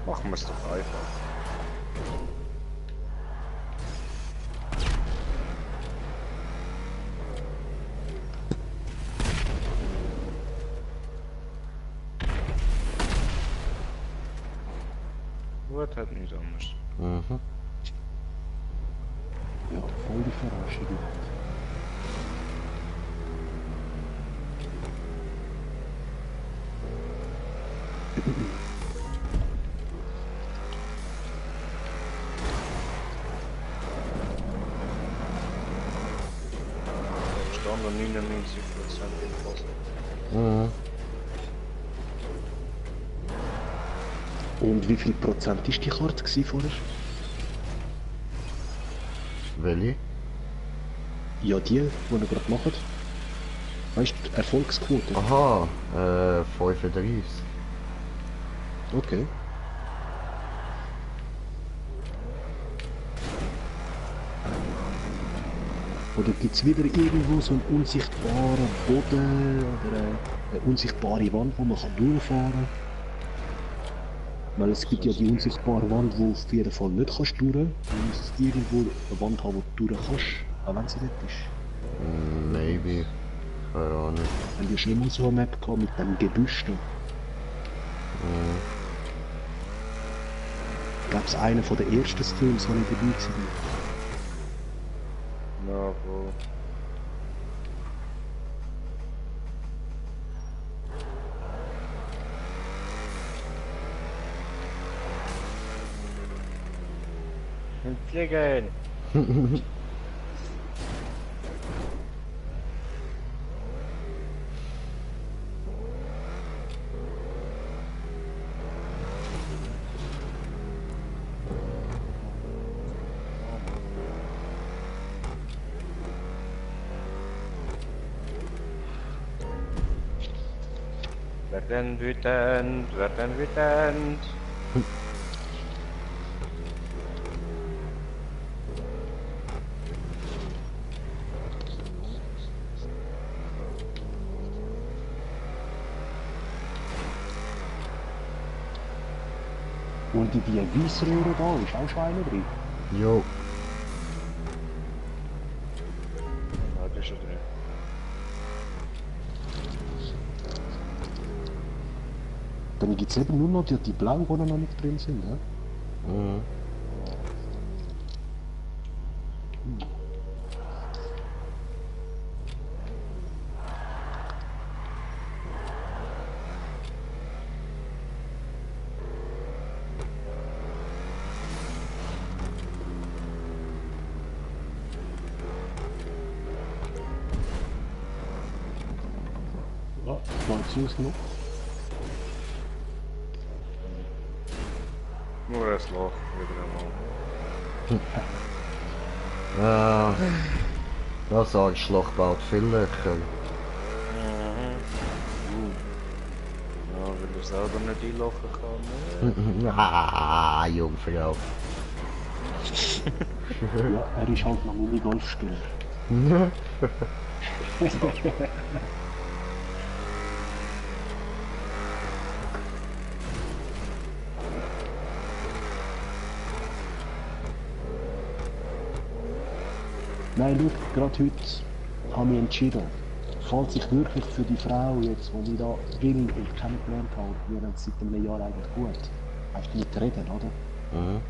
Speaker 1: Machen wir es doch einfach. Gut, hat nichts anderes.
Speaker 2: Mhm.
Speaker 4: Ja, voll die Verarschung.
Speaker 1: Stand an 99% Imposter.
Speaker 2: Mhm.
Speaker 4: Und wie viel Prozent ist die Karte gewesen vorher?
Speaker 2: Welche?
Speaker 4: Ja, die ihr gerade macht. Weißt du, Erfolgsquote?
Speaker 2: Aha, 35.
Speaker 4: Okay. Oder gibt es wieder irgendwo so einen unsichtbaren Boden oder eine unsichtbare Wand, wo man durchfahren kann? Weil es gibt ja die unsichtbare Wand, wo du auf jeden Fall nicht kannst durch. Du musst irgendwo eine Wand haben, wo du durch kannst, auch wenn sie dort ist.
Speaker 2: Maybe. Keine Ahnung.
Speaker 4: Haben wir schon mal so eine Map gehabt mit dem Gebüsch da? Ich glaube, es ist einer der ersten Streams, wo ich dabei war.
Speaker 1: Ja, Bro. fliegen. Werden wütend, werden wütend.
Speaker 4: Und in die Weissröhre da ist auch schon einer drin.
Speaker 2: Jo.
Speaker 1: Ja, das ist schon drin.
Speaker 4: Dann gibt es eben nur noch die blauen, die noch nicht drin sind. Ja?
Speaker 2: Mhm.
Speaker 4: Ja, Französisch noch.
Speaker 1: Nur ein Loch, wieder einmal.
Speaker 2: Das Arschloch baut viel Löcher.
Speaker 1: Ja, weil er selber nicht einlochen kann.
Speaker 2: Ah, Jungfrau.
Speaker 4: Ja, er ist halt noch Minigolfspieler. Nein, schau, gerade heute habe ich entschieden, falls ich wirklich für die Frau jetzt, die mich da will und kennengelernt habe, wir haben seit einem Jahr eigentlich gut, hast du nicht reden, oder?
Speaker 2: Mhm.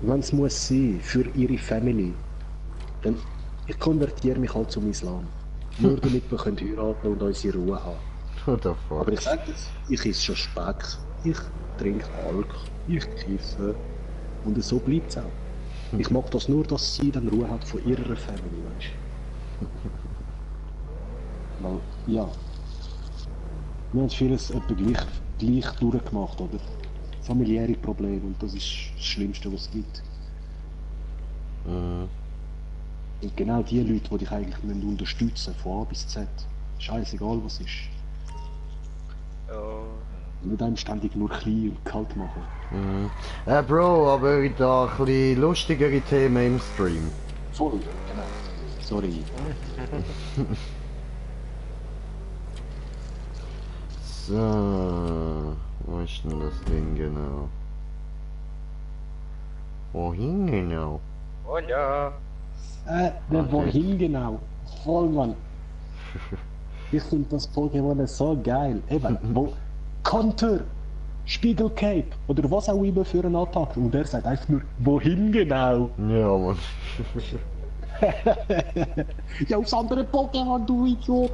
Speaker 4: Wenn es muss sein, für ihre Family, dann ich konvertiere mich halt zum Islam. Nur damit wir können heiraten und unsere Ruhe haben.
Speaker 2: What the fuck?
Speaker 4: Aber ich sage es, ich esse schon Speck, ich trinke Alk, ich kiffe und so bleibt es auch. Ich mag das nur, dass sie dann Ruhe hat von ihrer Family, weißt du? Weil, ja. Wir haben vieles etwa gleich durchgemacht, oder? Familiäre Probleme und das ist das Schlimmste, was es gibt.
Speaker 2: Mhm.
Speaker 4: Und genau die Leute, die dich eigentlich unterstützen müssen, von A bis Z. Scheißegal was ist.
Speaker 1: Ja.
Speaker 4: Nicht einem ständig nur klein und kalt machen.
Speaker 2: Mhm. Bro, aber da ein bisschen lustigere Themen im Stream.
Speaker 4: Voll, genau. Sorry.
Speaker 2: So, wo ist denn das Ding genau? Wohin genau?
Speaker 1: Oh ja.
Speaker 4: Der wohin genau? Voll, Mann. Ich finde das Pokémon so geil. Eben, wo Konter, Spiegelcape oder was auch immer für eine Attacke. Und er sagt einfach nur, wohin genau?
Speaker 2: Ja, Mann.
Speaker 4: Ja, aufs andere Pokémon, du Idiot!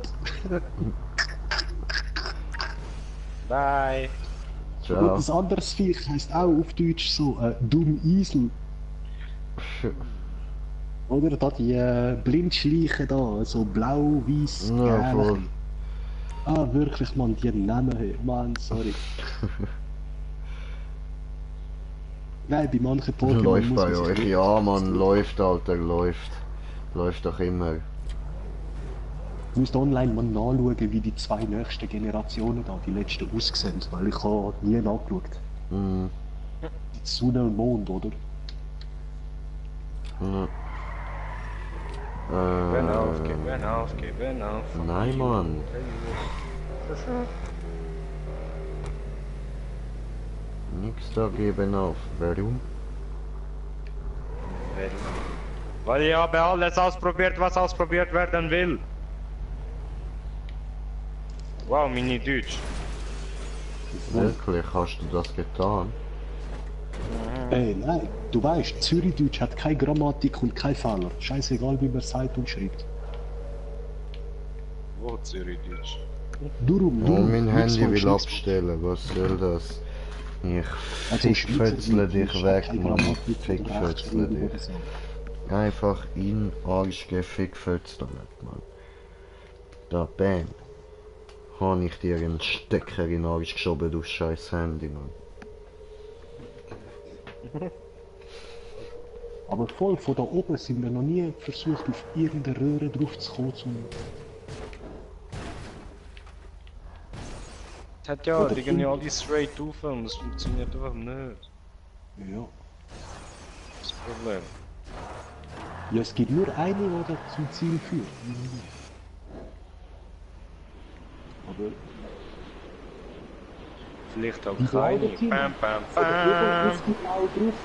Speaker 1: Bye.
Speaker 4: Und
Speaker 2: Ciao.
Speaker 4: das andere Viech heisst auch auf Deutsch so, dumm Isel. Oder da die Blindschleiche da, so blau, weiß,
Speaker 2: Ja, voll.
Speaker 4: gelb. Ah, wirklich, man, die Namen her. Mann, sorry. Nein, bei manchen Pokémon
Speaker 2: Läuft
Speaker 4: muss
Speaker 2: bei
Speaker 4: man sich
Speaker 2: euch?
Speaker 4: wirklich-
Speaker 2: Ja, Mann, läuft, Alter, läuft. Läuft doch immer.
Speaker 4: Ich müsste online mal nachschauen, wie die zwei nächsten Generationen da, die letzten, aussehen, weil ich habe nie nachgeschaut.
Speaker 2: Mhm.
Speaker 4: Die Sonne und Mond, oder?
Speaker 2: Ja.
Speaker 1: Geben auf, geben auf, geben auf.
Speaker 2: Nein, Mann. Nix da geben auf. Warum?
Speaker 1: Weil ich habe alles ausprobiert, was ausprobiert werden will. Wow, mini Deutsch.
Speaker 2: Wirklich, hast du das getan?
Speaker 4: Ey, nein, du weißt, Zürichdeutsch hat keine Grammatik und keine Fehler. Scheißegal, wie man sagt und schreibt.
Speaker 1: Wo Zürich Deutsch?
Speaker 4: Darum,
Speaker 2: Oh, mein
Speaker 4: nix
Speaker 2: Handy will
Speaker 4: falsch, nix
Speaker 2: abstellen, was soll das? Ich
Speaker 4: Also
Speaker 2: fickfötzle dich weg,
Speaker 4: keine
Speaker 2: Mann.
Speaker 4: Grammatik oder
Speaker 2: Fickfötzle
Speaker 4: Rechtschreibung
Speaker 2: dich.
Speaker 4: oder so.
Speaker 2: Einfach in Arsch gehen, fickfötzle nicht, Mann. Da, bam. Habe ich dir einen Stecker in den Arsch geschoben, du scheiß Handy, Mann.
Speaker 4: Aber voll von da oben sind wir noch nie versucht, auf irgendeine Röhre drauf zu kommen.
Speaker 1: Es hat ja,
Speaker 4: Oder
Speaker 1: die gehen ja alle straight auf und das funktioniert einfach nicht.
Speaker 4: Ja.
Speaker 1: Das Problem.
Speaker 4: Ja, es gibt nur eine, die da zum Ziel führt. Aber
Speaker 1: Vielleicht auch
Speaker 4: die
Speaker 1: keine.
Speaker 4: blaue Team,
Speaker 1: Bam, bam,
Speaker 4: von da oben
Speaker 1: bam.
Speaker 4: ist die blaue drauf.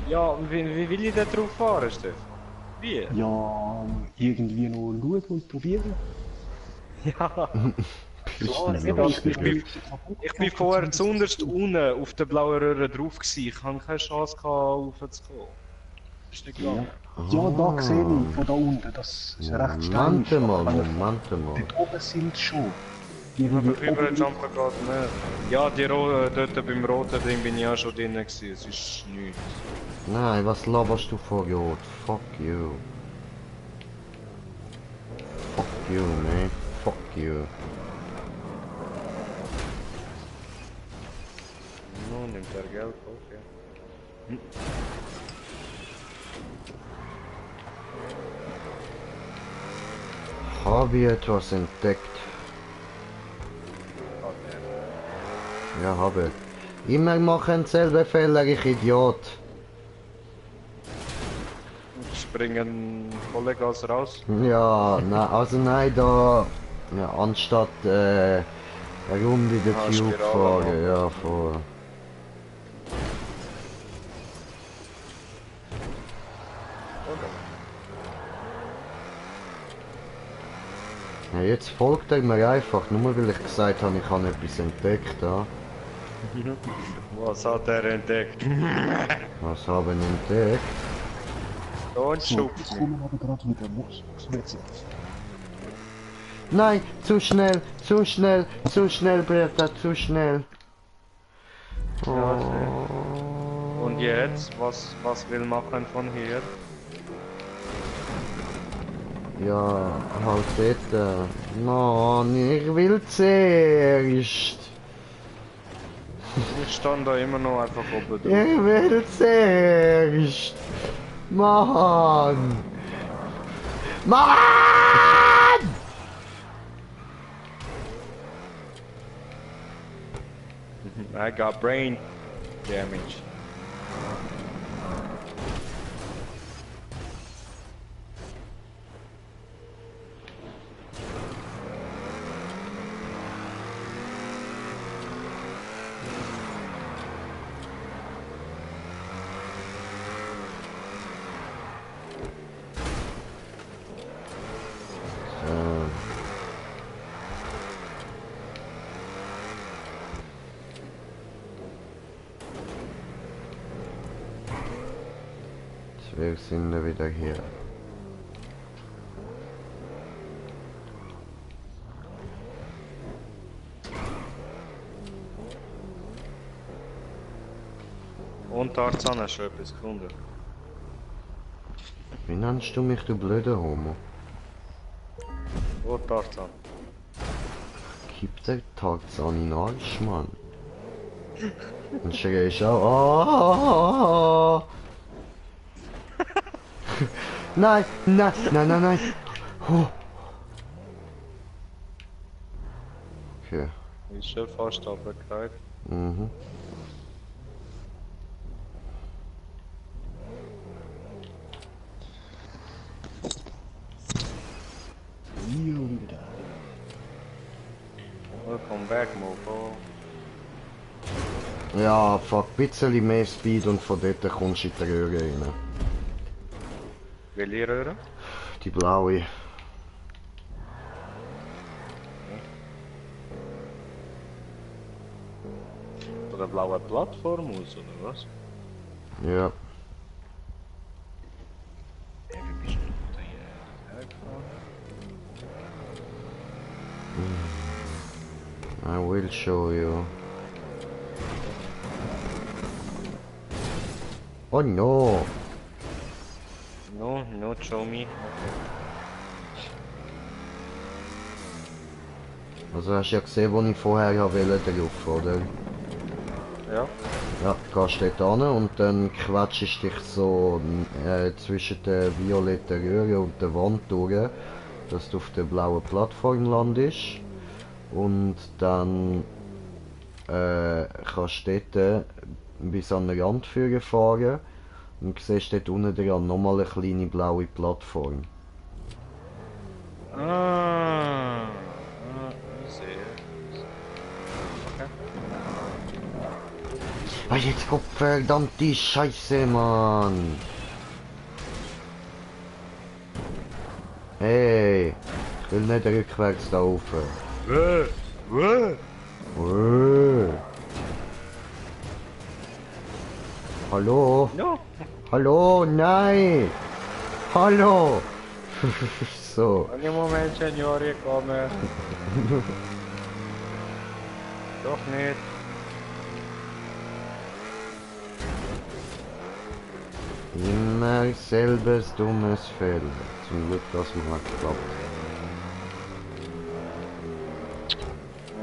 Speaker 1: Ja, und wie will ich da drauf fahren, Steff? Wie?
Speaker 4: Ja, irgendwie noch schauen und probieren.
Speaker 1: Ja.
Speaker 4: Klar,
Speaker 2: so
Speaker 4: eben,
Speaker 2: lustig.
Speaker 1: Ich bin vorher zuunterst unten auf der blauen Röhre drauf gewesen. Ich hatte keine Chance gehabt, raufzukommen. Ist nicht
Speaker 4: Ja.
Speaker 1: gegangen.
Speaker 4: Ja, da sehe ich von da unten, das ist recht steil.
Speaker 2: Momente mal, Momente mal.
Speaker 4: Dort oben sind schon.
Speaker 1: Aber
Speaker 4: Irgendwie
Speaker 1: über
Speaker 4: oben-
Speaker 1: Jumper geht nicht. Ja, dort beim roten Ding bin ich auch schon drin gewesen. Es ist nichts.
Speaker 2: Nein, was laberst du vor, Jod? Fuck you. Fuck you, man. Fuck you.
Speaker 1: No, nimmt er Geld, okay.
Speaker 2: Habe ich etwas entdeckt?
Speaker 1: Okay.
Speaker 2: Ja, habe ich. Immer machen selbe Fehler, ich Idiot.
Speaker 1: Springen Vollgas raus.
Speaker 2: Ja, na, also nein, da... Ja, anstatt eine Runde in der
Speaker 1: Ah,
Speaker 2: Tube
Speaker 1: Spirale
Speaker 2: fahren,
Speaker 1: machen.
Speaker 2: ja, voll. Ja, jetzt folgt er mir einfach, nur weil ich gesagt habe, ich habe etwas entdeckt. Ja.
Speaker 1: Was hat er entdeckt?
Speaker 2: Was haben wir entdeckt?
Speaker 1: Und
Speaker 4: So,
Speaker 1: schubst
Speaker 4: jetzt
Speaker 1: mich.
Speaker 4: kommen wir gerade wieder. Muss jetzt.
Speaker 2: Nein, zu schnell, Bertha, zu schnell.
Speaker 1: Ja, und jetzt? Was will machen von hier?
Speaker 2: Ja, halt dort. Mann, ich will zuerst.
Speaker 1: Ich stand da immer noch einfach oben
Speaker 2: Ich
Speaker 1: drauf.
Speaker 2: will zuerst. Mann. Mann!
Speaker 1: I got brain damage.
Speaker 2: Wir sind wieder hier.
Speaker 1: Und Tarzan hast du etwas gefunden.
Speaker 2: Wie nennst du mich, du blöder Homo?
Speaker 1: Wo Tarzan?
Speaker 2: Gib der Tarzan in den Arsch, Mann. Und schreie ich auch. Nein, nein, nein, nein, nein. Oh. Okay.
Speaker 1: Ist schon fast runtergefallen.
Speaker 2: Mhm.
Speaker 4: Hier wieder.
Speaker 1: Welcome back, Mofo.
Speaker 2: Ja, fuck, ein bisschen mehr Speed und von dort kommst du in die Röhre rein.
Speaker 1: Will ihr hören?
Speaker 2: Die blaue.
Speaker 1: Von der blauen Plattform aus, oder was?
Speaker 2: Ja.
Speaker 1: Ja, wie bist du da hier hergefahren?
Speaker 2: I will show you. Oh no!
Speaker 1: No, no, show me.
Speaker 2: Also hast du ja gesehen, wo ich vorher ja wollte drauf, oder?
Speaker 1: Ja.
Speaker 2: Ja, gehst dort hin und dann quetschst dich so zwischen der violetten Röhre und der Wand durch, dass du auf der blauen Plattform landest. Und dann kannst du dort bis an den Rand fahren und siehst dort unten dran nochmal eine kleine blaue Plattform.
Speaker 1: Ich sehe. Okay.
Speaker 2: Ah, jetzt kommt verdammte Scheiße, Mann! Hey, ich will nicht rückwärts da rauf. Hallo?
Speaker 1: No.
Speaker 2: Hallo? Nein! Hallo! So.
Speaker 1: Ogni Moment, Signori, komme. Doch nicht.
Speaker 2: Immer selbes dummes Feld. Zum Glück, das mal geklappt.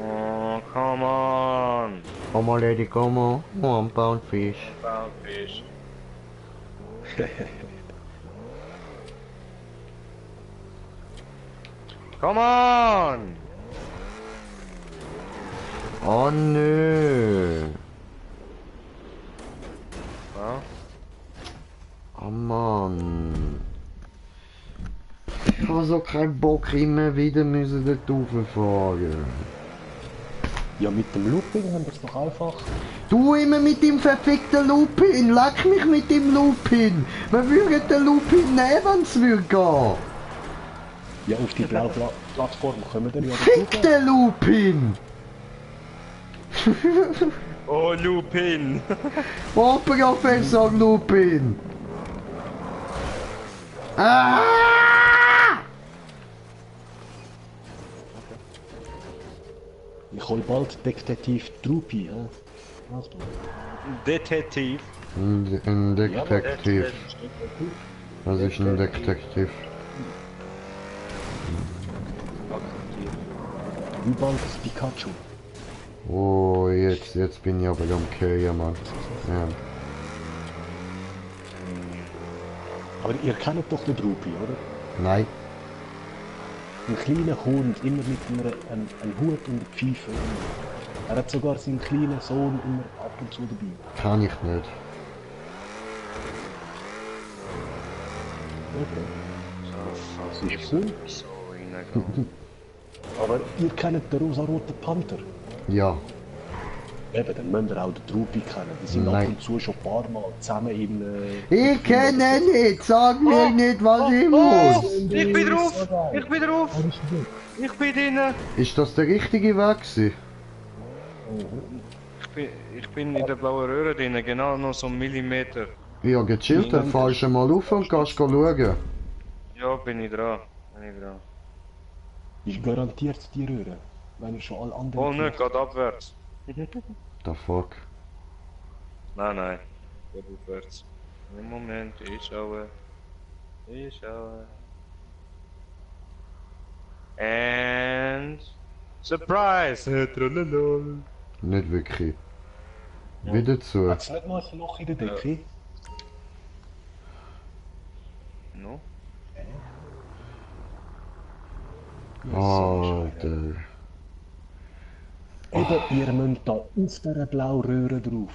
Speaker 1: Oh, come on.
Speaker 2: Come on, lady, come on. 1 pound fish.
Speaker 1: Found fish. Come on!
Speaker 2: Oh nö!
Speaker 1: Ja?
Speaker 2: Oh Mann! Ich habe so keinen Bock, immer wieder müssen dort rauffahren.
Speaker 4: Ja, mit dem Looping haben wir es doch einfach.
Speaker 2: Du immer mit dem verfickten Lupin! Leck mich mit dem Lupin! Wir würden den Lupin nehmen, wenn es würde gehen!
Speaker 4: Ja, auf die blaue Plattform kommen wir ja
Speaker 2: Fick
Speaker 4: dazu.
Speaker 2: den Lupin!
Speaker 1: Oh, Lupin!
Speaker 2: Oh, Professor Lupin! Ah!
Speaker 4: Ich hol bald Detektiv Drupi, hä? Was du?
Speaker 1: Detektiv.
Speaker 2: Ein Detektiv. Was ist ein Detektiv?
Speaker 4: Wie bald ist Pikachu?
Speaker 2: Oh, jetzt bin ich aber am Kehren, Mann. Ja.
Speaker 4: Aber ihr kennt doch den Drupi, oder?
Speaker 2: Nein,
Speaker 4: Ein kleiner Hund, immer mit einem Hut und einer Pfeife. Er hat sogar seinen kleinen Sohn immer ab und zu dabei.
Speaker 2: kann ich nicht.
Speaker 4: Okay.
Speaker 1: So,
Speaker 4: Das ist cool.
Speaker 1: so reingegangen.
Speaker 4: Aber ihr kennt den rosa-roten Panther.
Speaker 2: Ja,
Speaker 4: Eben, dann müsst ihr auch den Drupi kennen. Die sind ab
Speaker 2: Nein.
Speaker 4: und zu schon ein paar Mal zusammen im...
Speaker 2: ich kenne ihn nicht. Sag mir nicht, was ich muss.
Speaker 1: Ich bin drauf! Ich bin drauf! Ich bin drin!
Speaker 2: Ist das der richtige Weg gewesen?
Speaker 1: Ich bin in der blauen Röhre drin, genau noch so einen Millimeter.
Speaker 2: Ja, gechillt, dann fahrst du mal auf und kannst schauen.
Speaker 1: Ja, bin ich dran. Bin ich dran.
Speaker 4: Ist garantiert die Röhre. Wenn ihr schon alle anderen...
Speaker 1: Oh ne, geht abwärts.
Speaker 2: The fuck?
Speaker 1: Nein, nein. Geht aufwärts. Im Moment, ich schaue. Ich schaue. And... Surprise! Tralala.
Speaker 2: Nicht wirklich. Wieder zu.
Speaker 4: Hat's nicht mal ein Loch in der Decke?
Speaker 1: No?
Speaker 2: Alter.
Speaker 4: Eben, ihr müsst da auf dieser blauen Röhre drauf.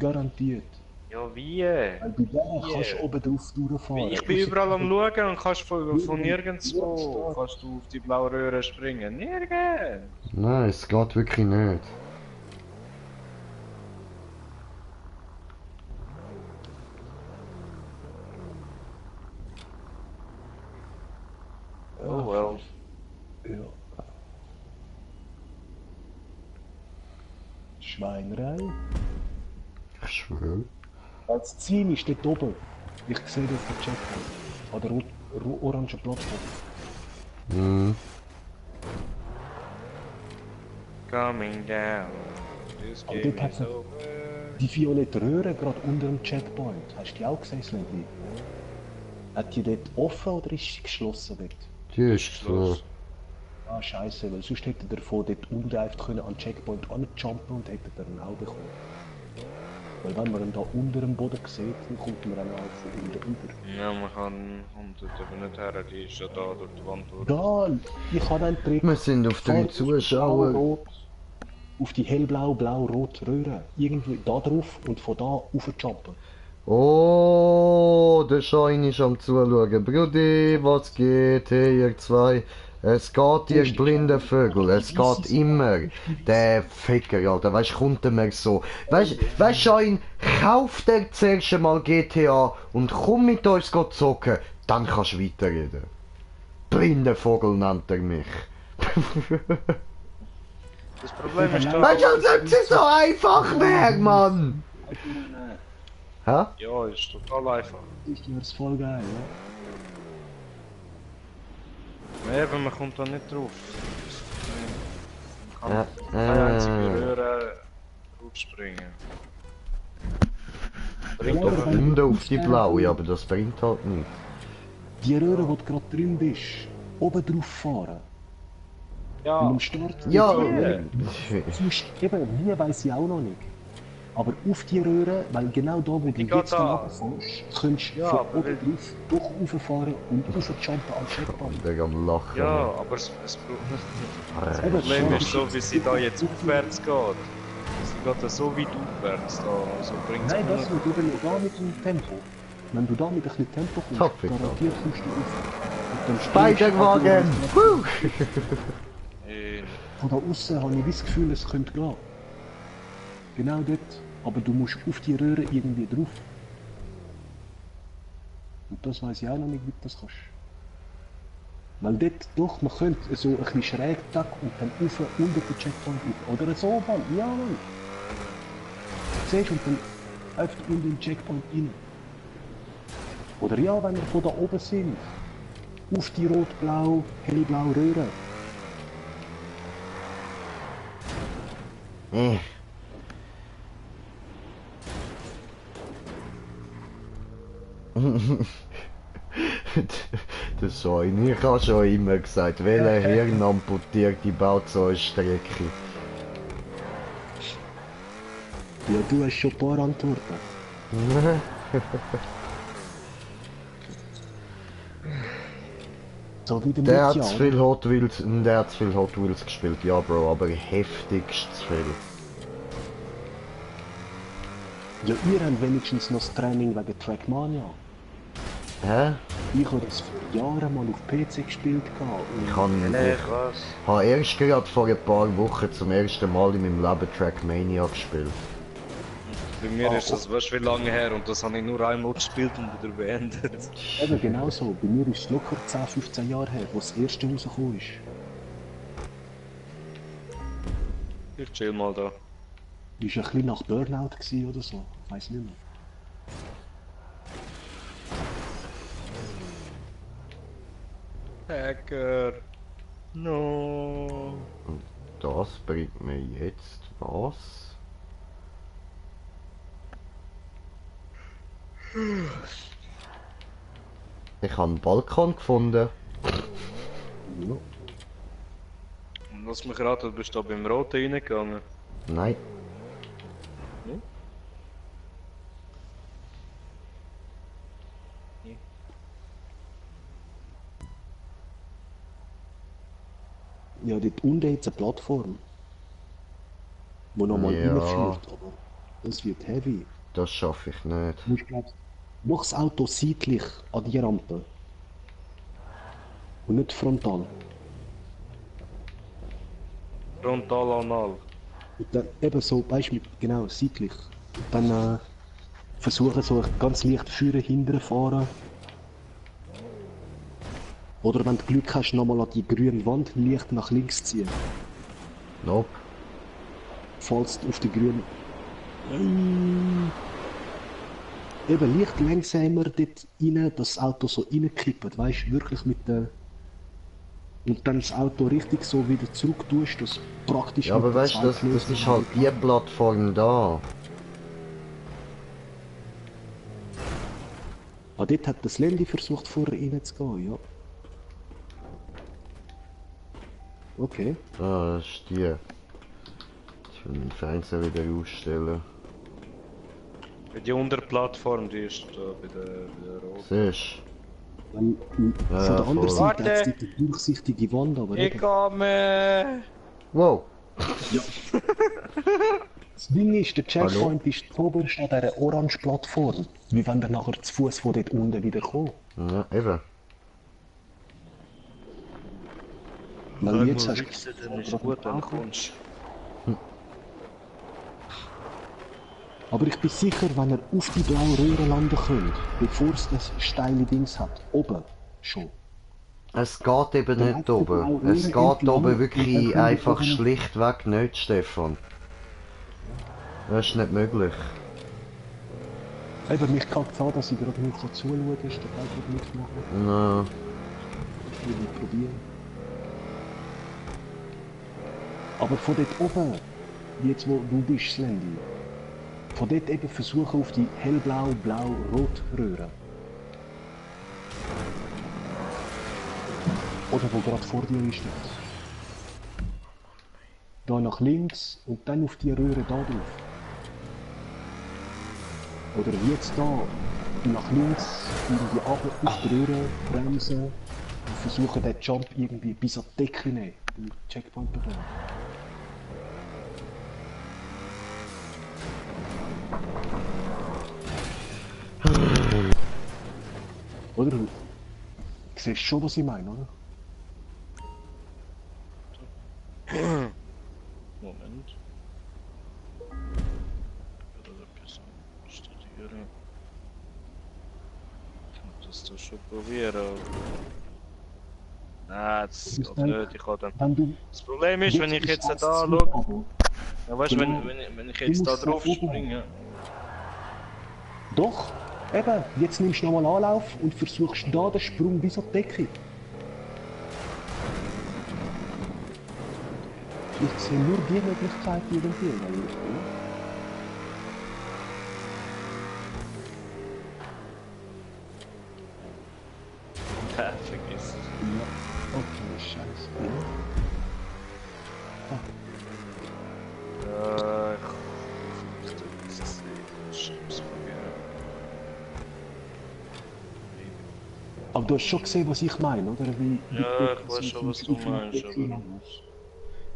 Speaker 4: Garantiert.
Speaker 1: Ja, wie?
Speaker 4: Weil bei der kannst du oben drauf durchfahren.
Speaker 1: Ich bin überall am schauen und kannst von nirgendwo kannst du auf die blaue Röhre springen. Nirgends!
Speaker 2: Nein, es geht wirklich nicht.
Speaker 1: Oh well.
Speaker 4: Ja. Schweinerei.
Speaker 2: Ich schwöre.
Speaker 4: Das Ziel ist dort oben. Ich sehe das auf der Checkpoint. An der orangen Plattform.
Speaker 2: Hm.
Speaker 1: Coming down. This
Speaker 4: Oh,
Speaker 1: game
Speaker 4: dort
Speaker 1: is
Speaker 4: hat's-
Speaker 1: over.
Speaker 4: Die violette Röhre gerade unter dem Checkpoint. Hast du die auch gesehen, Slendy? Hat die dort offen oder ist sie geschlossen dort?
Speaker 2: Die ist so.
Speaker 4: Ah, scheiße, weil sonst hätte der von dort unten einfach können an den Checkpoint anjumpen und hätte er ihn auch bekommen. Weil wenn man ihn da unter dem Boden sieht, dann kommt man dann auch von unten über.
Speaker 1: Ja, man kommt dort aber nicht her, die ist ja da durch die Wand durch.
Speaker 4: Da, ich habe einen Trick.
Speaker 2: Wir sind auf 3
Speaker 4: Fahr
Speaker 2: Zuschauer.
Speaker 4: blau-rot, auf die hellblau, blau-rot Röhre. Irgendwie da drauf und von da aufjumpen.
Speaker 2: Oh, der Schein ist am Zuschauen. Brudi, was geht? Hey, ihr zwei. Es geht, ihr blinden Vögel. Es geht immer. Der Ficker, Alter. Weißt du, kommt er mir so. Weißt Schein, kauf dir zuerst einmal GTA und komm mit uns zocken. Dann kannst du weiterreden. Blinder Vogel nennt er mich.
Speaker 1: Das Problem ist da...
Speaker 2: Weißt du, als ob es so einfach wäre, Mann! Hä?
Speaker 1: Ja, ist total einfach.
Speaker 4: Ich wär's voll geil, ja.
Speaker 1: Ja, eben, man kommt da nicht drauf. Man kann
Speaker 2: Ja,
Speaker 1: keine einzige Röhre rausspringen. Bringt
Speaker 4: Ja,
Speaker 1: aber
Speaker 4: aber-
Speaker 2: Und auf die blaue, aber das bringt halt nichts.
Speaker 4: Die Röhre, wo du gerade drin bist, oben drauf fahren. Und
Speaker 1: Ja,
Speaker 4: am Start...
Speaker 2: Ja,
Speaker 4: Sonst, eben, wie weiss ich auch noch nicht. Aber auf die Röhre, weil genau da, wo du
Speaker 1: geht
Speaker 4: jetzt
Speaker 1: da.
Speaker 4: runterfährst, kannst du
Speaker 1: Ja,
Speaker 4: von
Speaker 1: aber
Speaker 4: oben drauf durch rauffahren und raufjumpen am Checkpoint.
Speaker 2: der am Lachen.
Speaker 1: ja, aber das
Speaker 4: Eben,
Speaker 1: Problem
Speaker 4: schon.
Speaker 1: ist so, wie sie da jetzt aufwärts geht. Sie geht da so weit aufwärts, da so bringt
Speaker 4: Nein,
Speaker 1: sie
Speaker 4: das wird eben da mit dem Tempo. Wenn du da mit ein bisschen Tempo kommst,
Speaker 2: Top, Victor.
Speaker 4: garantiert kommst du auf. Und dann springst du
Speaker 2: Spiderwagen!
Speaker 4: ab,
Speaker 2: Woo!
Speaker 4: von da außen habe ich das Gefühl, es könnte gehen. Genau dort. Aber du musst auf die Röhre irgendwie drauf. Und das weiß ich auch noch nicht, wie du das kannst. Weil dort doch, man könnte so ein bisschen schräg tack und dann rauf, unter den Checkpoint auf. Oder so, Mann. Ja, Mann. Siehst du, und dann einfach unter den Checkpoint rein. Oder ja, wenn wir von da oben sind. Auf die rot-blau, hellblau Röhre.
Speaker 2: Das Schein, ich habe schon immer gesagt, welcher Hirn amputiert, die baut so eine Strecke.
Speaker 4: Ja, du hast schon ein paar Antworten. So wie dem
Speaker 2: Der hat
Speaker 4: Luciano.
Speaker 2: zu viel Hot Wheels, der hat zu viel Hot Wheels gespielt, ja Bro, aber heftigst zu viel.
Speaker 4: Ja, ihr habt wenigstens noch das Training wegen Trackmania.
Speaker 2: Hä?
Speaker 4: Ich habe das vor Jahren mal auf PC gespielt. Und
Speaker 2: Ich habe erst gerade vor ein paar Wochen zum ersten Mal in meinem Leben Trackmania gespielt.
Speaker 1: Bei mir ist das, weißt du, wie lange her und das habe ich nur einmal gespielt und wieder beendet.
Speaker 4: eben genau so. Bei mir ist es locker 10, 15 Jahre her, wo das erste rausgekommen ist.
Speaker 1: Ich chill mal da.
Speaker 4: War ein bisschen nach Burnout gewesen oder so. Ich weiß nicht mehr.
Speaker 1: Hacker. No.
Speaker 2: Das bringt mir jetzt was? Ich habe einen Balkon gefunden.
Speaker 4: Ja.
Speaker 1: Und was mich ratet, bist du da beim Roten reingegangen?
Speaker 2: Nein.
Speaker 4: Ja, dort unten jetzt eine Plattform. Wo nochmal
Speaker 2: Ja.
Speaker 4: reinführt, aber das wird heavy.
Speaker 2: Das schaffe ich nicht.
Speaker 4: Du musst, glaubst, mach das Auto seitlich an die Rampe. Und nicht frontal.
Speaker 1: Frontal anal.
Speaker 4: Und dann eben so, weißt du, genau, seitlich. Und dann versuchen so ganz leicht führen, hinten fahren. Oder wenn du Glück hast, nochmal an die grüne Wand leicht nach links ziehen.
Speaker 2: Nope.
Speaker 4: Falls du auf die grüne... Eben leicht langsamer dort rein, dass das Auto so reinkippt, weißt du, wirklich mit der... Und dann das Auto richtig so wieder zurück tust, das praktisch
Speaker 2: Ja, aber
Speaker 4: mit den
Speaker 2: weißt du, das
Speaker 4: Zweiflösern
Speaker 2: ist halt die Plattform da.
Speaker 4: Ah, dort hat das Lendi versucht, vorher reinzugehen, ja. Okay.
Speaker 2: Ah, das ist die. Ich will den Fernseher wieder ausstellen.
Speaker 1: Die Unterplattform, die ist da bei der Rot.
Speaker 2: Siehst
Speaker 4: Weil,
Speaker 2: Ja,
Speaker 4: von
Speaker 2: ja,
Speaker 4: der anderen
Speaker 2: voll.
Speaker 4: Seite hat es
Speaker 1: Warte!
Speaker 4: dort eine durchsichtige Wand, aber
Speaker 1: Ich
Speaker 4: eben,
Speaker 1: komme!
Speaker 2: du? Wow!
Speaker 4: das Ding ist, der Checkpoint ist zuoberst an dieser orange Plattform. Wie wenn der nachher zu Fuß von dort unten wieder kommt.
Speaker 2: Ja, eben.
Speaker 4: Weil jetzt hast
Speaker 1: Wichsen,
Speaker 4: du
Speaker 1: dann ist
Speaker 4: gerade
Speaker 1: gut, wenn du
Speaker 4: angekommen.
Speaker 1: kommst.
Speaker 4: Aber ich bin sicher, wenn er auf die blaue Röhre landen könnt, bevor es das steile Dings hat, oben schon.
Speaker 2: Es geht eben
Speaker 4: Dann
Speaker 2: nicht
Speaker 4: hat's die
Speaker 2: oben.
Speaker 4: blaue
Speaker 2: Es
Speaker 4: Röhre
Speaker 2: geht
Speaker 4: entlang
Speaker 2: oben
Speaker 4: und dann
Speaker 2: wirklich
Speaker 4: könnt ihr
Speaker 2: einfach
Speaker 4: oben-
Speaker 2: schlichtweg nicht, Stefan. Das ist nicht möglich.
Speaker 4: Eben, mich kann es an, dass ich gerade nicht zuschauen kann, ist der Teil nicht machen.
Speaker 2: No.
Speaker 4: Ich will nicht probieren. Aber von dort oben, jetzt wo du bist, Slendy, von dort eben versuchen auf die hellblau, blau, rot Röhre. Oder wo gerade vor dir ist jetzt. Da nach links und dann auf die Röhre da drauf. Oder jetzt da, nach links, irgendwie ab auf die Röhre, bremsen und versuchen den Jump irgendwie bis an die Decke nehmen. Den Checkpoint bekommen. Oder? Du siehst schon, was ich meine, oder?
Speaker 1: Moment. Ich will etwas studieren. Ich muss das doch schon probieren. Nein, das geht nicht. Ich kann dann...
Speaker 4: Wenn du
Speaker 1: Das Problem ist, wenn ich jetzt da schaue... Ja, weißt du, wenn ich jetzt da drauf springe...
Speaker 4: Doch, eben, jetzt nimmst du nochmal Anlauf und versuchst da den Sprung bis an die Decke. Ich sehe nur die Möglichkeit irgendwie, weil
Speaker 1: Vergiss es.
Speaker 4: ja, okay, scheiße.
Speaker 1: Ich muss probieren.
Speaker 4: Aber du hast schon gesehen, was ich meine, oder? Wie
Speaker 1: Ja, ich weiß schon, was du meinst, aber...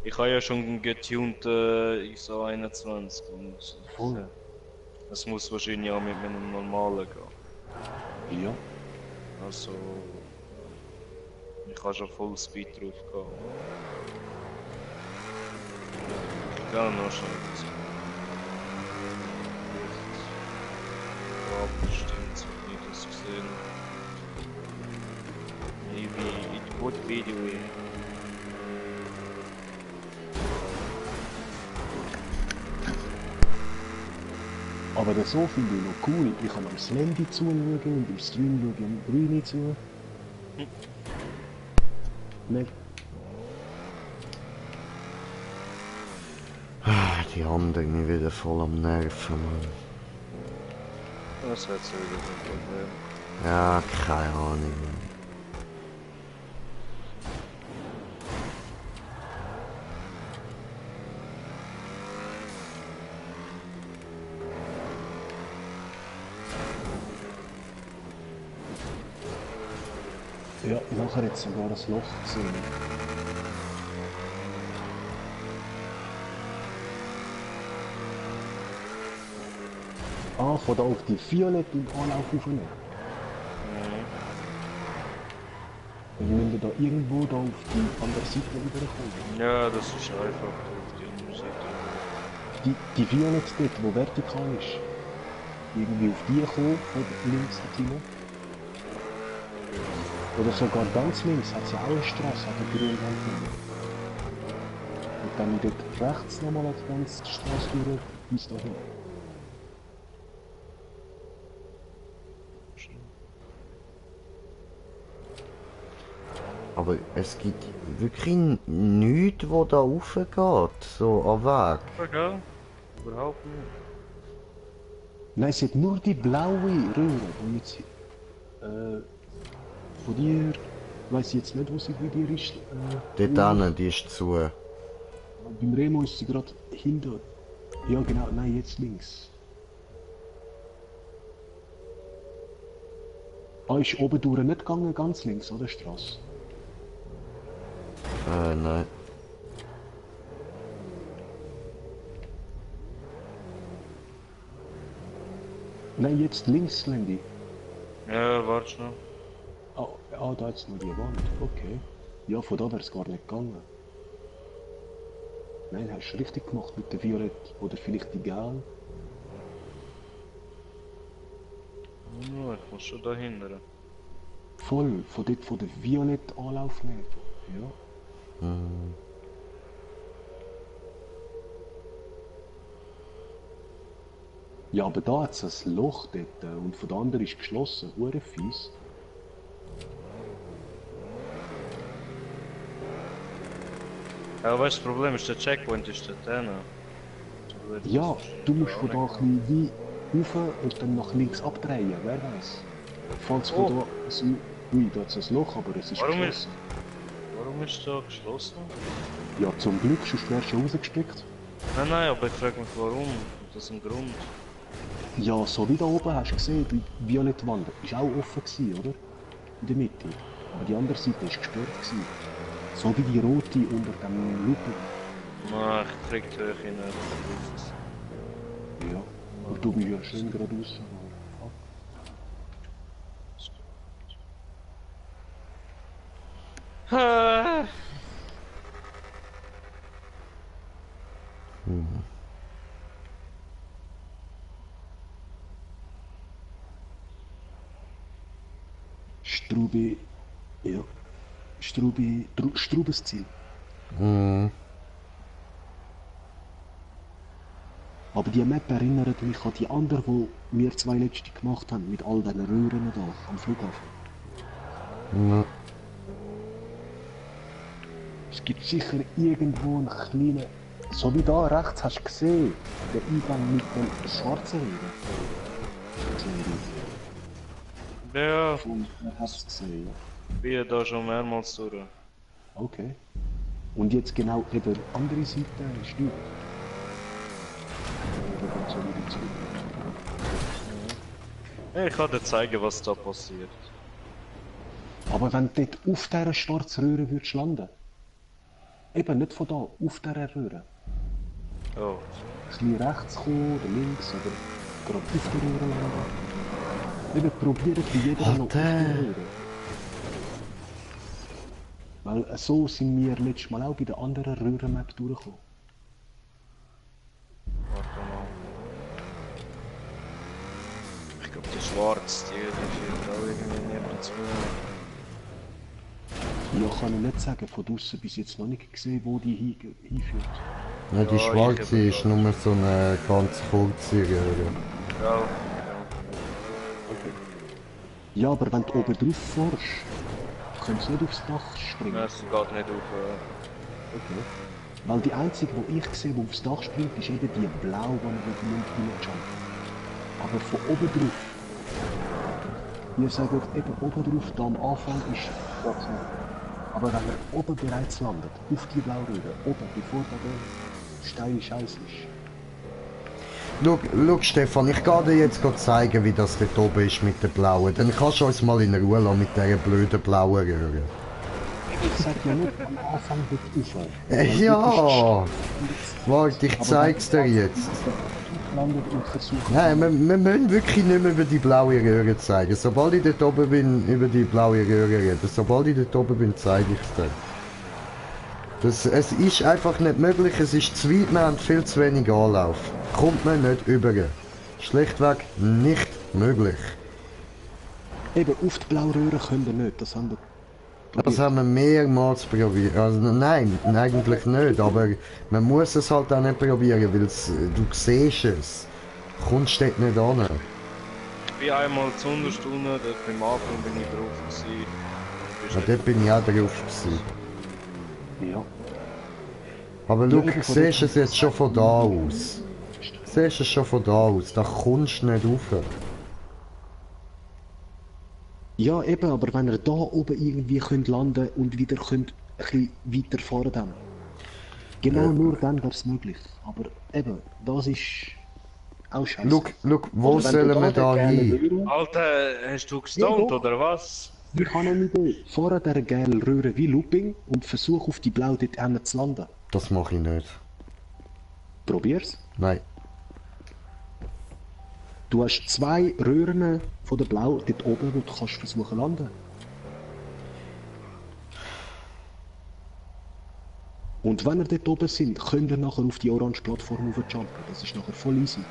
Speaker 1: Ich habe ja schon einen getunten ISO 21 und
Speaker 4: Voll.
Speaker 1: es muss wahrscheinlich auch mit einem normalen gehen.
Speaker 4: Ja.
Speaker 1: Also ich kann schon Full Speed drauf gehen. Ich kann noch schnell das bestimmt so nicht das gesehen. Maybe it would be the way.
Speaker 4: Aber das so finde ich noch cool. Ich kann am Slendy zuschauen und im Stream schaue ich am Brüni zu. Mega.
Speaker 2: Ah, die anderen mich wieder voll am Nerven, Mann.
Speaker 1: Das hat so wieder ein Problem.
Speaker 2: Ja, keine Ahnung.
Speaker 4: Ja, nachher jetzt sogar ein Loch gesehen. Ah, von da auf die Violett und Anlauf aufnehmen. Dann müssen wir da irgendwo da auf die andere Seite wieder kommen.
Speaker 1: Ja, das ist einfach auf die andere Seite.
Speaker 4: Die Violett dort, wo vertikal ist. Irgendwie auf die kommen, von links nach hinten. Oder sogar ganz links hat sie auch eine Straße an der grünen Wand. Und dann dort rechts nochmal eine ganze Straße durch, bis dahin.
Speaker 2: Aber es gibt wirklich nichts, wo da raufgeht, so am Weg.
Speaker 1: Okay. Überhaupt nicht.
Speaker 4: Nein, es hat nur die blaue Röhre, die jetzt Von dir weiss ich jetzt nicht, wo sie bei dir ist.
Speaker 2: Dort hinten, die ist zu.
Speaker 4: Beim Remo ist sie gerade hinter. Ja genau, nein, jetzt links. Ah, ist oben durch nicht gegangen, ganz links, oder Straße?
Speaker 2: Nein.
Speaker 4: Nein, jetzt links, Lendi.
Speaker 1: Ja, warte schnell.
Speaker 4: Da jetzt nur die Wand, okay. Ja, von da wäre es gar nicht gegangen. Nein, hast du richtig gemacht mit der Violett oder vielleicht die Gel.
Speaker 1: Ja, ich muss schon dahinter.
Speaker 4: Voll, von dort von der Violett Anlauf nehmen. Ja. Ja, aber da hat es ein Loch dort und von der anderen ist geschlossen, hure fies.
Speaker 1: Ja, weißt du, das Problem ist, der Checkpoint ist dort hinten.
Speaker 4: Ja, du musst von da ein bisschen wie rauf und dann nach links abdrehen, wer weiß. Falls von da ui, da hat es ein Loch, aber es ist
Speaker 1: Warum
Speaker 4: geschlossen.
Speaker 1: Warum ist da geschlossen?
Speaker 4: Ja, zum Glück, sonst wärst du rausgesteckt.
Speaker 1: Nein, aber ich frage mich warum. Hat das einen Grund?
Speaker 4: Ja, so wie da oben hast du gesehen, die violette Wand ist auch offen gewesen, oder? In der Mitte. Aber die andere Seite ist gesperrt gewesen. So wie die rote unter dem Looping.
Speaker 1: Nein, ich krieg die Höhe nicht.
Speaker 4: Ja. Aber du bist ja schön geradeaus.
Speaker 1: Ah.
Speaker 4: Strube. Ja. Strubes Ziel. Aber die Map erinnert mich an die andere, die wir zwei letzte gemacht haben, mit all diesen Röhren da am Flughafen.
Speaker 2: Ja.
Speaker 4: Es gibt sicher irgendwo einen kleinen... So wie da rechts hast du gesehen, den Eingang mit dem schwarzen Röhren.
Speaker 1: Ja,
Speaker 4: Von wer hast du es gesehen? Ja.
Speaker 1: ich bin da schon mehrmals durch.
Speaker 4: Okay. Und jetzt genau eben andere Seite stimmt.
Speaker 1: Ich kann dir zeigen, was da passiert.
Speaker 4: Aber wenn du dort auf dieser schwarzen Röhre würdest landen, eben nicht von da, auf dieser Röhre,
Speaker 1: Oh.
Speaker 4: ein bisschen rechts kommen oder links oder gerade auf der Röhre landen. Eben probieren bei jeder noch auf der Röhre. Weil so sind wir letztes Mal auch bei der anderen Röhrenmap durchgekommen.
Speaker 1: Warte mal. Ich glaube, die Schwarz, die führt auch irgendwie niemand zu.
Speaker 4: Ja, kann ich nicht sagen, von draussen bis jetzt noch nicht gesehen, wo die hinführt.
Speaker 2: Ja, die
Speaker 1: Ja,
Speaker 2: schwarze
Speaker 1: ich
Speaker 2: ist nur so eine ganz kurze Röhre.
Speaker 1: Ja,
Speaker 4: Ja, aber wenn du oben drauf fährst, kannst du nicht aufs Dach springen.
Speaker 1: ja. Es geht nicht auf.
Speaker 4: Okay. Weil die einzige, die ich sehe, die aufs Dach springt, ist eben die blau, die man mit dem Mund hineinjumpt. Aber von oben drauf. Wir sagen eben oben drauf, da am Anfang ist das nicht. Aber wenn man oben bereits landet, auf die Blauröhre, oben, bevor da der steile Scheiß ist.
Speaker 2: Schau Stefan, ich gehe dir jetzt zeigen, wie das dort oben ist mit den blauen. Dann kannst du uns mal in Ruhe lassen mit dieser blöden blauen Röhre.
Speaker 4: Ich sag ja nicht am Anfang wird rauf.
Speaker 2: Ja! Warte, ich zeig's dir jetzt.
Speaker 4: Landet und versucht.
Speaker 2: Nein, wir müssen wirklich nicht mehr über die blaue Röhre zeigen. Sobald ich dort oben bin, über die blaue Röhre reden. Sobald ich dort oben bin, zeige ich es dir. Es ist einfach nicht möglich, es ist zu weit, wir haben viel zu wenig Anlauf. Kommt man nicht über. Schlichtweg nicht möglich.
Speaker 4: Eben, auf die Blauröhre können wir nicht, das haben wir
Speaker 2: Das haben wir mehrmals probiert. Also nein, eigentlich nicht, aber man muss es halt auch nicht probieren, weil du siehst es. Kommst dort nicht an.
Speaker 1: Ich bin einmal zu Unterstunden, dort beim Anfang bin ich drauf gewesen.
Speaker 2: Ja, dort bin ich auch drauf gewesen.
Speaker 4: Ja.
Speaker 2: Aber
Speaker 4: Ja,
Speaker 2: schau,
Speaker 4: eben
Speaker 2: du
Speaker 4: von
Speaker 2: siehst
Speaker 4: dort
Speaker 2: es jetzt schon von da aus. Du siehst es schon von da aus, da kommst du nicht rauf.
Speaker 4: Ja, eben, aber wenn ihr da oben irgendwie könnt landen und wieder könnt ein bisschen weiterfahren dann. Genau
Speaker 2: Ja.
Speaker 4: nur dann wäre es möglich. Aber eben, das ist auch scheiße.
Speaker 2: Schau, wo
Speaker 4: Oder wenn du
Speaker 2: sollen wir
Speaker 4: den
Speaker 2: da
Speaker 4: gelben
Speaker 2: hin?
Speaker 4: Röhren...
Speaker 1: Alter, hast du
Speaker 4: Ja,
Speaker 1: gestoned
Speaker 4: doch.
Speaker 1: oder was?
Speaker 4: Ich habe eine Idee. Fahre der gelben Röhre wie Looping und versuch auf die blau dort hinten zu landen.
Speaker 2: Das mache ich nicht.
Speaker 4: Probier's.
Speaker 2: Nein.
Speaker 4: Du hast 2 Röhren von der blau dort oben, wo du kannst versuchen zu landen. Und wenn ihr dort oben sind, könnt ihr nachher auf die orange Plattform hochjumpen. Das ist nachher voll easy.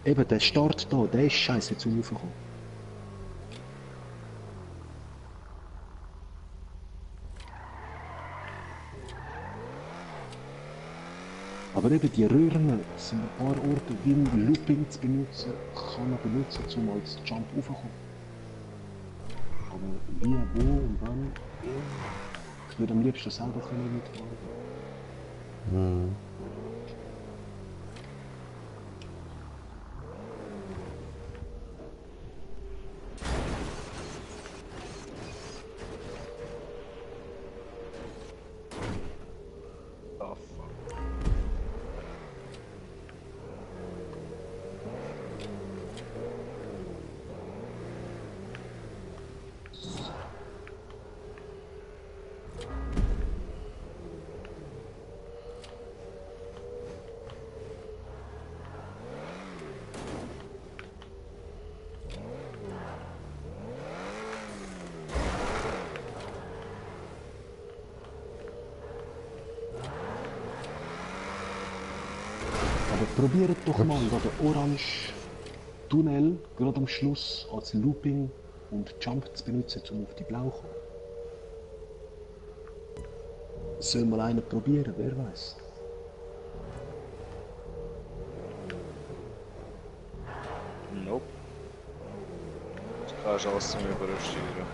Speaker 4: Eben, der Start da, der ist scheiße zum Raufkommen. Aber eben die Röhren sind ein paar Orte, wie ein Looping zu benutzen, kann man benutzen, um als Jump raufzukommen. Aber wie, wo und wann, ich würde am liebsten selber können mitfahren.
Speaker 2: Hm.
Speaker 1: Oh, fuck.
Speaker 4: Aber probiert doch mal da den orange Tunnel gerade am Schluss als Looping und Jump zu benutzen, um auf die blau zu kommen. Soll mal einer probieren, wer weiß.
Speaker 1: Nope. Keine Chance zum Übersteuern.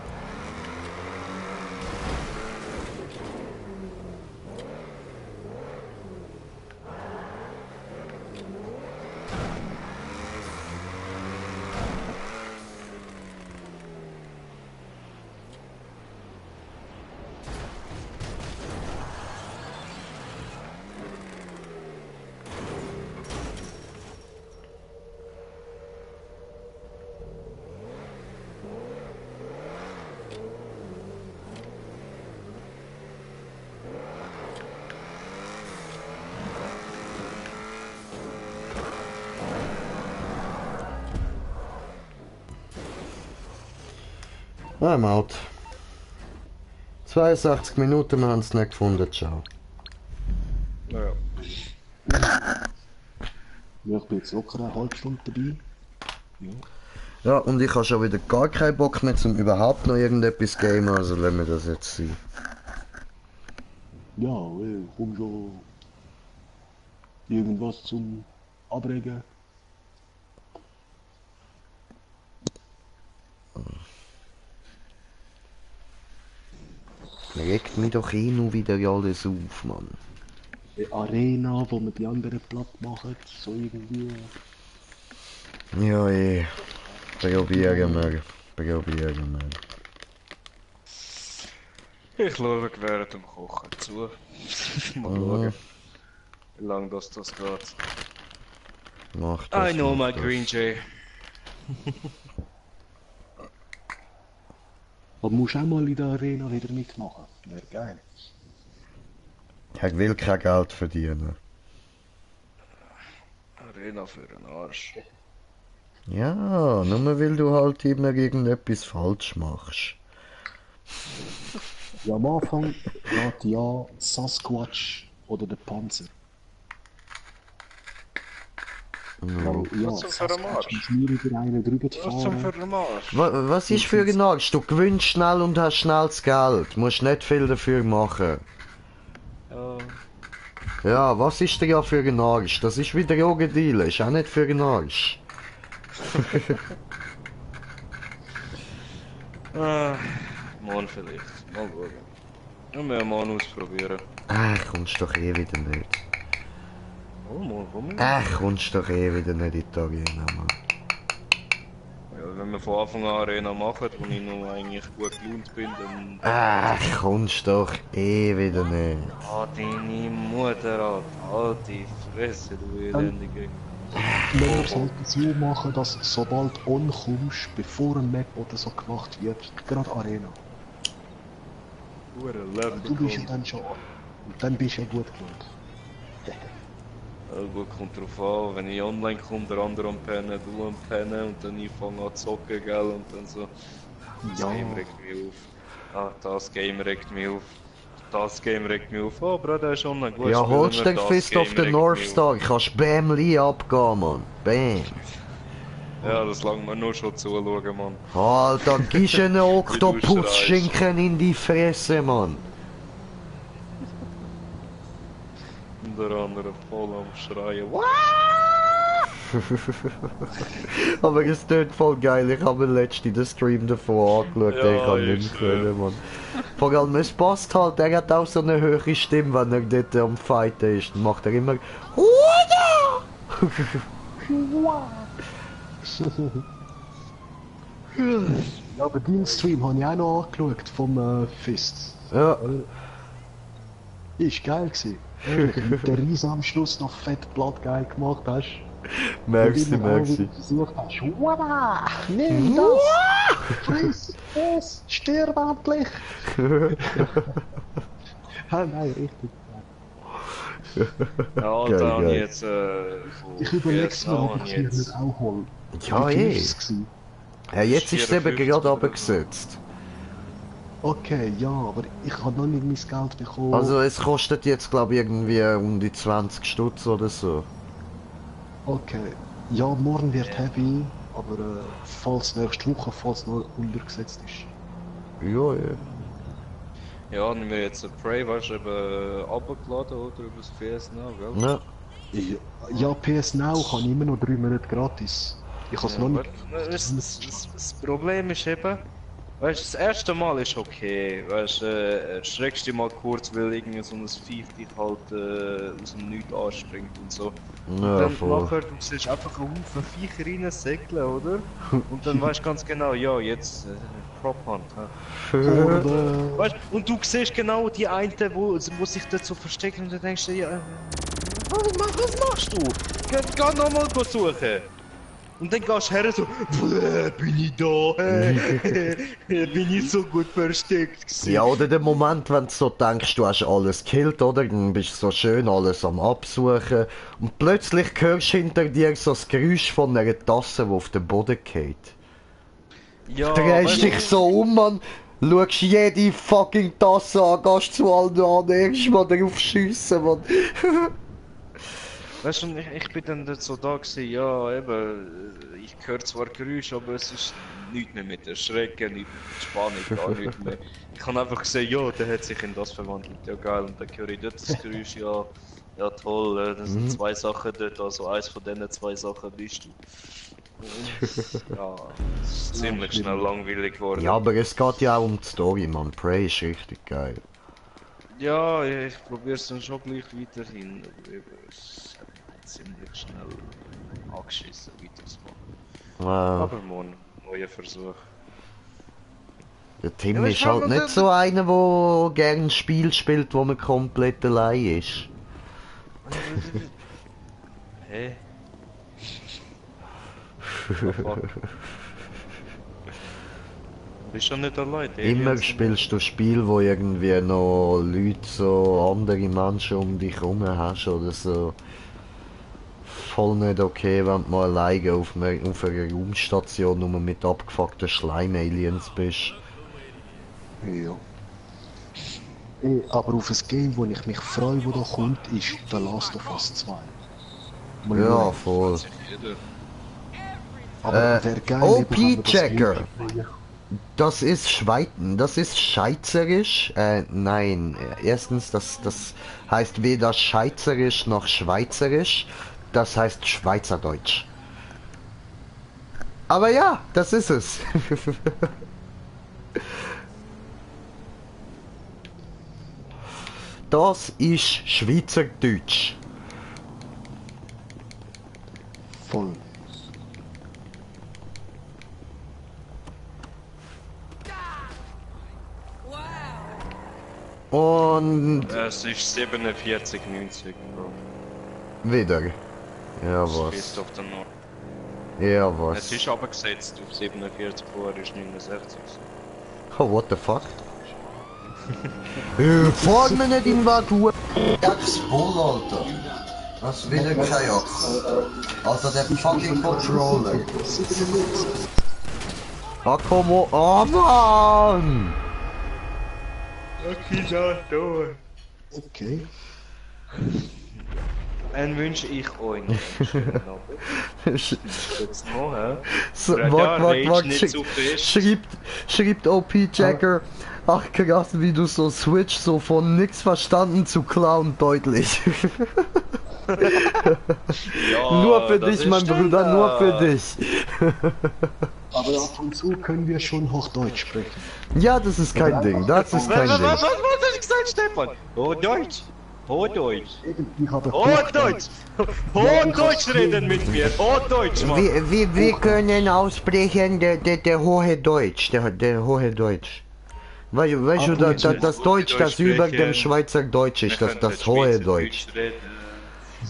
Speaker 2: I'm out. 62 Minuten, wir haben es nicht gefunden, ciao.
Speaker 1: Ja.
Speaker 4: Ja, ich bin jetzt locker eine halbe Stunde dabei. Ja.
Speaker 2: Ja, und ich habe schon wieder gar keinen Bock mehr, um überhaupt noch irgendetwas zu gamen, also lassen wir das jetzt sein.
Speaker 4: Ja, komm schon. Irgendwas zum Abregen.
Speaker 2: Regt mich doch eh nur wieder alles auf, Mann.
Speaker 4: Eine Arena, wo wir die anderen platt machen, so irgendwie.
Speaker 2: Ja, probieren wir. Probieren wir.
Speaker 1: Ich schaue während dem Kochen zu. Mal schauen, wie lange das geht.
Speaker 2: Mach das.
Speaker 1: I know
Speaker 2: mach
Speaker 1: my
Speaker 2: das.
Speaker 1: Green Jay.
Speaker 4: Aber musst auch mal in der Arena wieder mitmachen. Wäre geil.
Speaker 2: Ich will kein Geld verdienen.
Speaker 1: Arena für den Arsch.
Speaker 2: Ja, nur weil du halt immer irgendetwas falsch machst.
Speaker 4: Ja, am Anfang rate ja Sasquatch oder der Panzer. Weil, ja,
Speaker 1: Was zum für ein
Speaker 4: Sasquatch
Speaker 1: Arsch?
Speaker 4: ist nur über einen drüber zu
Speaker 1: Was zum
Speaker 4: fahren.
Speaker 1: für ein Arsch?
Speaker 2: Was ist für ein Arsch? Du gewinnst schnell und hast schnell das Geld. Du musst nicht viel dafür machen.
Speaker 1: Ja.
Speaker 2: Ja, was ist denn ja für ein Arsch? Das ist wie Drogendeal, ist auch nicht für ein Arsch.
Speaker 1: Morgen vielleicht. Mal schauen. Wir müssen morgen ausprobieren.
Speaker 2: Kommst doch eh wieder nicht.
Speaker 1: Oh, morgen kommen wir.
Speaker 2: Kommst doch eh wieder nicht in die Arena, Mann.
Speaker 1: Ja, wenn wenn wir von Anfang an Arena machen, wo ich noch eigentlich gut gelaunt bin, dann...
Speaker 2: Ach, kommst doch eh wieder nicht.
Speaker 1: Ah, deine Mutter, alte Fresse, du elendige...
Speaker 4: Wenn wir sollten so machen, dass sobald du ankommst, bevor ein Map oder so gemacht wird, gerade Arena.
Speaker 1: Hure
Speaker 4: Du bist ja
Speaker 1: Level.
Speaker 4: dann schon an. Und dann bist du ja gut gelohnt.
Speaker 1: Ja, gut, kommt drauf an, wenn ich online komme, der andere am Pennen, du am Pennen und dann ich fange an zu zocken, gell, und dann so... Das
Speaker 4: Ja.
Speaker 1: Game regt mich auf. Ah, das Game regt mich auf. Das Game regt mich auf. Oh, Bro, der ist online. Gut,
Speaker 2: Ja,
Speaker 1: spielen
Speaker 2: holst
Speaker 1: wir,
Speaker 2: den
Speaker 1: das
Speaker 2: Fist of
Speaker 1: Game
Speaker 2: the
Speaker 1: regt
Speaker 2: North
Speaker 1: mich auf.
Speaker 2: Star, kannst Bamli abgehen, Mann. Bam.
Speaker 1: Ja, das langt mir nur schon zuschauen, Mann.
Speaker 2: Alter, gibst einen
Speaker 1: schreist.
Speaker 2: Oktopus-Schinken in die Fresse, Mann.
Speaker 1: Unter anderem voll am Schreien. What?
Speaker 2: Aber es tut voll geil, ich habe letztens den Stream davon angeschaut,
Speaker 1: Ja,
Speaker 2: den kann
Speaker 1: ist,
Speaker 2: nicht können, Mann. Vor allem, es passt halt, er hat auch so eine höhere Stimme, wenn er dort am Fighten ist. Dann macht er immer Huda!
Speaker 4: Ja, aber deinen Stream habe ich auch noch angeschaut vom Fist.
Speaker 2: Ja,
Speaker 4: Ist geil gewesen. Ehrlich, mit der Riese am Schluss noch fett platt geil gemacht hast.
Speaker 2: merci,
Speaker 4: Und immer auch
Speaker 2: merci.
Speaker 4: wieder versucht hast. Wada! Nimm das! Friss es! Stirb endlich! Ja, nein, richtig.
Speaker 1: Ja, Alter,
Speaker 2: Geil,
Speaker 1: habe ich
Speaker 2: geil.
Speaker 1: jetzt
Speaker 4: Ich überlege
Speaker 1: PS
Speaker 4: mir,
Speaker 1: auch,
Speaker 4: ob
Speaker 1: habe
Speaker 4: ich
Speaker 1: ich
Speaker 4: mir
Speaker 1: jetzt...
Speaker 4: nicht auch hole.
Speaker 2: Ja,
Speaker 4: Wie viel
Speaker 2: eh.
Speaker 4: ist es gewesen?
Speaker 2: Ja, jetzt ist es eben
Speaker 1: 54
Speaker 2: gerade
Speaker 1: oder so.
Speaker 2: runtergesetzt.
Speaker 4: Okay, ja, aber ich habe noch nicht mein Geld bekommen.
Speaker 2: Also es kostet jetzt glaube ich irgendwie um die 20 Stutz oder so.
Speaker 4: Okay. Ja, morgen wird heavy, aber falls nächste Woche, falls noch untergesetzt ist.
Speaker 2: Ja, ja.
Speaker 1: Ja, haben wir jetzt Prey, weißt du, eben runtergeladen, oder? Über das PS Now, gell?
Speaker 2: Ja.
Speaker 4: Ja, PS Now kann ich immer noch 3 Monate gratis. Ich habe es noch nicht.
Speaker 1: Das Problem ist eben, weißt du, das erste Mal ist okay, weißt du, schreckst dich mal kurz, weil irgendwie so ein Viech dich halt aus dem Nichts anspringt und so. Und
Speaker 2: Ja,
Speaker 1: dann
Speaker 2: voll.
Speaker 1: nachher, du siehst einfach einen Haufen Viecher reinsegeln, oder? Und dann weißt du ganz genau, ja, jetzt Prop Hunt. hä?
Speaker 4: Oder,
Speaker 1: Weißt du, und du siehst genau die einen, wo sich dort so verstecken und dann denkst du, ja, was machst du? Geh nochmal suchen. Und dann gehst du her so, bin ich da? Bin ich so gut versteckt gewesen?
Speaker 2: Ja, oder der Moment, wenn du so denkst, du hast alles gekillt, oder? Dann bist du so schön alles am Absuchen. Und plötzlich hörst du hinter dir so das Geräusch von einer Tasse, die auf den Boden geht.
Speaker 1: Ja,
Speaker 2: Drehst
Speaker 1: weißt
Speaker 2: dich
Speaker 1: du,
Speaker 2: so um, Mann. Schaust jede fucking Tasse an, gehst zu allen an, erstmal drauf schiessen, Mann.
Speaker 1: weißt du, ich bin dann dort so da gewesen, ja, eben, ich höre zwar Geräusche, aber es ist nichts mehr mit der Schrecken, nicht mit der Spannung, gar nichts mehr. Ich habe einfach gesehen, ja, der hat sich in das verwandelt, ja geil, und dann höre ich dort das Geräusch, ja, ja toll, das sind zwei Sachen dort, also eins von diesen zwei Sachen bist du. Und, ja, es ist ziemlich schnell langweilig geworden.
Speaker 2: Ja, aber es geht ja auch um die Story, Mann. Prey ist richtig geil.
Speaker 1: Ja, ich probiere es dann schon gleich weiterhin, aber eben, es hat mich ziemlich schnell angeschissen, weiterzumachen. Aber morgen, neuer Versuch.
Speaker 2: Der Tim
Speaker 1: Ja,
Speaker 2: ist
Speaker 1: weißt du,
Speaker 2: halt
Speaker 1: was
Speaker 2: nicht
Speaker 1: das-
Speaker 2: so einer, der gerne ein Spiel spielt, wo man komplett allein ist.
Speaker 1: Hä? Bist schon nicht allein,
Speaker 2: Immer
Speaker 1: Aliens sind-
Speaker 2: spielst du Spiel, wo irgendwie noch Leute, so andere Menschen um dich herum hast oder so. Voll nicht okay, wenn du mal alleine auf einer Raumstation nur mit abgefuckten Schleim-Aliens bist.
Speaker 4: ja. Aber auf ein Game, wo ich mich freue, wo da kommt, ist The Last of Us 2. Mal
Speaker 2: Ja,
Speaker 4: schauen.
Speaker 2: voll.
Speaker 1: Sich jeder.
Speaker 4: Aber wäre geil,
Speaker 2: OP
Speaker 4: eben, wenn wir das
Speaker 2: Checker.
Speaker 4: Multiplayer-
Speaker 2: Das ist das ist schweizerisch. Nein, erstens, das heißt weder schweizerisch noch schweizerisch. Das heißt Schweizerdeutsch. Aber ja, das ist es. Das ist Schweizerdeutsch.
Speaker 4: Voll.
Speaker 2: Und
Speaker 1: Es ist 47,90, Bro.
Speaker 2: wieder. Ja,
Speaker 1: Das
Speaker 2: was?
Speaker 1: ist auf der Nord.
Speaker 2: Ja,
Speaker 1: Es
Speaker 2: was?
Speaker 1: ist aber gesetzt auf 47, vorher ist 69.
Speaker 2: Oh, what the fuck? Fahr mir nicht in was du... Das ist Bull, Alter. Das will ich kein Also der fucking Controller. Ah, komm on. Oh, Mann!
Speaker 1: Okay, ja, da.
Speaker 4: Okay.
Speaker 1: Dann wünsche ich euch noch einen schönen Abend. Jetzt noch, hä?
Speaker 2: So,
Speaker 1: Ja,
Speaker 2: wart,
Speaker 1: nicht zu fest.
Speaker 2: schreibt OP Jagger. Ach krass, wie du so switch, so von nix verstanden zu Clown deutlich.
Speaker 1: Ja,
Speaker 2: Nur für
Speaker 1: das
Speaker 2: dich,
Speaker 1: ist
Speaker 2: mein Bruder, nur für
Speaker 1: Standard.
Speaker 2: dich.
Speaker 4: Aber ab und zu können wir schon Hochdeutsch sprechen.
Speaker 2: Ja, das ist kein Ding, das ist kein
Speaker 1: Was
Speaker 2: Ding.
Speaker 1: hast du gesagt, Stefan? Hochdeutsch. Hochdeutsch.
Speaker 4: Ich habe
Speaker 1: Hochdeutsch. Hochdeutsch reden mit mir. Hochdeutsch, Mann.
Speaker 2: Wir können aussprechen der hohe Deutsch, der hohe Deutsch. Weißt du, das Deutsch, das über dem Schweizer Deutsch ist, das hohe Deutsch.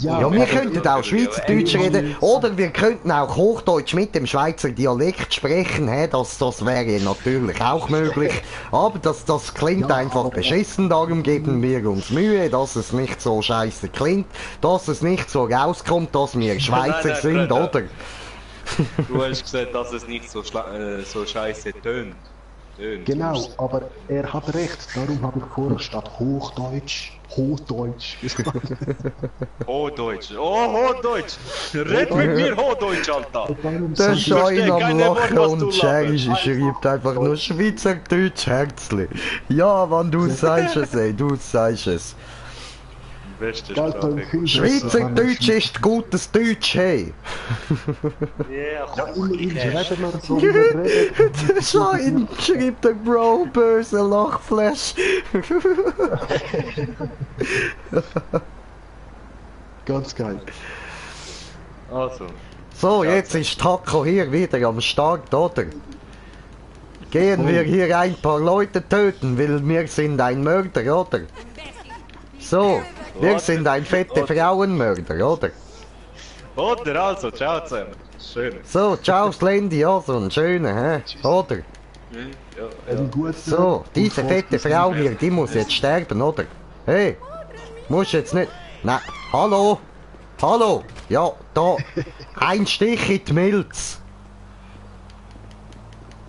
Speaker 2: Ja, wir könnten auch Schweizerdeutsch reden, oder wir könnten auch Hochdeutsch mit dem Schweizer Dialekt sprechen, das wäre natürlich auch möglich, aber das klingt einfach beschissen, darum geben wir uns Mühe, dass es nicht so scheiße klingt, dass es nicht so rauskommt, dass wir Schweizer sind, oder?
Speaker 1: Du hast gesagt, dass es nicht so scheiße tönt.
Speaker 4: Genau, aber er hat recht, darum habe ich vorher statt Hochdeutsch, Hochdeutsch gesagt.
Speaker 1: Hochdeutsch. Oh, Hochdeutsch. Red mit mir Hochdeutsch, Alter.
Speaker 2: Der
Speaker 1: Ich
Speaker 2: Schein
Speaker 1: verstehe
Speaker 2: am
Speaker 1: kein Wort,
Speaker 2: Lachen
Speaker 1: was
Speaker 2: und
Speaker 1: du
Speaker 2: schreibt einfach nur Schweizerdeutsch Herzli. Ja, wann du sagst es, ey, du sagst es.
Speaker 1: Beste
Speaker 4: Galt beim
Speaker 1: Sprache.
Speaker 4: Kind,
Speaker 2: Schweizerdeutsch ist gutes Deutsch, hey.
Speaker 1: Ja,
Speaker 4: Ja, immerhin reden wir so,
Speaker 2: Der
Speaker 4: reden.
Speaker 2: Schein schreibt der Bro, böse Lachflash.
Speaker 4: Ganz geil.
Speaker 1: Also.
Speaker 2: So, jetzt ist Taco hier wieder am Start, oder? Gehen wir hier ein paar Leute töten, weil wir sind ein Mörder, oder? So, wir sind ein fette Frauenmörder, oder?
Speaker 1: Oder also, ciao zusammen. Schön.
Speaker 2: So, ciao Slendy, also ein schöner, hä? Oder?
Speaker 1: Ja,
Speaker 4: Ein guter
Speaker 2: So, diese
Speaker 4: und
Speaker 2: fette Frau hier, die muss jetzt sterben, oder? Hey, muss jetzt nicht... Nein, hallo? Hallo? Ja, da, ein Stich in die Milz.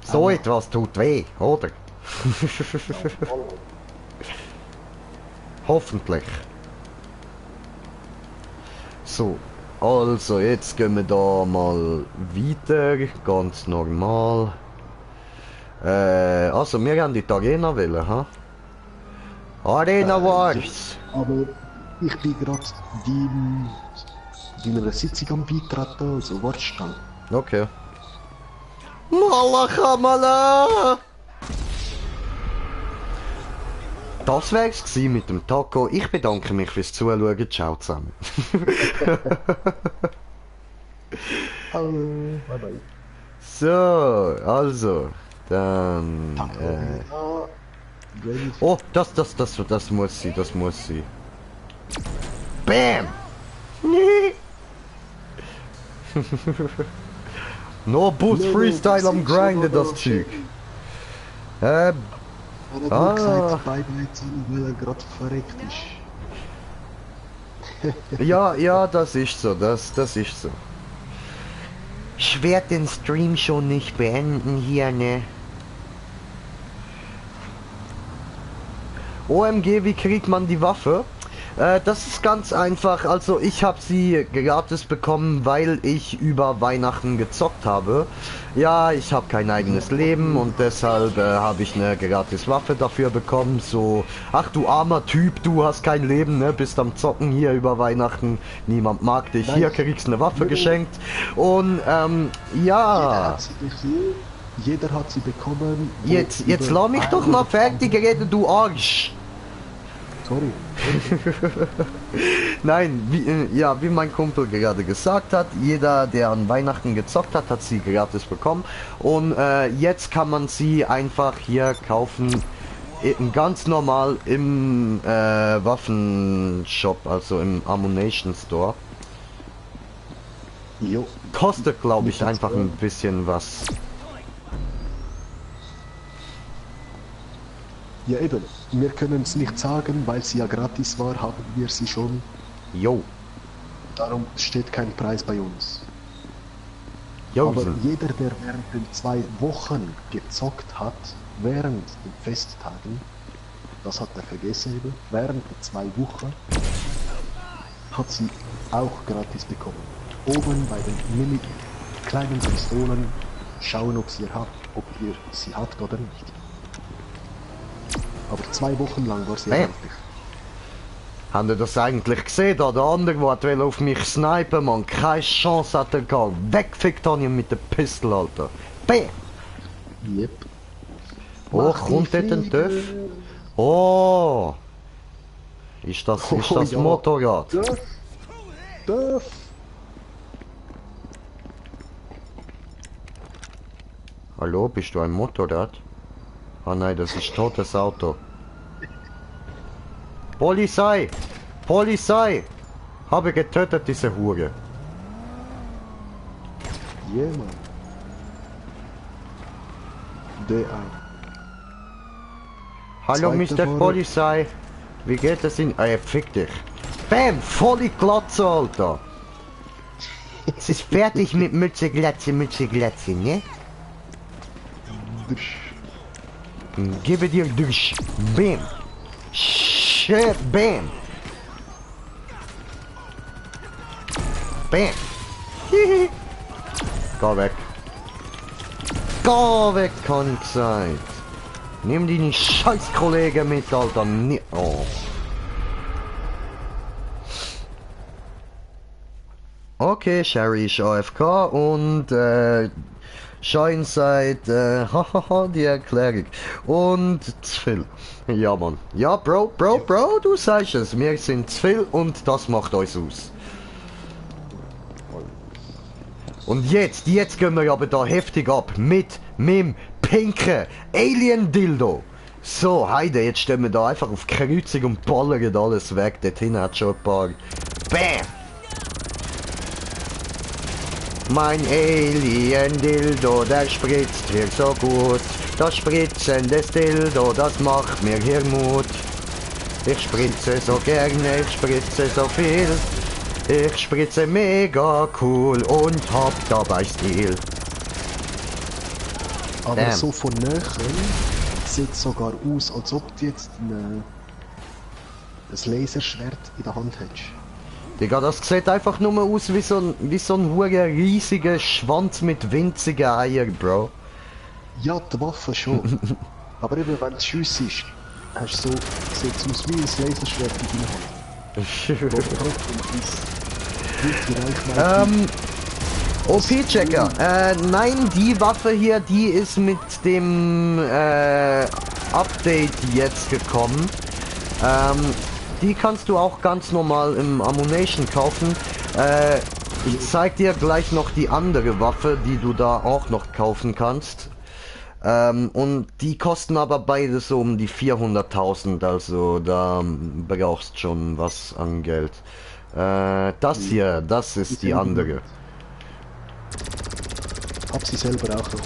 Speaker 2: So etwas tut weh, oder? Hoffentlich. So, also jetzt gehen wir da mal weiter, ganz normal. Also wir haben die Arena wollen, ha? Arena Wars!
Speaker 4: Aber ich bin gerade deiner Sitzung am Beitreten, also warte schnell.
Speaker 2: Okay. Malachamala! Das wär's gewesen mit dem Taco. Ich bedanke mich fürs Zuschauen. Ciao zusammen.
Speaker 4: Bye bye.
Speaker 2: So, also, dann... Oh, das muss sie, das muss sie. Bam! No Bus Freestyle am Grinden, das Zeug.
Speaker 4: Er hat
Speaker 2: Ah.
Speaker 4: nur gesagt, bye bye zusammen, weil er gerade verreckt ist.
Speaker 2: Ja, das ist so, das ist so. Ich werde den Stream schon nicht beenden hier, ne? OMG, wie kriegt man die Waffe? Das ist ganz einfach, also ich habe sie gratis bekommen, weil ich über Weihnachten gezockt habe. Ja, ich habe kein eigenes Leben und deshalb habe ich eine gratis Waffe dafür bekommen. So, ach du armer Typ, du hast kein Leben, ne? Bist am Zocken hier über Weihnachten, niemand mag dich, hier kriegst du eine Waffe geschenkt. Und ja,
Speaker 4: Jeder hat sie bekommen.
Speaker 2: jetzt lass mich doch mal fertig reden, du Arsch.
Speaker 4: Sorry.
Speaker 2: Nein, wie mein Kumpel gerade gesagt hat, jeder, der an Weihnachten gezockt hat, hat sie gratis bekommen. Und jetzt kann man sie einfach hier kaufen ganz normal im Waffenshop, also im Ammunition Store.
Speaker 4: Jo.
Speaker 2: Kostet, glaube ich,
Speaker 4: Mit
Speaker 2: einfach
Speaker 4: dazu.
Speaker 2: ein bisschen was.
Speaker 4: Ja eben, wir können es nicht sagen, weil sie ja gratis war, haben wir sie schon.
Speaker 2: Jo.
Speaker 4: Darum steht kein Preis bei uns.
Speaker 2: Jo.
Speaker 4: Aber jeder, der während den 2 Wochen gezockt hat, während den Festtagen, das hat er vergessen eben, während der 2 Wochen, hat sie auch gratis bekommen. Oben bei den mini kleinen Pistolen schauen, ob ihr sie habt oder nicht. Aber 2 Wochen lang war sie
Speaker 2: Hey.
Speaker 4: erhältlich.
Speaker 2: Habt ihr das eigentlich gesehen? Da der andere, der auf mich snipen, man, keine Chance hat er gehabt. Wegfickt habe ich ihn mit der Pistole, Alter. Bam!
Speaker 4: Yep.
Speaker 2: Oh,
Speaker 4: Mach
Speaker 2: kommt
Speaker 4: die
Speaker 2: dort ein
Speaker 4: Fliege.
Speaker 2: TÜV? Oh! Ist das
Speaker 4: Oh, ja.
Speaker 2: Motorrad?
Speaker 4: Dörf.
Speaker 2: Hallo, bist du ein Motorrad? Ah nein, das ist totes Auto. Polizei! Polizei! Habe getötet, diese Hure.
Speaker 4: Yeah, Mann. Der ein.
Speaker 2: Hallo,
Speaker 4: Zweiter
Speaker 2: Mr.
Speaker 4: Fahrer.
Speaker 2: Polizei. Wie geht es Ihnen? Fick dich. Bam! Volle Glatze, Alter! Es ist fertig mit Mütze, Glatze, ne? Gebe dir durch. Bam! Shit, bam! Bam! Hihi. Geh weg. Geh weg, kann ich sein. Nimm deine scheiß Kollegen mit, Alter. Oh. Okay, Sherry ist AFK und Schein seit hahaha, die Erklärung. Und zu viel. Ja, Mann. Ja, Bro, du sagst es. Wir sind zu viel und das macht uns aus. Und jetzt gehen wir aber da heftig ab mit dem pinken Alien-Dildo. So, Heide, jetzt stehen wir da einfach auf Kreuzung und ballern alles weg. Dort hinten hat schon ein paar... Bam! Mein Alien-Dildo, der spritzt hier so gut. Das Spritzen des Dildo, das macht mir hier Mut. Ich spritze so gerne, ich spritze so viel. Ich spritze mega cool und hab dabei Stil.
Speaker 4: Aber
Speaker 2: Damn.
Speaker 4: so von Nähe sieht sogar aus, als ob du jetzt ein Laserschwert in der Hand hättest.
Speaker 2: Digga, das sieht einfach nur aus wie so ein hure riesiger Schwanz mit winzigen Eiern, Bro.
Speaker 4: Ja, die Waffe schon. Aber eben, wenn es Schuss ist, hast du so, sieht es aus wie ein Laserschwert in deiner Hand. Wo trotzdem ist die Reichweite.
Speaker 2: OP-Checker. Nein, die Waffe hier, die ist mit dem Update jetzt gekommen. Die kannst du auch ganz normal im Ammunition kaufen. Ich zeig dir gleich noch die andere Waffe, die du da auch noch kaufen kannst. Und die kosten aber beide so um die 400.000, also da brauchst schon was an Geld. Das hier, das ist die andere.
Speaker 4: Hab sie selber auch noch.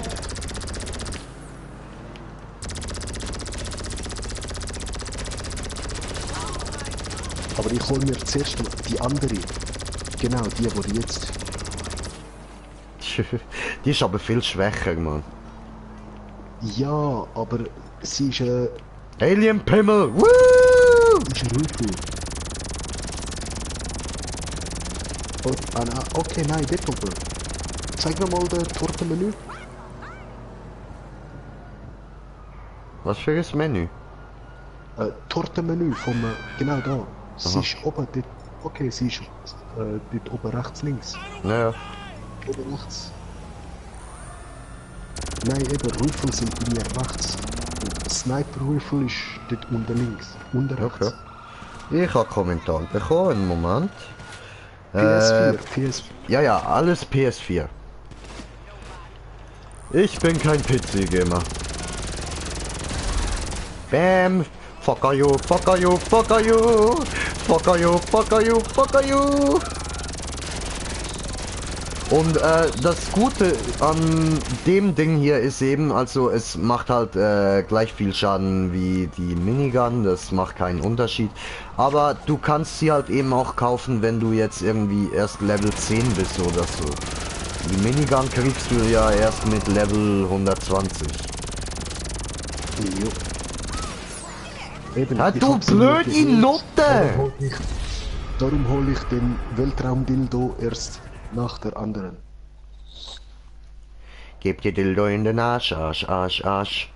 Speaker 4: Aber ich hol mir zuerst noch die andere. Genau, die jetzt.
Speaker 2: Die ist aber viel schwächer, Mann.
Speaker 4: Ja, aber sie ist
Speaker 2: Alien Pimmel! Woo!
Speaker 4: ist ein Rifle. Oh, nein, okay, nein, dort oben. Zeig mir mal das Tortenmenü.
Speaker 2: Was für ein Menü?
Speaker 4: Tortenmenü vom, genau da. Sie ist oben dort. Okay, sie ist dort oben rechts, links.
Speaker 2: Naja.
Speaker 4: Oben rechts. Nein, eben, Rifle sind bei mir rechts. Und Sniper Rifle ist dort unten links. Unten rechts.
Speaker 2: Okay. Ich habe Kommentar bekommen, einen Moment.
Speaker 4: PS4, PS4.
Speaker 2: Ja, alles PS4. Ich bin kein PC-Gamer. Bam. Fucker you, fucker you, fucker you. Fucker you, fucker you, fucker you. Und das Gute an dem Ding hier ist eben, also es macht halt gleich viel Schaden wie die Minigun, das macht keinen Unterschied. Aber du kannst sie halt eben auch kaufen, wenn du jetzt irgendwie erst Level 10 bist oder so. Die Minigun kriegst du ja erst mit Level 120.
Speaker 4: Jo. Eben,
Speaker 2: Ah,
Speaker 4: ich
Speaker 2: du
Speaker 4: hab sie mir
Speaker 2: blöde
Speaker 4: geholt.
Speaker 2: Nutte!
Speaker 4: Darum hole ich den Weltraumdildo erst nach der anderen.
Speaker 2: Gib dir Dildo in den Arsch, Arsch, Arsch, Arsch.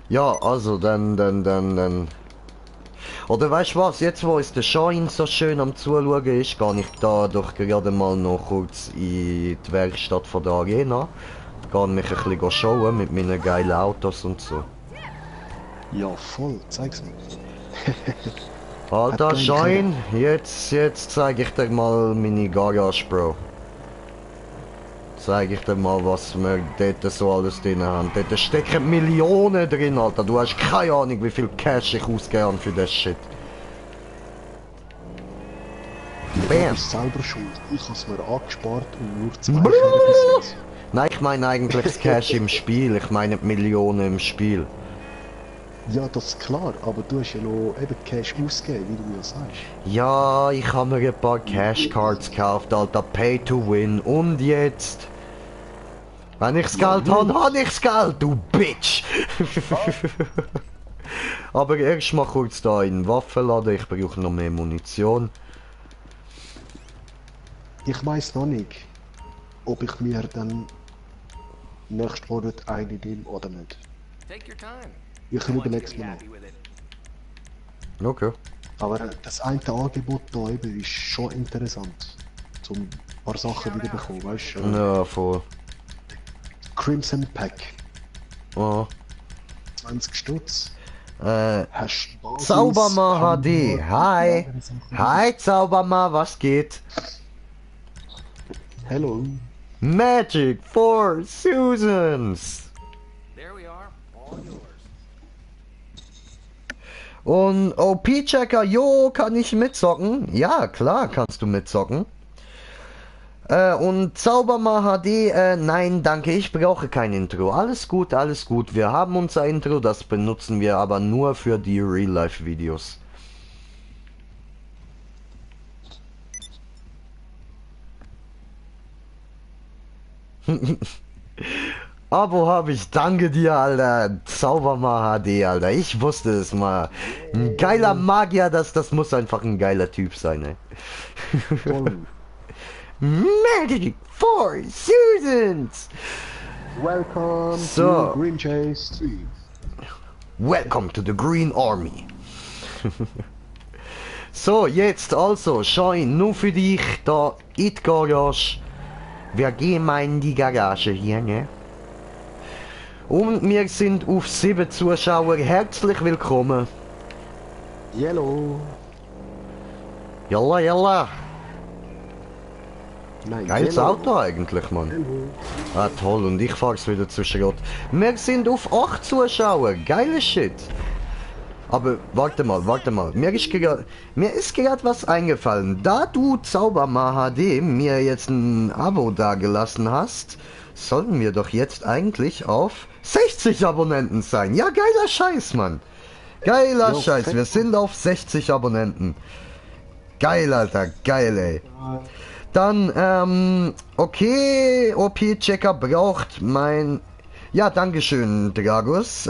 Speaker 2: Ja, also dann. Oder weißt du was, jetzt wo es der Schein so schön am Zuschauen ist, gehe ich da doch gerade mal noch kurz in die Werkstatt von der Arena. Gehe mich ein bisschen schauen mit meinen geilen Autos und so.
Speaker 4: Ja, voll, zeig's mir.
Speaker 2: Alter
Speaker 4: Hat keinen
Speaker 2: Schein, jetzt zeige ich dir mal meine Garage, Bro. Zeige ich dir mal, was wir dort so alles drin haben. Dort stecken Millionen drin, Alter. Du hast keine Ahnung, wie viel Cash ich ausgebe für das Shit.
Speaker 4: Du
Speaker 2: Bam.
Speaker 4: bist selber schuld. Ich hab's mir angespart und nur 2
Speaker 2: Brrr.
Speaker 4: Jahre bis jetzt.
Speaker 2: Nein, ich meine eigentlich das Cash im Spiel. Ich meine die Millionen im Spiel.
Speaker 4: Ja, das ist klar, aber du hast ja noch eben Cash ausgegeben, wie du ja sagst.
Speaker 2: Ja, ich habe mir ein paar Cash Cards gekauft, Alter. Pay to win. Und jetzt? Wenn ich's Geld habe ich's Geld, du Bitch! Aber erst mal kurz da in den Waffenladen. Ich brauche noch mehr Munition.
Speaker 4: Ich weiß noch nicht, ob ich mir dann nächsten Monat eine nehme oder nicht.
Speaker 5: Take your time.
Speaker 4: Ich überleg's mir noch.
Speaker 2: Okay.
Speaker 4: Aber das eine Angebot da eben ist schon interessant. Zum ein paar Sachen wieder bekommen, weißt du?
Speaker 2: Ja, voll.
Speaker 4: Crimson Pack,
Speaker 2: Oh.
Speaker 4: 20 Stutz. Hast Basis,
Speaker 2: Zauberma HD.
Speaker 4: Kamera,
Speaker 2: Hi.
Speaker 4: andere Sachen.
Speaker 2: Hi, Zauberma, was geht?
Speaker 4: Hello.
Speaker 2: Magic for Susans.
Speaker 5: There we are, all yours.
Speaker 2: Und OP-Checker, jo, kann ich mitzocken? Ja, klar kannst du mitzocken. Und Zauberma HD, nein, danke, ich brauche kein Intro. Alles gut, alles gut. Wir haben unser Intro, das benutzen wir aber nur für die Real-Life-Videos. Abo habe ich, danke dir, Alter. Zauberma HD, Alter. Ich wusste es mal. Ein geiler Magier, das muss einfach ein geiler Typ sein, ey.
Speaker 4: Voll.
Speaker 2: Magic for Susans!
Speaker 4: Welcome
Speaker 2: So.
Speaker 4: to Green Chase 3.
Speaker 2: Welcome to the Green Army. So, jetzt also, Schein, nur für dich, da in die Garage. Wir gehen mal in die Garage hier, ne? Und wir sind auf 7 Zuschauer. Herzlich willkommen.
Speaker 4: Yellow.
Speaker 2: Yalla, yalla.
Speaker 4: Nein,
Speaker 2: Geiles
Speaker 4: Yellow.
Speaker 2: Auto eigentlich, Mann.
Speaker 4: Yellow.
Speaker 2: Ah, toll, und ich fahr's wieder zu Schrott. Wir sind auf 8 Zuschauer. Geiles Shit. Aber warte mal. Mir ist gerade was eingefallen. Da du Zauberma HD mir jetzt ein Abo dagelassen hast, sollten wir doch jetzt eigentlich auf 60 Abonnenten sein. Ja, geiler Scheiß, Mann. Geiler
Speaker 4: Jo,
Speaker 2: Scheiß.
Speaker 4: fett.
Speaker 2: Wir sind auf 60 Abonnenten. Geil, Alter. Geil, ey. Dann, okay, OP-Checker braucht mein... Ja, dankeschön, Dragus.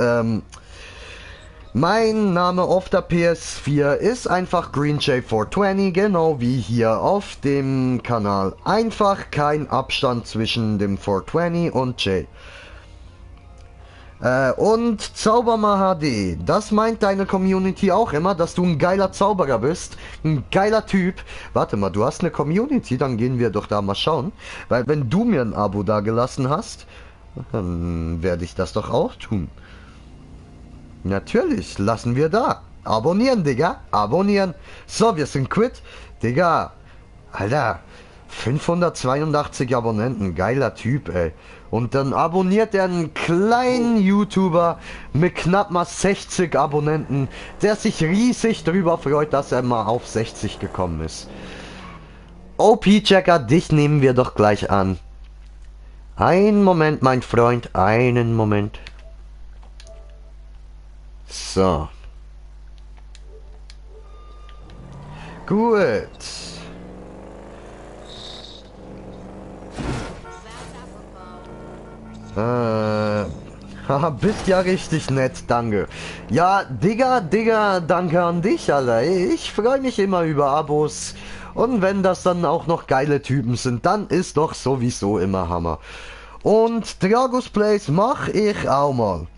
Speaker 2: Mein Name auf der PS4 ist einfach GreenJ420, genau wie hier auf dem Kanal. Einfach kein Abstand zwischen dem 420 und J. Und Zauberma HD, das meint deine Community auch immer, dass du ein geiler Zauberer bist, ein geiler Typ. Warte mal, du hast eine Community, dann gehen wir doch da mal schauen. Weil wenn du mir ein Abo da gelassen hast, dann werde ich das doch auch tun. Natürlich, lassen wir da. Abonnieren, Digga, abonnieren. So, wir sind quitt. Digga, Alter, 582 Abonnenten, geiler Typ, ey. Und dann abonniert er einen kleinen YouTuber mit knapp mal 60 Abonnenten, der sich riesig darüber freut, dass er mal auf 60 gekommen ist. OP-Checker, dich nehmen wir doch gleich an. Einen Moment, mein Freund, einen Moment. So. Gut. Haha, bist ja richtig nett, danke. Ja, Digga, danke an dich, Alter. Ich freue mich immer über Abos. Und wenn das dann auch noch geile Typen sind, dann ist doch sowieso immer Hammer. Und Dragus Plays mach ich auch mal.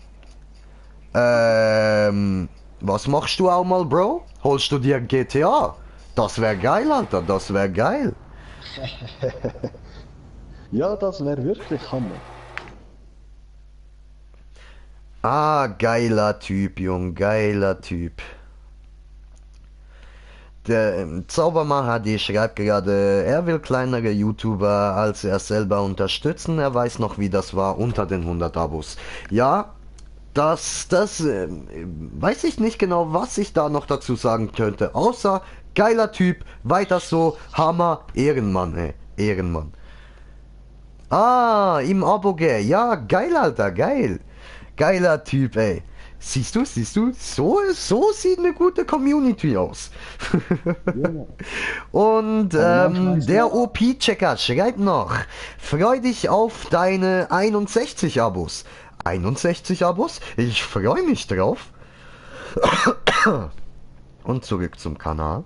Speaker 2: Was machst du auch mal, Bro? Holst du dir GTA? Das wäre geil, Alter, das wäre geil.
Speaker 4: Ja, das wäre wirklich Hammer.
Speaker 2: Ah, geiler Typ, Jung, geiler Typ. Der Zaubermacher, die schreibt gerade, er will kleinere YouTuber als er selber unterstützen. Er weiß noch, wie das war unter den 100 Abos. Ja, das weiß ich nicht genau, was ich da noch dazu sagen könnte. Außer, geiler Typ, weiter so, Hammer, Ehrenmann, ey, Ehrenmann. Ah, im Abo, ja, geil, Alter, geil. Geiler Typ, ey. Siehst du, so sieht eine gute Community aus. Und der OP-Checker schreibt noch, freu dich auf deine 61 Abos. 61 Abos? Ich freue mich drauf. Und zurück zum Kanal.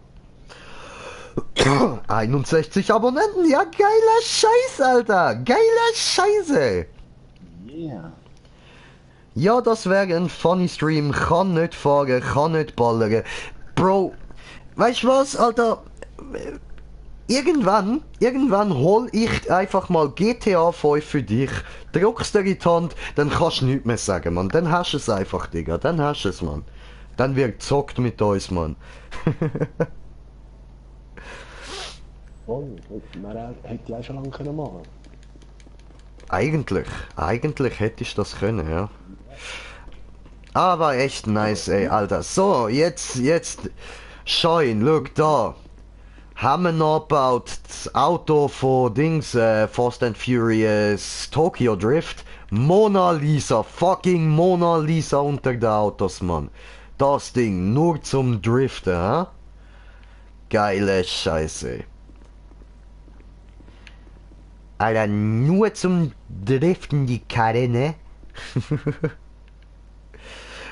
Speaker 2: 61 Abonnenten, ja, geiler Scheiß, Alter. Geiler Scheiße.
Speaker 4: Yeah.
Speaker 2: Ja, das wäre ein funny Stream, kann nicht fahren, kann nicht ballern. Bro, weißt du was, Alter? Irgendwann hol ich einfach mal GTA 5 für dich, druckst dir in die Hand, dann kannst du nichts mehr sagen, Mann. Dann hast du es einfach, Digga, dann hast du es, Mann. Dann wird gezockt mit uns, Mann.
Speaker 4: Voll, man hätte ja schon lange können machen.
Speaker 2: Eigentlich hätte ich das können, ja. Aber echt nice, ey, Alter. So, jetzt, scheuen, look da. Haben wir noch gebaut, das Auto von Dings, Fast and Furious, Tokyo Drift. Mona Lisa, fucking Mona Lisa unter den Autos, Mann. Das Ding, nur zum Driften, ha? Geile Scheiße. Alter, nur zum Driften die Karre, ne?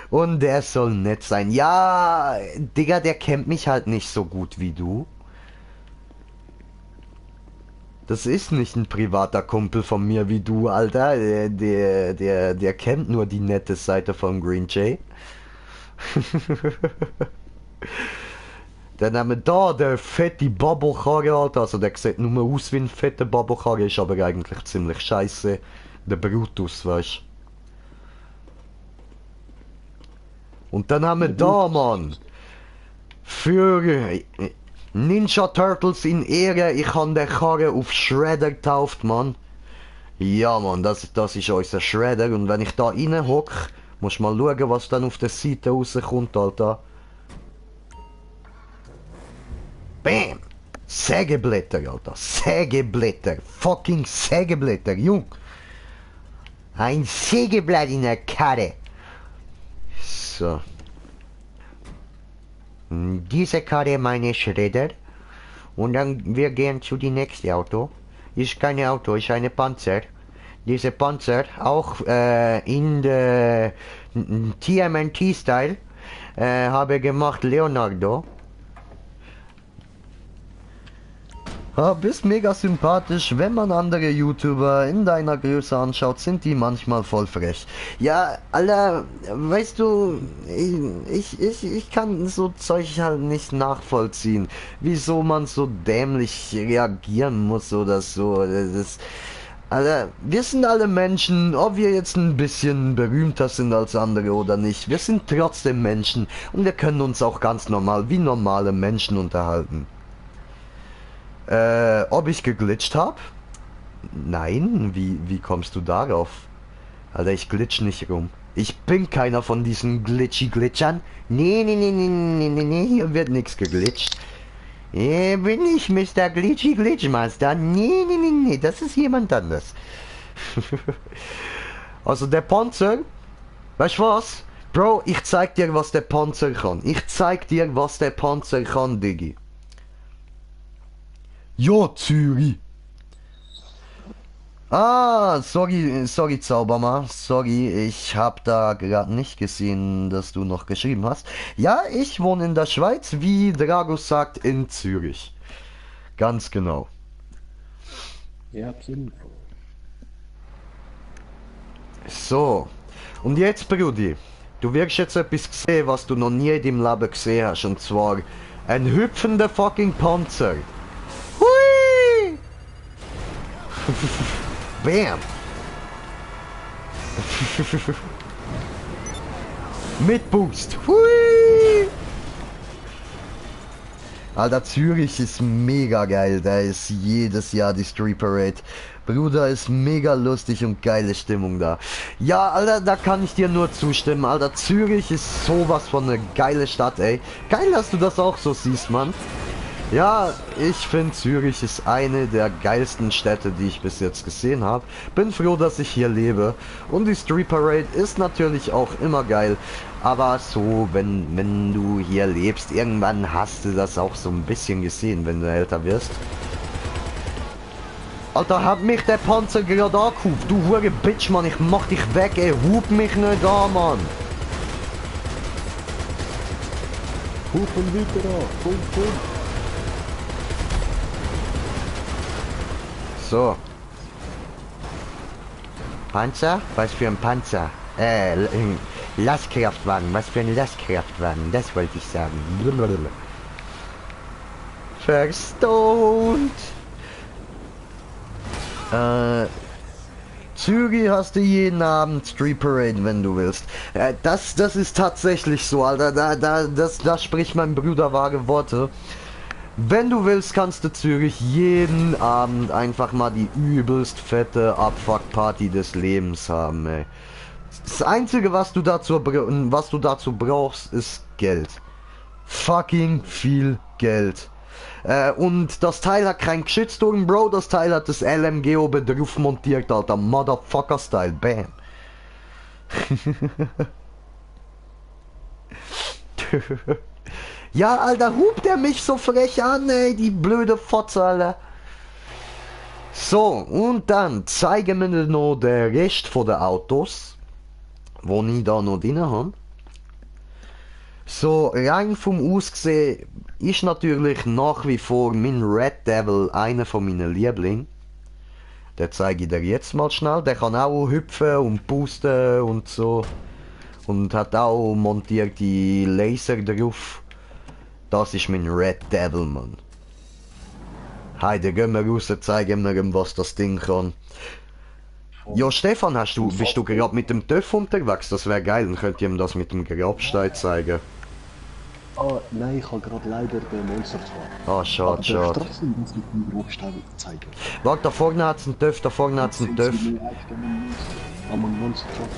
Speaker 2: Und der soll nett sein. Ja, Digga, der kennt mich halt nicht so gut wie du. Das ist nicht ein privater Kumpel von mir wie du, Alter. Der kennt nur die nette Seite von Green Jay. Der Name da, der fette Babokarre, Alter, also der sieht nur aus wie ein fetter Babokarre, ist aber eigentlich ziemlich scheiße. Der Brutus, weißt. Und dann haben wir da, Mann, für Ninja Turtles in Ehre, ich habe den Karre auf Shredder getauft, Mann. Ja, Mann, das ist unser Shredder und wenn ich da rein hock, musst du mal schauen, was dann auf der Seite rauskommt, Alter. Bam! Sägeblätter, Alter. Sägeblätter. Fucking Sägeblätter, Jung. Ein Sägeblatt in der Karre. So. Diese Karre meine Schredder. Und dann wir gehen zu dem nächsten Auto. Ist kein Auto, ist eine Panzer. Diese Panzer auch in der TMNT-Style habe gemacht Leonardo. Bist mega sympathisch, wenn man andere YouTuber in deiner Größe anschaut, sind die manchmal voll frech. Ja, Alter, weißt du, ich kann so Zeug halt nicht nachvollziehen, wieso man so dämlich reagieren muss oder so. Alter, wir sind alle Menschen, ob wir jetzt ein bisschen berühmter sind als andere oder nicht, wir sind trotzdem Menschen und wir können uns auch ganz normal wie normale Menschen unterhalten. Ob ich geglitscht habe? Nein, wie kommst du darauf? Alter, ich glitsch nicht rum. Ich bin keiner von diesen Glitchern. Nee, hier wird nichts geglitscht. Hier bin ich Mr. Glitchmaster. Nee, das ist jemand anders. Also der Panzer, weißt du was? Bro, ich zeig dir, was der Panzer kann. Ich zeig dir, was der Panzer kann, Diggi. Ja, Zürich. Ah, sorry Zaubermann, sorry, ich hab da gerade nicht gesehen, dass du noch geschrieben hast. Ja, ich wohne in der Schweiz, wie Dragos sagt, in Zürich. Ganz genau.
Speaker 4: Ja, absolut.
Speaker 2: So, und jetzt, Brudi, du wirst jetzt etwas sehen, was du noch nie in deinem Leben gesehen hast, und zwar ein hüpfender fucking Panzer. Hui! Bam! Mit Boost. Hui! Alter, Zürich ist mega geil. Da ist jedes Jahr die Street Parade. Bruder, ist mega lustig und geile Stimmung da. Ja, Alter, da kann ich dir nur zustimmen. Alter, Zürich ist sowas von eine geile Stadt, ey. Geil, dass du das auch so siehst, Mann. Ja, ich finde Zürich ist eine der geilsten Städte, die ich bis jetzt gesehen habe. Bin froh, dass ich hier lebe. Und die Street Parade ist natürlich auch immer geil. Aber so, wenn du hier lebst, irgendwann hast du das auch so ein bisschen gesehen, wenn du älter wirst. Alter, hat mich der Panzer gerade angehupt. Du hure Bitch, Mann. Ich mach dich weg, ey. Hub mich nicht an, Mann.
Speaker 4: Hupen weiter an. Komm.
Speaker 2: So. Panzer? Was für ein Panzer? Lastkraftwagen. Was für ein Lastkraftwagen? Das wollte ich sagen. Verstont. Zürich hast du jeden Abend Street Parade, wenn du willst. Das ist tatsächlich so, Alter. Da spricht mein Bruder wahre Worte. Wenn du willst, kannst du Zürich jeden Abend einfach mal die übelst fette Abfuck-Party des Lebens haben, ey. Das Einzige, was du dazu brauchst, ist Geld. Fucking viel Geld. Und das Teil hat keinen Shitstorm, Bro. Das Teil hat das LMG oben drauf montiert, Alter. Motherfucker-Style. Bam. Ja, Alter, hupt er mich so frech an, ey, die blöde Fotze, Alter. So, und dann zeigen wir noch den Rest von den Autos, wo ich da noch drin habe. So, rein vom Aussehen ist natürlich nach wie vor mein Red Devil einer von meinen Lieblingen. Den zeige ich dir jetzt mal schnell. Der kann auch hüpfen und boosten und so. Und hat auch montierte Laser drauf. Das ist mein Red Devil, Mann. Heide, gehen wir raus, zeigen wir ihm, was das Ding kann. Ja, Stefan, bist du gerade mit dem TÜV unterwegs? Das wäre geil, dann könnt ihr ihm das mit dem Grabstein zeigen.
Speaker 4: Ah, nein, ich habe gerade leider den Monster gefahren.
Speaker 2: Ah, schade, schade.
Speaker 4: Trotzdem muss ich den Grabstein zeigen.
Speaker 2: Warte, da vorne hat's einen TÜV, da vorne hat's einen TÜV.
Speaker 4: Aber ein Monster gefahren.